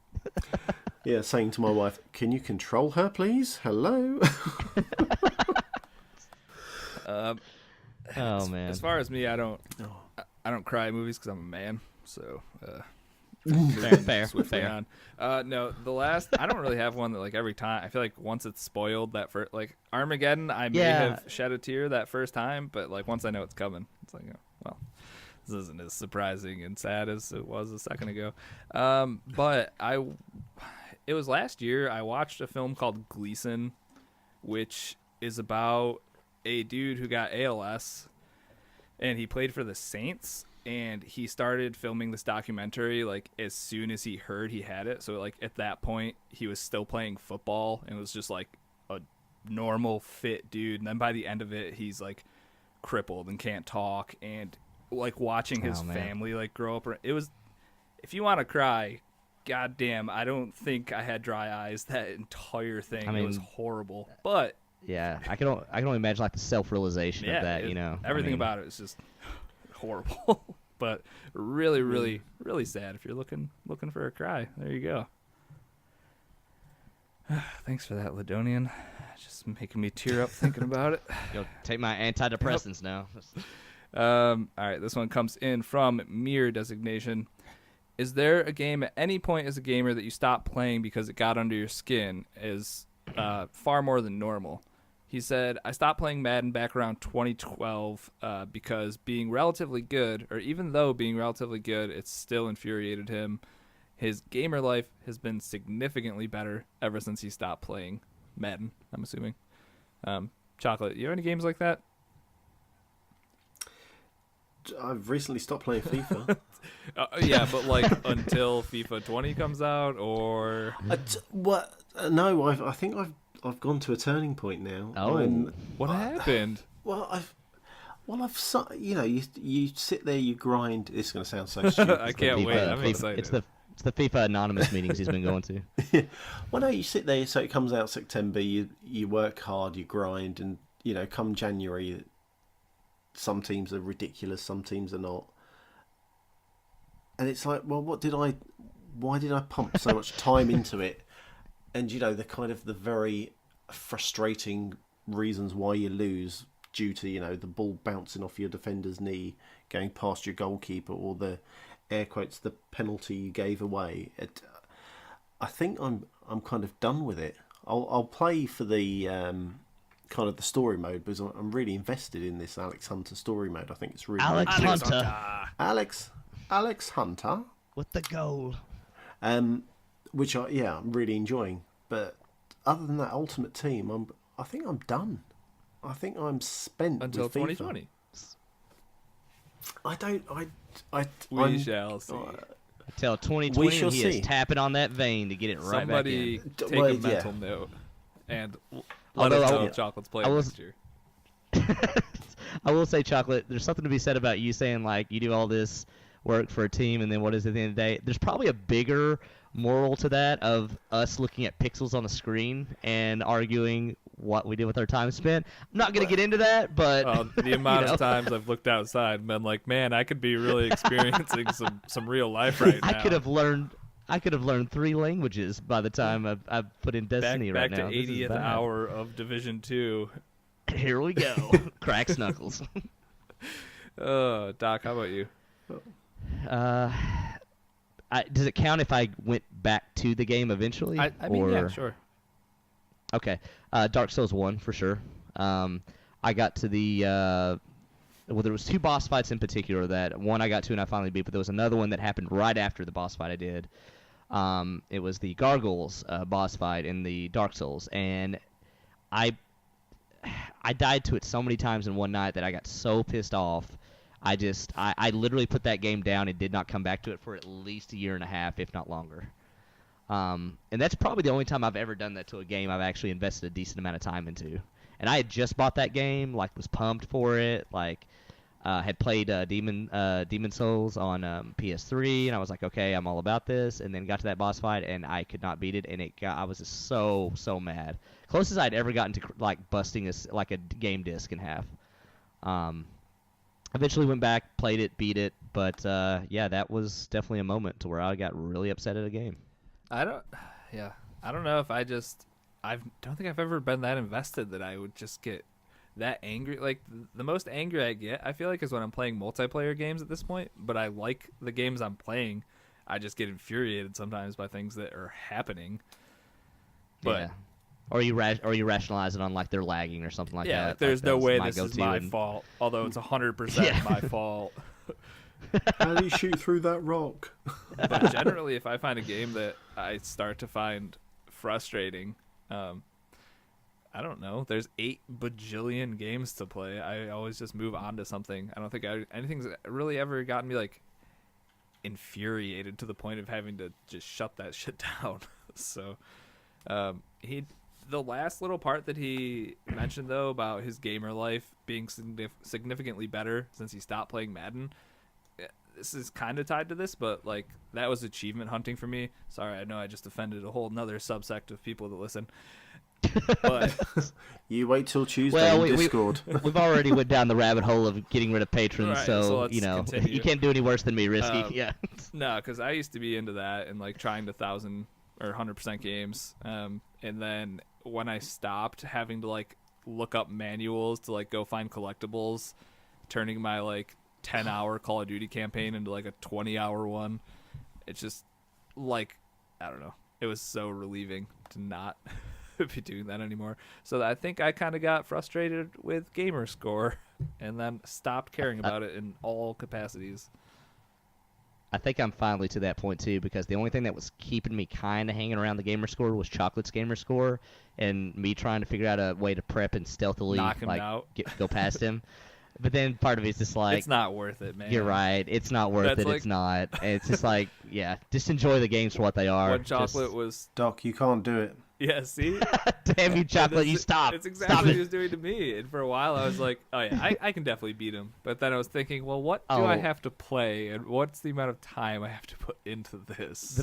Yeah, saying to my wife, "Can you control her, please? Hello." Oh man. As far as me, I don't cry at movies because I'm a man. So. Fair. On. No, the last I don't really have one that like every time. I feel like once it's spoiled that first, like Armageddon, I may have shed a tear that first time, but like once I know it's coming, it's like, oh, well, this isn't as surprising and sad as it was a second ago. But it was last year I watched a film called Gleason, which is about a dude who got ALS, and he played for the Saints. And he started filming this documentary like as soon as he heard he had it. So like at that point he was still playing football and was just like a normal fit dude. And then by the end of it, he's like crippled and can't talk, and like watching his family like grow up. It was, if you want to cry, goddamn, I don't think I had dry eyes that entire thing. I mean, it was horrible. But yeah, I can only imagine like the self-realization of that. Everything about it is just horrible. But really, really, really sad. If you're looking for a cry, there you go. Thanks for that, Ladonian. Just making me tear up thinking about it. Go take my antidepressants now. All right, this one comes in from Mere Designation. Is there a game at any point as a gamer that you stopped playing because it got under your skin is far more than normal? He said, I stopped playing Madden back around 2012 because being relatively good, or even though being relatively good, it still infuriated him. His gamer life has been significantly better ever since he stopped playing Madden, I'm assuming. Chocolate, you have any games like that? I've recently stopped playing FIFA. Yeah, but like until FIFA 20 comes out, or... No, I think I've gone to a turning point now. Oh, what happened? I've you sit there, you grind. It's going to sound so stupid. I can't wait. I'm excited. It's the FIFA Anonymous meetings he's been going to. Yeah. Well, no, you sit there. So it comes out September. You work hard, you grind, and come January, some teams are ridiculous, some teams are not. And it's like, well, why did I pump so much time into it? And the kind of the very frustrating reasons why you lose due to the ball bouncing off your defender's knee, going past your goalkeeper, or the air quotes the penalty you gave away. I think I'm kind of done with it. I'll play for the kind of the story mode because I'm really invested in this Alex Hunter story mode. I think it's really Alex Hunter. Alex Hunter with the goal. Which I'm really enjoying. But other than that Ultimate Team, I think I'm done. I think I'm spent until with 2020. We shall see. Until 2020, he see. is tapping on that vein to get it right back in. Somebody take a mental note and let us know if Chocolate's playing next year. I will say, Chocolate, there's something to be said about you saying, like, you do all this work for a team, and then what is it at the end of the day? There's probably a bigger moral to that of us looking at pixels on the screen and arguing what we did with our time spent. I'm not going to get into that, but the amount of times I've looked outside and been like, man, I could be really experiencing some real life right now. I could have learned 3 languages by the time I've put in Destiny back right now. Back to 80th hour of Division 2. Here we go. Cracks knuckles. Doc, how about you? Does it count if I went back to the game eventually? I mean, yeah, sure. Okay. Dark Souls 1 for sure. I got to the there was 2 boss fights in particular that one I got to and I finally beat, but there was another one that happened right after the boss fight I did. It was the Gargoyles boss fight in the Dark Souls, and I died to it so many times in one night that I got so pissed off. I literally put that game down and did not come back to it for at least a year and a half, if not longer. And that's probably the only time I've ever done that to a game I've actually invested a decent amount of time into. And I had just bought that game, like was pumped for it, like had played Demon Souls on PS3, and I was like, okay, I'm all about this. And then got to that boss fight, and I could not beat it, and I was just so mad. Closest I'd ever gotten to like busting a game disc in half. Eventually went back, played it, beat it, but that was definitely a moment to where I got really upset at a game. I don't know if I don't think I've ever been that invested that I would just get that angry. Like the most angry I get, I feel like, is when I'm playing multiplayer games at this point, but I like the games I'm playing. I just get infuriated sometimes by things that are happening. But yeah. Or you rationalize it on like they're lagging or something like that. Yeah, there's no way this is my and... fault, although it's 100% my fault. How do you shoot through that rock? But generally, if I find a game that I start to find frustrating, I don't know. There's 8 bajillion games to play. I always just move on to something. I don't think anything's really ever gotten me like infuriated to the point of having to just shut that shit down. So, the last little part that he mentioned though about his gamer life being significantly better since he stopped playing Madden. This is kind of tied to this, but like that was achievement hunting for me. Sorry, I know I just offended a whole nother subsect of people that listen. But you wait till Tuesday in Discord. We've already went down the rabbit hole of getting rid of patrons, right, so continue. You can't do any worse than me, Risky. Yeah. No, because I used to be into that and like trying to 1,000 or 100% games, and then when I stopped having to like look up manuals to like go find collectibles, turning my like 10-hour Call of Duty campaign into like a 20-hour one, it's just like, I don't know, it was so relieving to not be doing that anymore. So I think I kind of got frustrated with gamer score and then stopped caring about it in all capacities. I think I'm finally to that point too, because the only thing that was keeping me kind of hanging around the gamer score was Chocolate's gamer score, and me trying to figure out a way to prep and stealthily knock him out. Go past him. But then part of it's just like, it's not worth it, man. You're right. It's not worth it. Like, it's not. And it's just like, yeah, just enjoy the games for what they are. When Chocolate was... Doc, you can't do it. Yeah, see? Damn you, Chocolate, you stop. It's exactly what he was doing to me. And for a while, I was like, oh, yeah, I can definitely beat him. But then I was thinking, well, what do I have to play? And what's the amount of time I have to put into this?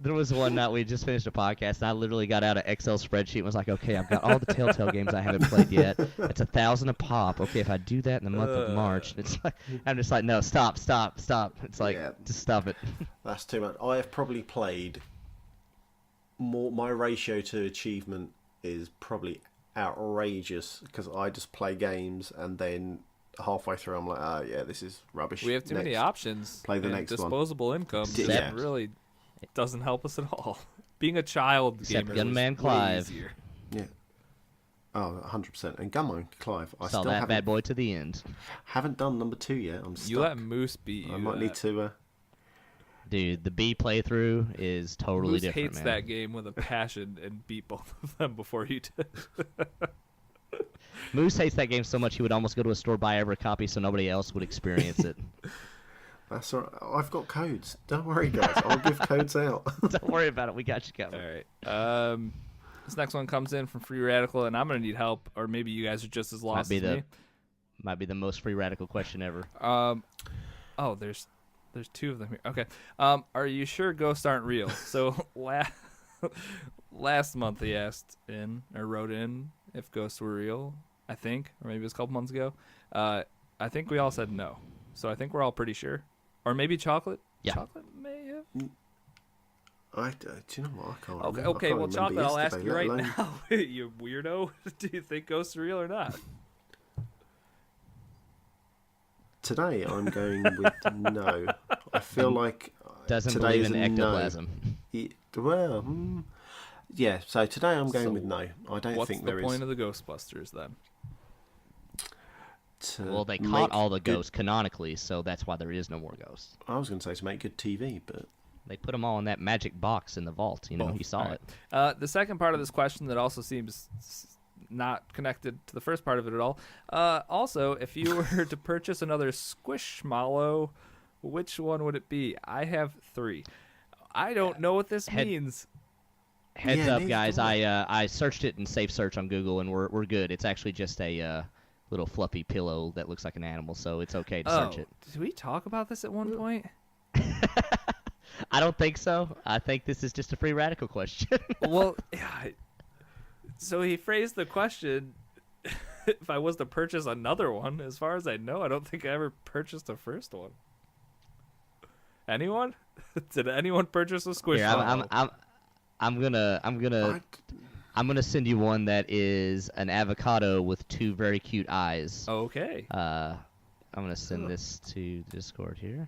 There was one night we just finished a podcast, and I literally got out an Excel spreadsheet and was like, okay, I've got all the Telltale games I haven't played yet. It's 1,000 a pop. Okay, if I do that in the month of March, it's like, I'm just like, no, stop. It's like, just stop it. That's too much. I have probably played... my ratio to achievement is probably outrageous because I just play games and then halfway through I'm like, oh yeah, this is rubbish. We have too many options. Play the and next one. disposable income Yeah. really doesn't help us at all. Being a child Except gamer Gunman was way Clive. easier. Yeah. Oh, 100%. And Gunman Clive. I Saw still that haven't, bad boy to the end. haven't done number 2 yet. I'm stuck. You let Moose beat you. I might need to. Dude, the B playthrough is totally Moose different, hates man. that game with a passion and beat both of them before you did. Moose hates that game so much he would almost go to a store, buy every copy so nobody else would experience it. That's all right. I've got codes. Don't worry, guys. I'll give codes out. Don't worry about it. We got you covered. All right. This next one comes in from Free Radical, and I'm gonna need help, or maybe you guys are just as lost as me. Might be the most free radical question ever. Oh, there's two of them here. Okay. Are you sure ghosts aren't real? So last month he wrote in if ghosts were real. I think, or maybe it was a couple months ago. I think we all said no. So I think we're all pretty sure. Or maybe Chocolate. Yeah. Chocolate may have. Do you know what? I can't Okay, remember. I can't well, remember Chocolate, I'll ask yesterday, you right let alone- now, you weirdo. Do you think ghosts are real or not? Today I'm going with no. I feel like Doesn't today believe is in a no. ectoplasm. Yeah, so today I'm going So with no. I don't What's think the there point is. of the Ghostbusters then? Well, they make caught all the good- ghosts canonically, so that's why there is no more ghosts. I was going to say to make good TV, but They put them all in that magic box in the vault. You know, you saw All it. right. The second part of this question that also seems not connected to the first part of it at all. Also, if you were to purchase another Squishmallow, which one would it be? I have 3. I don't know what this means. Heads Yeah, up, neither guys! do I searched it in safe search on Google, and we're good. It's actually just a little fluffy pillow that looks like an animal, so it's okay to search it. Did we talk about this at one point? I don't think so. I think this is just a free radical question. Well, yeah. So he phrased the question, if I was to purchase another one. As far as I know, I don't think I ever purchased the first one. Anyone? Did anyone purchase a Squishmallow? Here, I'm gonna send you one that is an avocado with 2 very cute eyes. Okay. I'm gonna send this to Discord here.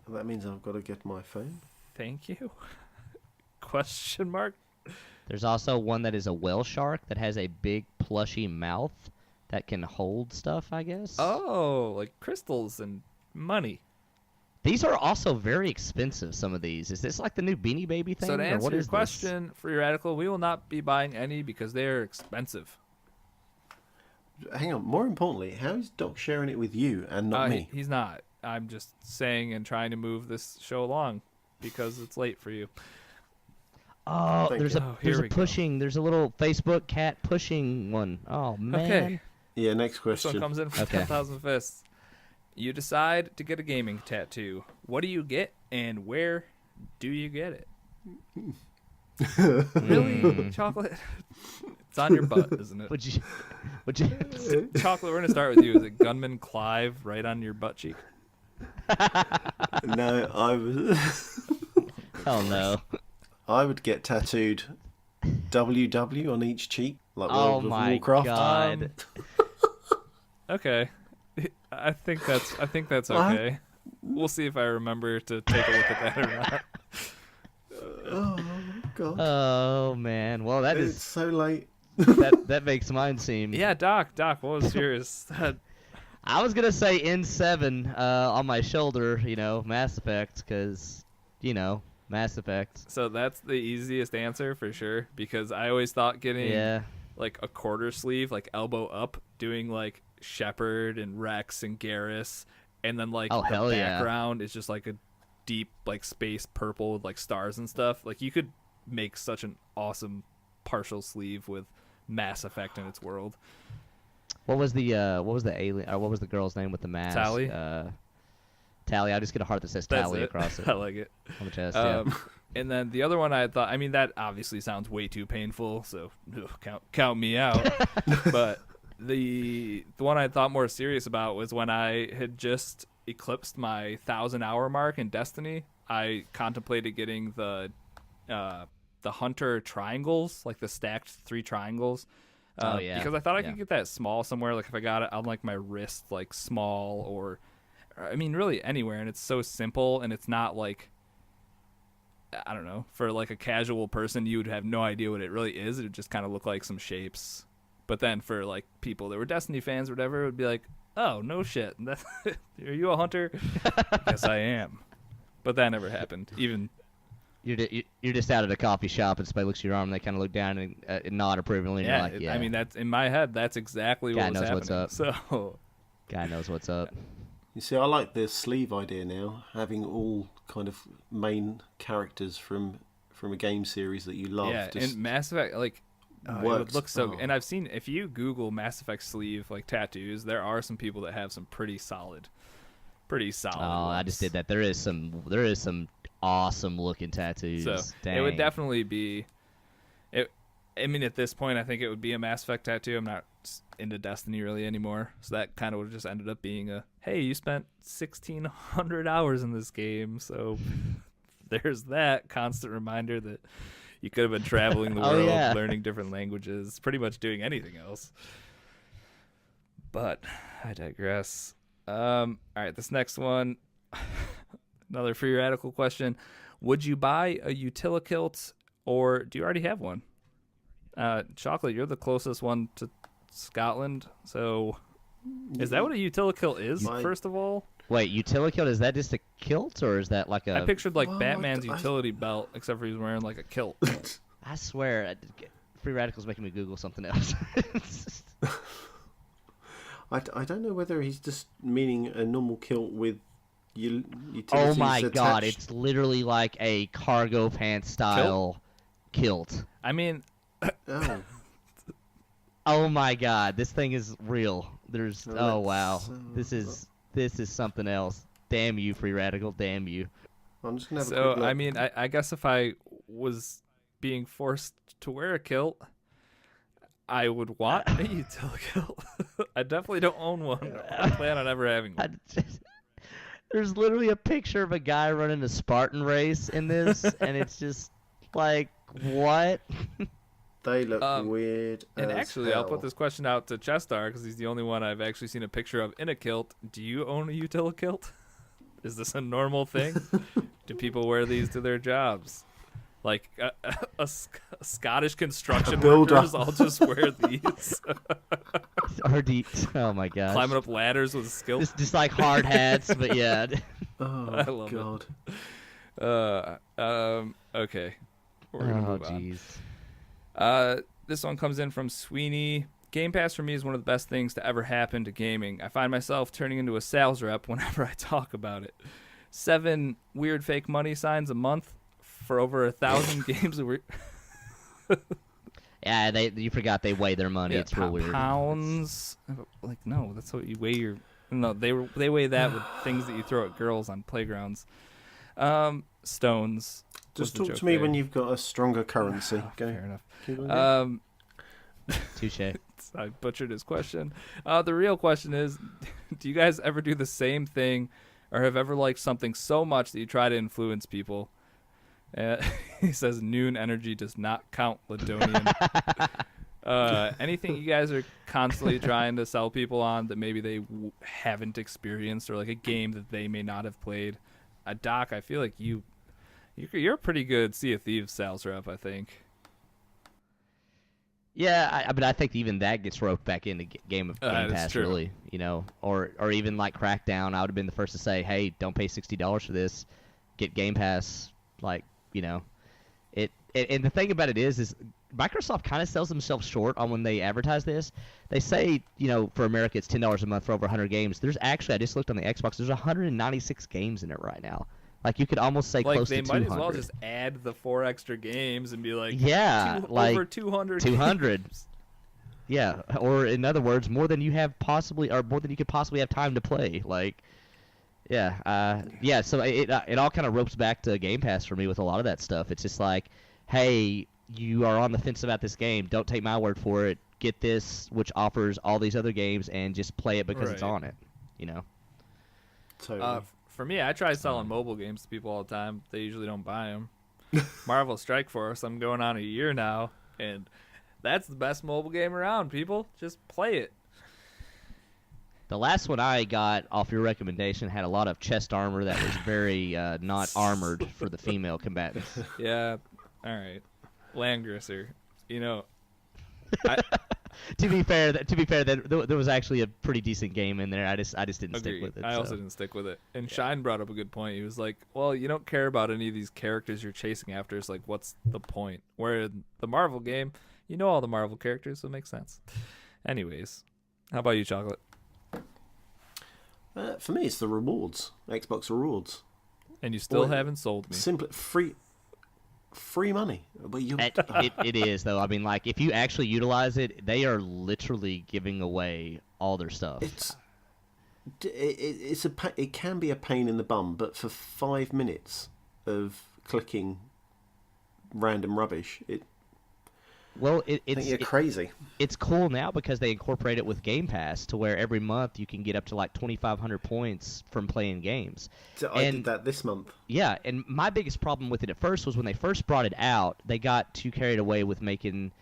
that means I've got to get my phone. Thank you. Question mark? There's also one that is a whale shark that has a big plushy mouth that can hold stuff, I guess. Oh, like crystals and money. These are also very expensive, some of these. Is this like the new Beanie Baby thing? So to or answer what your is this? question, Free Radical, we will not be buying any because they are expensive. Hang on. More importantly, how is Doc sharing it with you and not me? He's not. I'm just saying and trying to move this show along because it's late for you. Oh, Thank there's you. Oh, there's here a we go. pushing. There's a little Facebook cat pushing one. Oh man. Okay. Yeah, next This one question. comes in from Okay. 10,000 Fists. You decide to get a gaming tattoo. What do you get and where do you get it? Really? Chocolate? It's on your butt, isn't it? Would you? Chocolate, we're going to start with you. Is it Gunman Clive right on your butt cheek? No, I was. Hell no. I would get tattooed WW on each cheek, like Oh World of my Warcraft. god. Okay. I think that's okay. We'll see if I remember to take a look at that or not. Oh god, Oh man. Well, that it's is so late. that makes mine seem. Yeah, Doc, what was yours? I was gonna say N7 on my shoulder. You know, Mass Effect, because Mass Effect. So that's the easiest answer for sure, because I always thought getting Yeah. like a quarter sleeve, like elbow up, doing like Shepard and Rex and Garrus, and then like Oh, the hell yeah. background is just like a deep like space purple with like stars and stuff. Like you could make such an awesome partial sleeve with Mass Effect in its world. What was the alien? Or what was the girl's name with the mask? Tally? Tally. I just get a heart that says That's Tally it. across it I like it. on the chest. Yeah. And then the other one I thought, I mean, that obviously sounds way too painful, so count me out. But the one I thought more serious about was when I had just eclipsed my 1,000-hour mark in Destiny. I contemplated getting the the hunter triangles, like the stacked 3 triangles. Because I thought I could get that small somewhere, like if I got it on like my wrist, like small, or I mean really anywhere, and it's so simple, and it's not like, I don't know, for like a casual person you would have no idea what it really is. It would just kind of look like some shapes. But then for like people that were Destiny fans or whatever, it would be like, oh no shit, are you a hunter? Yes I am. But that never happened. Even you're just out at a coffee shop and somebody looks at your arm and they kind of look down and nod approvingly. And you're like, I mean, that's in my head. That's exactly what was happening. What's up. So, guy knows what's up. You see, I like the sleeve idea now, having all kind of main characters from a game series that you love. Yeah, and Mass Effect, like, it would look so. And I've seen, if you Google Mass Effect sleeve like tattoos, there are some people that have some pretty solid. Oh, ones. I just did that. There is some awesome looking tattoos. So Dang. it would definitely be. I mean, at this point, I think it would be a Mass Effect tattoo. I'm not into Destiny really anymore, so that kind of would have just ended up being a, hey, you spent 1,600 hours in this game, so there's that constant reminder that you could have been traveling the world, learning different languages, pretty much doing anything else. But I digress. All right, this next one, another free radical question: would you buy a Utilikilt, or do you already have one? Chocolate, you're the closest one to Scotland, so is that what a Utilikilt is? First of all, wait, Utilikilt, is that just a kilt, or is that like a? I pictured like Batman's utility belt, except for he's wearing like a kilt. I swear, free radicals making me Google something else. I don't know whether he's just meaning a normal kilt with utilities Oh my attached. god, it's literally like a cargo pants style kilt. I mean, oh my god, this thing is real. There's wow, this is something else. Damn you, free radical, damn you. I'm just gonna have a so quick look. I mean, I guess if I was being forced to wear a kilt, I would want a Utilikilt. I definitely don't own one. I plan on ever having one. There's literally a picture of a guy running a Spartan race in this, and it's just like, what? They look weird. And as actually, hell. I'll put this question out to Chestar because he's the only one I've actually seen a picture of in a kilt. Do you own a Utilikilt? Is this a normal thing? Do people wear these to their jobs? Like a Scottish construction workers all just wear these. Oh my gosh. Climbing up ladders with skills. It's just like hard hats, but yeah. Oh I love god. Okay. We're gonna move on. This one comes in from Sweeney. Game Pass for me is one of the best things to ever happen to gaming. I find myself turning into a sales rep whenever I talk about it. 7 weird fake money signs a month for over 1,000 games a week. Yeah, you forgot they weigh their money. It's real weird. Pounds. Like, no, that's what you weigh your. No, they weigh that with things that you throw at girls on playgrounds. Stones. Just talk to me when you've got a stronger currency. Fair enough. Touche. I butchered his question. The real question is, do you guys ever do the same thing, or have ever liked something so much that you try to influence people? He says noon energy does not count, Ladonian. Anything you guys are constantly trying to sell people on that maybe they haven't experienced, or like a game that they may not have played? Doc, I feel like you're a pretty good Sea of Thieves sales rep, I think. Yeah, but I think even that gets roped back into Game Pass, true. really. You know, or even like Crackdown, I would have been the first to say, hey, don't pay $60 for this, get Game Pass. Like, you know, and the thing about it is Microsoft kind of sells themselves short on when they advertise this. They say, you know, for America it's $10 a month for over 100 games. There's actually, I just looked on the Xbox, there's 196 games in it right now. Like, you could almost say close to 200. They might as well just add the 4 extra games and be like, like over 200. 200. Yeah, or in other words, more than you have possibly, or more than you could possibly have time to play. Like, yeah. So it all kind of ropes back to Game Pass for me with a lot of that stuff. It's just like, hey, you are on the fence about this game. Don't take my word for it. Get this, which offers all these other games, and just play it because it's on it. You know. Totally. For me, I try selling mobile games to people all the time. They usually don't buy them. Marvel Strike Force. I'm going on a year now, and that's the best mobile game around, people. Just play it. The last one I got off your recommendation had a lot of chest armor that was very not armored for the female combatants. Yeah, all right. Landgrisser. To be fair, there was actually a pretty decent game in there. I just didn't stick with it. I also didn't stick with it. And Shine brought up a good point. He was like, "Well, you don't care about any of these characters you're chasing after. It's like, what's the point?" Where in the Marvel game, you know all the Marvel characters, so it makes sense. Anyways, how about you, Chocolate? For me, it's the rewards, Xbox rewards. And you still haven't sold me. Simply free money. But it is though. I mean, like if you actually utilize it, they are literally giving away all their stuff. It can be a pain in the bum, but for 5 minutes of clicking random rubbish, I think you're crazy. It's cool now because they incorporate it with Game Pass to where every month you can get up to like 2,500 points from playing games. So I did that this month. Yeah, and my biggest problem with it at first was when they first brought it out, they got too carried away with making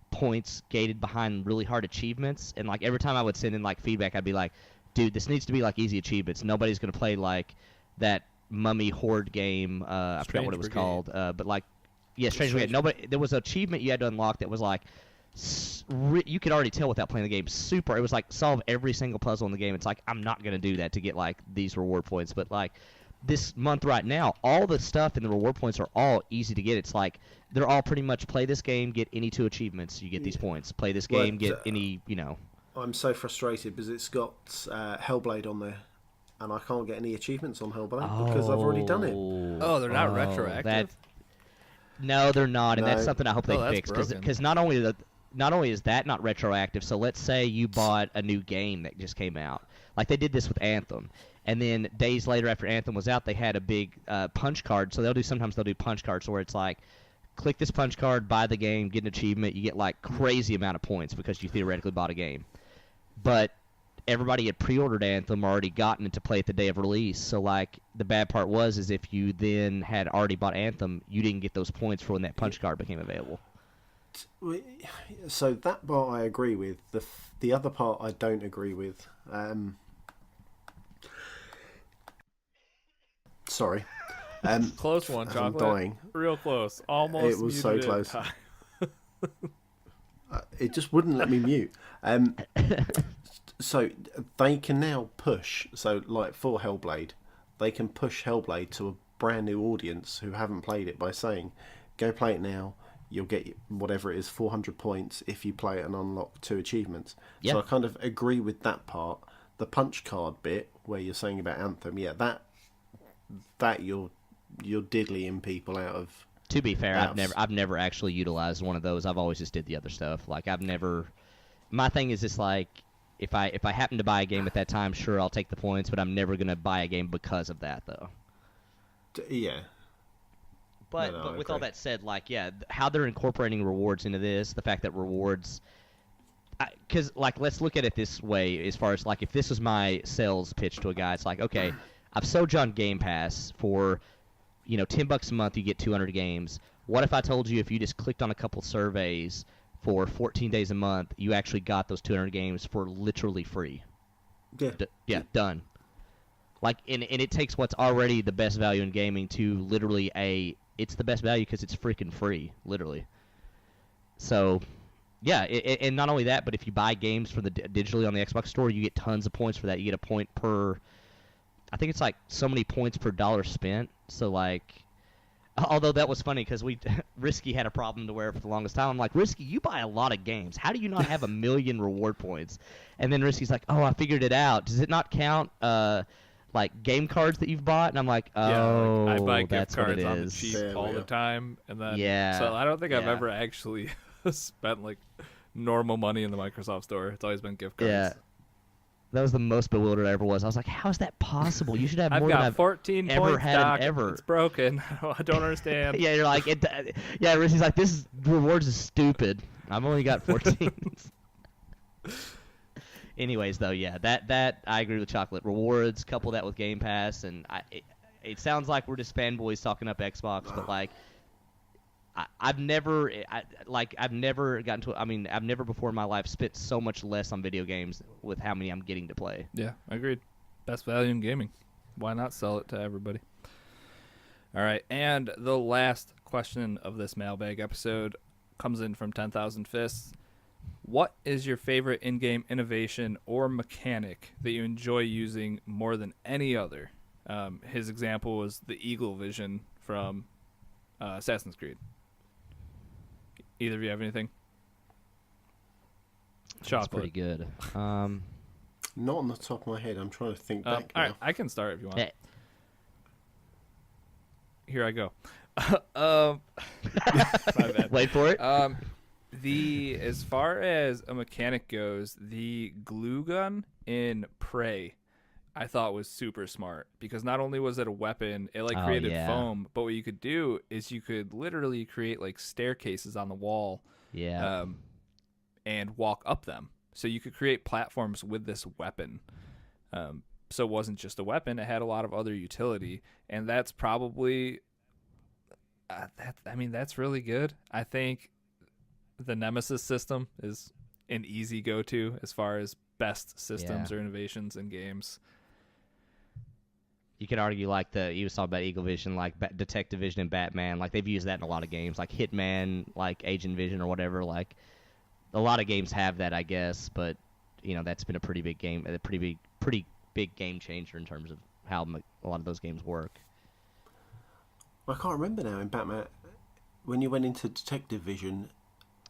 points gated behind really hard achievements. And like every time I would send in like feedback, I'd be like, dude, this needs to be like easy achievements. Nobody's going to play like that Mummy Horde game. I forgot what it was called. But like, yeah, Strange Brigade. There was an achievement you had to unlock that was like, you could already tell without playing the game. It was like solve every single puzzle in the game. It's like I'm not gonna do that to get like these reward points. But like this month right now, all the stuff in the reward points are all easy to get. It's like they're all pretty much play this game, get any 2 achievements, you get these points. Play this game, get any, I'm so frustrated because it's got Hellblade on there, and I can't get any achievements on Hellblade because I've already done it. Oh, they're not retroactive. No, they're not, and that's something I hope they fix because not only is that not retroactive. So let's say you bought a new game that just came out, like they did this with Anthem, and then days later after Anthem was out, they had a big punch card. So sometimes they'll do punch cards where it's like, click this punch card, buy the game, get an achievement, you get like crazy amount of points because you theoretically bought a game, but everybody had pre-ordered Anthem or already gotten it to play it the day of release. So, like, the bad part is if you then had already bought Anthem, you didn't get those points for when that punch card became available. So that part I agree with. The other part I don't agree with. Sorry. Close one, Chocolate. I'm dying. Real close. Almost. It was so close. It just wouldn't let me mute. So they can now push. So like for Hellblade, they can push Hellblade to a brand new audience who haven't played it by saying, "Go play it now. You'll get whatever it is, 400 points if you play it and unlock 2 achievements." Yep. So I kind of agree with that part. The punch card bit where you're saying about Anthem, yeah, that you're diddlying people out of. To be fair, I've never actually utilized one of those. I've always just did the other stuff. Like I've never. My thing is just like, if I happen to buy a game at that time, sure, I'll take the points, but I'm never gonna buy a game because of that, though. Yeah. But with all that said, like, yeah, how they're incorporating rewards into this, the fact that rewards, because like, let's look at it this way, as far as like, if this was my sales pitch to a guy, it's like, okay, I've sold you on Game Pass for, $10 a month, you get 200 games. What if I told you if you just clicked on a couple surveys for 14 days a month, you actually got those 200 games for literally free? Yeah. Done. Like, and it takes what's already the best value in gaming to literally it's the best value because it's freaking free, literally. So, yeah, and not only that, but if you buy games from digitally on the Xbox Store, you get tons of points for that. You get a point per, I think it's like so many points per dollar spent. So, like, although that was funny because Risky had a problem to where for the longest time, I'm like, Risky, you buy a lot of games. How do you not have 1 million reward points? And then Risky's like, oh, I figured it out. Does it not count, like game cards that you've bought? And I'm like, oh, I buy gift that's cards what it on the is. cheap all the time, and then Yeah. So I don't think I've ever actually spent like normal money in the Microsoft Store. It's always been gift cards. Yeah, that was the most bewildered I ever was. I was like, how is that possible? You should have more than I've 14 ever points, had Doc. ever. It's broken. I don't understand. Yeah, you're like, yeah. Risky's like, this rewards is stupid. I've only got 14. Anyways, though, yeah, that I agree with Chocolate. Rewards, couple that with Game Pass, and it sounds like we're just fanboys talking up Xbox, but like, I've never gotten to. I mean, I've never before in my life spent so much less on video games with how many I'm getting to play. Yeah, agreed. Best value in gaming. Why not sell it to everybody? All right, and the last question of this mailbag episode comes in from 10,000 Fists. What is your favorite in-game innovation or mechanic that you enjoy using more than any other? His example was the eagle vision from Assassin's Creed. Either of you have anything? That's pretty good. Not on the top of my head. I'm trying to think back all now. right, I can start if you want. Hey. Here I go. My bad. Wait for it. As far as a mechanic goes, the glue gun in Prey I thought was super smart, because not only was it a weapon, it created foam, but what you could do is you could literally create like staircases on the wall, and walk up them. So you could create platforms with this weapon. So it wasn't just a weapon; it had a lot of other utility, and that's probably that's really good. I think the Nemesis system is an easy go-to as far as best systems or innovations in games. You could argue like you was talking about Eagle Vision, like Detective Vision in Batman. Like they've used that in a lot of games, like Hitman, like Agent Vision or whatever. Like a lot of games have that, I guess. But that's been a pretty big big game changer in terms of how a lot of those games work. I can't remember now in Batman when you went into Detective Vision.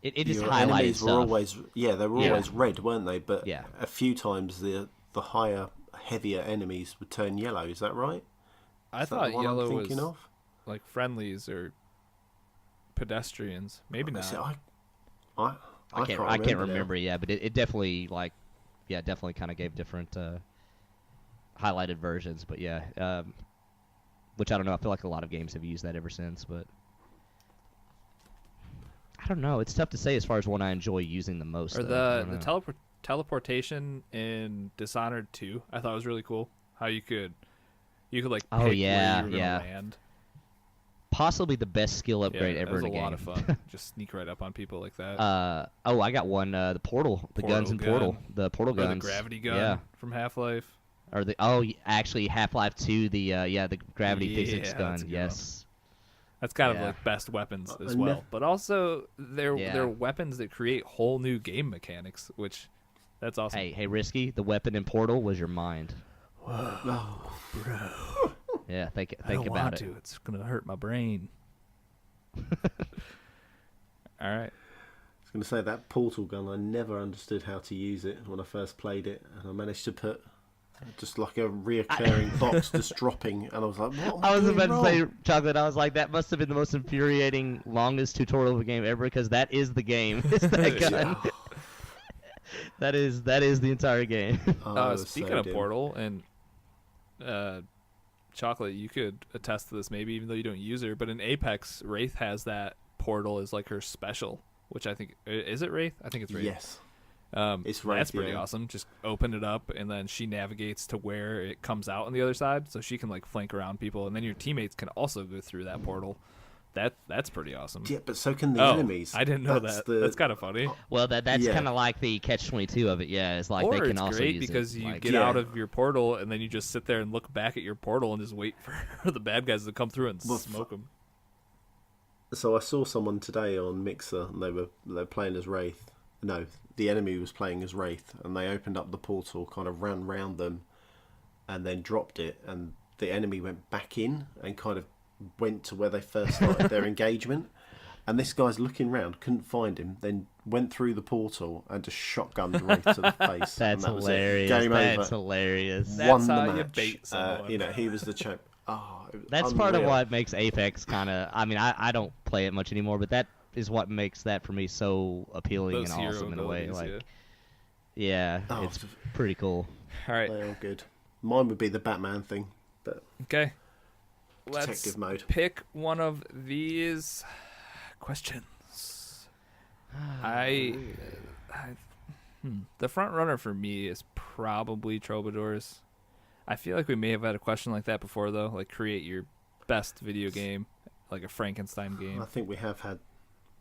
It just your highlighted enemies stuff. were always always red, weren't they? But Yeah. a few times the higher, heavier enemies would turn yellow. Is that right? I Is that thought the one yellow I'm was thinking of? like friendlies or pedestrians. Maybe not. See, I can't remember. now. Yeah, but it definitely definitely kind of gave different highlighted versions. But which I don't know. I feel like a lot of games have used that ever since, but. I don't know. It's tough to say as far as one I enjoy using the most. Or the teleportation in Dishonored 2, I thought was really cool. How you could like pick where you were gonna land. Possibly the best skill upgrade ever in a game. It was a lot of fun. Just sneak right up on people like that. I got one. The portal, the guns in Portal, the portal guns, or the gravity gun from Half-Life. Or actually Half-Life 2, the gravity physics gun. Yes. That's kind of like best weapons as well. But also, they're weapons that create whole new game mechanics, which that's awesome. Hey, Risky, the weapon in Portal was your mind. Whoa. Oh, bro. Yeah, think I don't about want it. to. It's going to hurt my brain. All right. I was going to say, that portal gun, I never understood how to use it when I first played it, and I managed to put just like a reoccurring box just dropping, and I was like, what am I was about doing to say, wrong? Chocolate, I was like, that must have been the most infuriating, longest tutorial of a game ever, because that is the game. It's that gun. that is the entire game. Speaking of Portal, and Chocolate, you could attest to this maybe, even though you don't use her, but in Apex, Wraith has that portal as like her special, which I think, is it Wraith? I think it's Wraith. Yes. It's Wraith, that's pretty awesome. Just open it up, and then she navigates to where it comes out on the other side, so she can like flank around people, and then your teammates can also go through that portal. That's pretty awesome. Yeah, but so can the enemies. I didn't know that. That's kind of funny. Well, that's kind of like the catch-22 of it. Yeah, it's like or they can it's also great use because it. you Like, get out of your portal, and then you just sit there and look back at your portal and just wait for the bad guys to come through and smoke them. So I saw someone today on Mixer, and they were playing as Wraith. No, the enemy was playing as Wraith, and they opened up the portal, kind of ran round them, and then dropped it, and the enemy went back in and kind of went to where they first started their engagement. And this guy's looking round, couldn't find him, then went through the portal and just shotgunned Wraith to the face. That's and that hilarious. Was it. Game That's over. hilarious. That's Won how the you match. bait someone. He was the champ. Oh, That's part of what makes Apex kind of. I mean, I don't play it much anymore, but that is what makes that for me so appealing Those and awesome in a way. abilities, Like, it's pretty cool. All right. They're all good. Mine would be the Batman thing, but Okay. detective mode. Pick one of these questions. The front runner for me is probably Troubadours. I feel like we may have had a question like that before, though. Like, create your best video game. like a Frankenstein game. I think we have had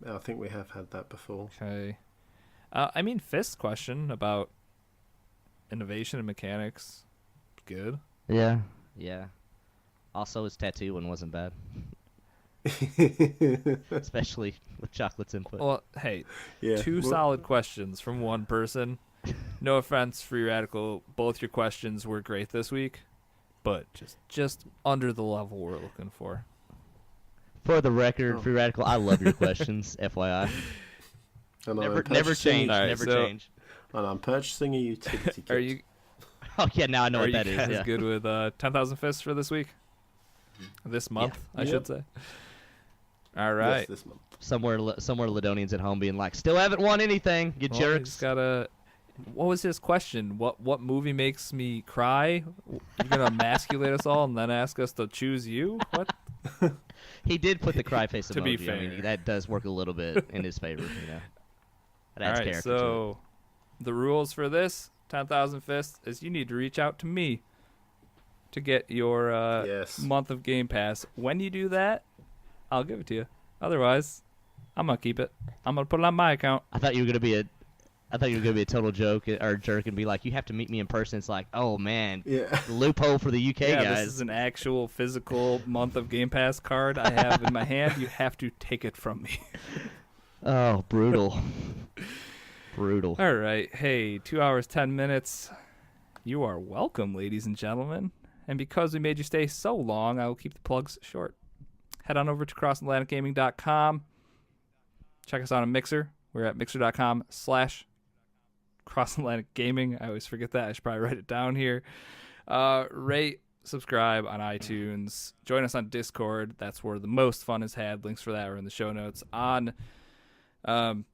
that before. Okay. I mean, Fist's question about innovation and mechanics, good. Yeah. Yeah. Also, his tattoo one wasn't bad. Especially with Chocolate's input. Well, hey, Yeah. two Well- solid questions from one person. No offense, Free Radical. Both your questions were great this week, but just under the level we're looking for. For the record, Oh. Free Radical, I love your questions, FYI. And Never I'm change, purchasing- All right, never so- change. And I'm purchasing a utility kit. Are you Oh, yeah, now I know are what you that is. guys Yeah. good with 10,000 Fists for this week? This month, I Yep. should say. All right. Yes, this month. Somewhere Ladonians at home being like, still haven't won anything, you Well, jerks. he's gotta. What was his question? What movie makes me cry? You're gonna emasculate us all and then ask us to choose you? What? He did put the cry face To emoji. be I mean, fair. that does work a little bit in his favor, you know. It All adds right. character to it. So, the rules for this 10,000 Fists is you need to reach out to me to get your Yes. month of Game Pass. When you do that, I'll give it to you. Otherwise, I'm gonna keep it. I'm gonna put it on my account. I thought you were gonna be a total joke or jerk and be like, you have to meet me in person. It's like, oh man, Yeah. the loophole for the UK Yeah, guys. this is an actual physical month of Game Pass card I have in my hand. You have to take it from me. Oh, brutal. Brutal. All right. Hey, 2 hours, 10 minutes. You are welcome, ladies and gentlemen. And because we made you stay so long, I will keep the plugs short. Head on over to crossatlanticgaming.com. Check us out on Mixer. We're at mixer.com/crossatlanticgaming. I always forget that. I should probably write it down here. Rate, subscribe on iTunes. Join us on Discord. That's where the most fun is had. Links for that are in the show notes. On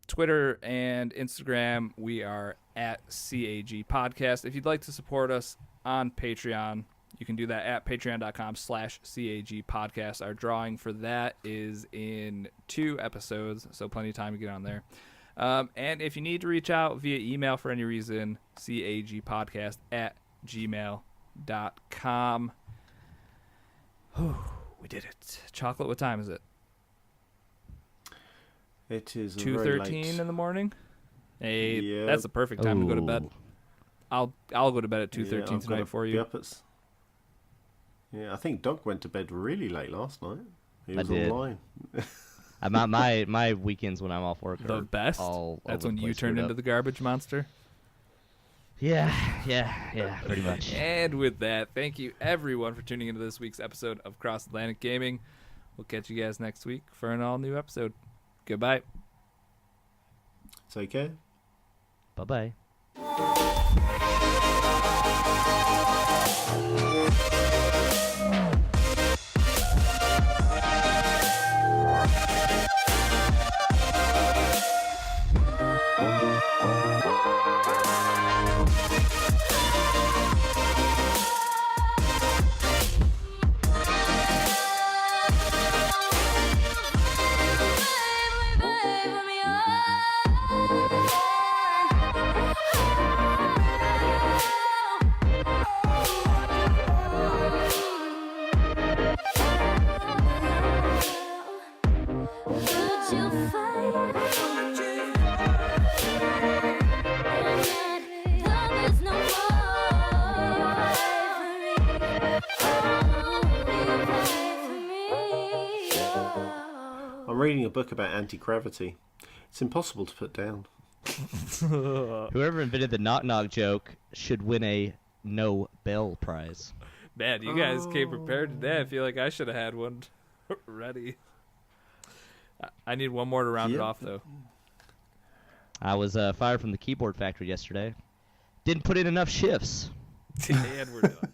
Twitter and Instagram, we are at CAG Podcast. If you'd like to support us on Patreon, you can do that at patreon.com/CAG Podcast. Our drawing for that is in 2 episodes, so plenty of time to get on there. And if you need to reach out via email for any reason, cagpodcast@gmail.com. Whew, we did it. Chocolate, what time is it? It is 2:13 in the morning. Hey, Yep. that's the perfect time to go to bed. Ooh. I'll go to bed at 2:13 tonight for you. Yeah, I think Doc went to bed really late last night. He I was did. online. My weekends when I'm off work The are best. all That's over when the you place, turned screwed into up. the garbage monster. Yeah, pretty much. And with that, thank you everyone for tuning into this week's episode of Cross Atlantic Gaming. We'll catch you guys next week for an all new episode. Goodbye. Take care. Bye-bye. I'm reading a book about anti-gravity. It's impossible to put down. Whoever invented the knock-knock joke should win a Nobel Prize. Man, you guys came prepared today. I feel like I should have had one ready. I need one more to round it Yep. off, though. I was fired from the keyboard factory yesterday. Didn't put in enough shifts. And we're done.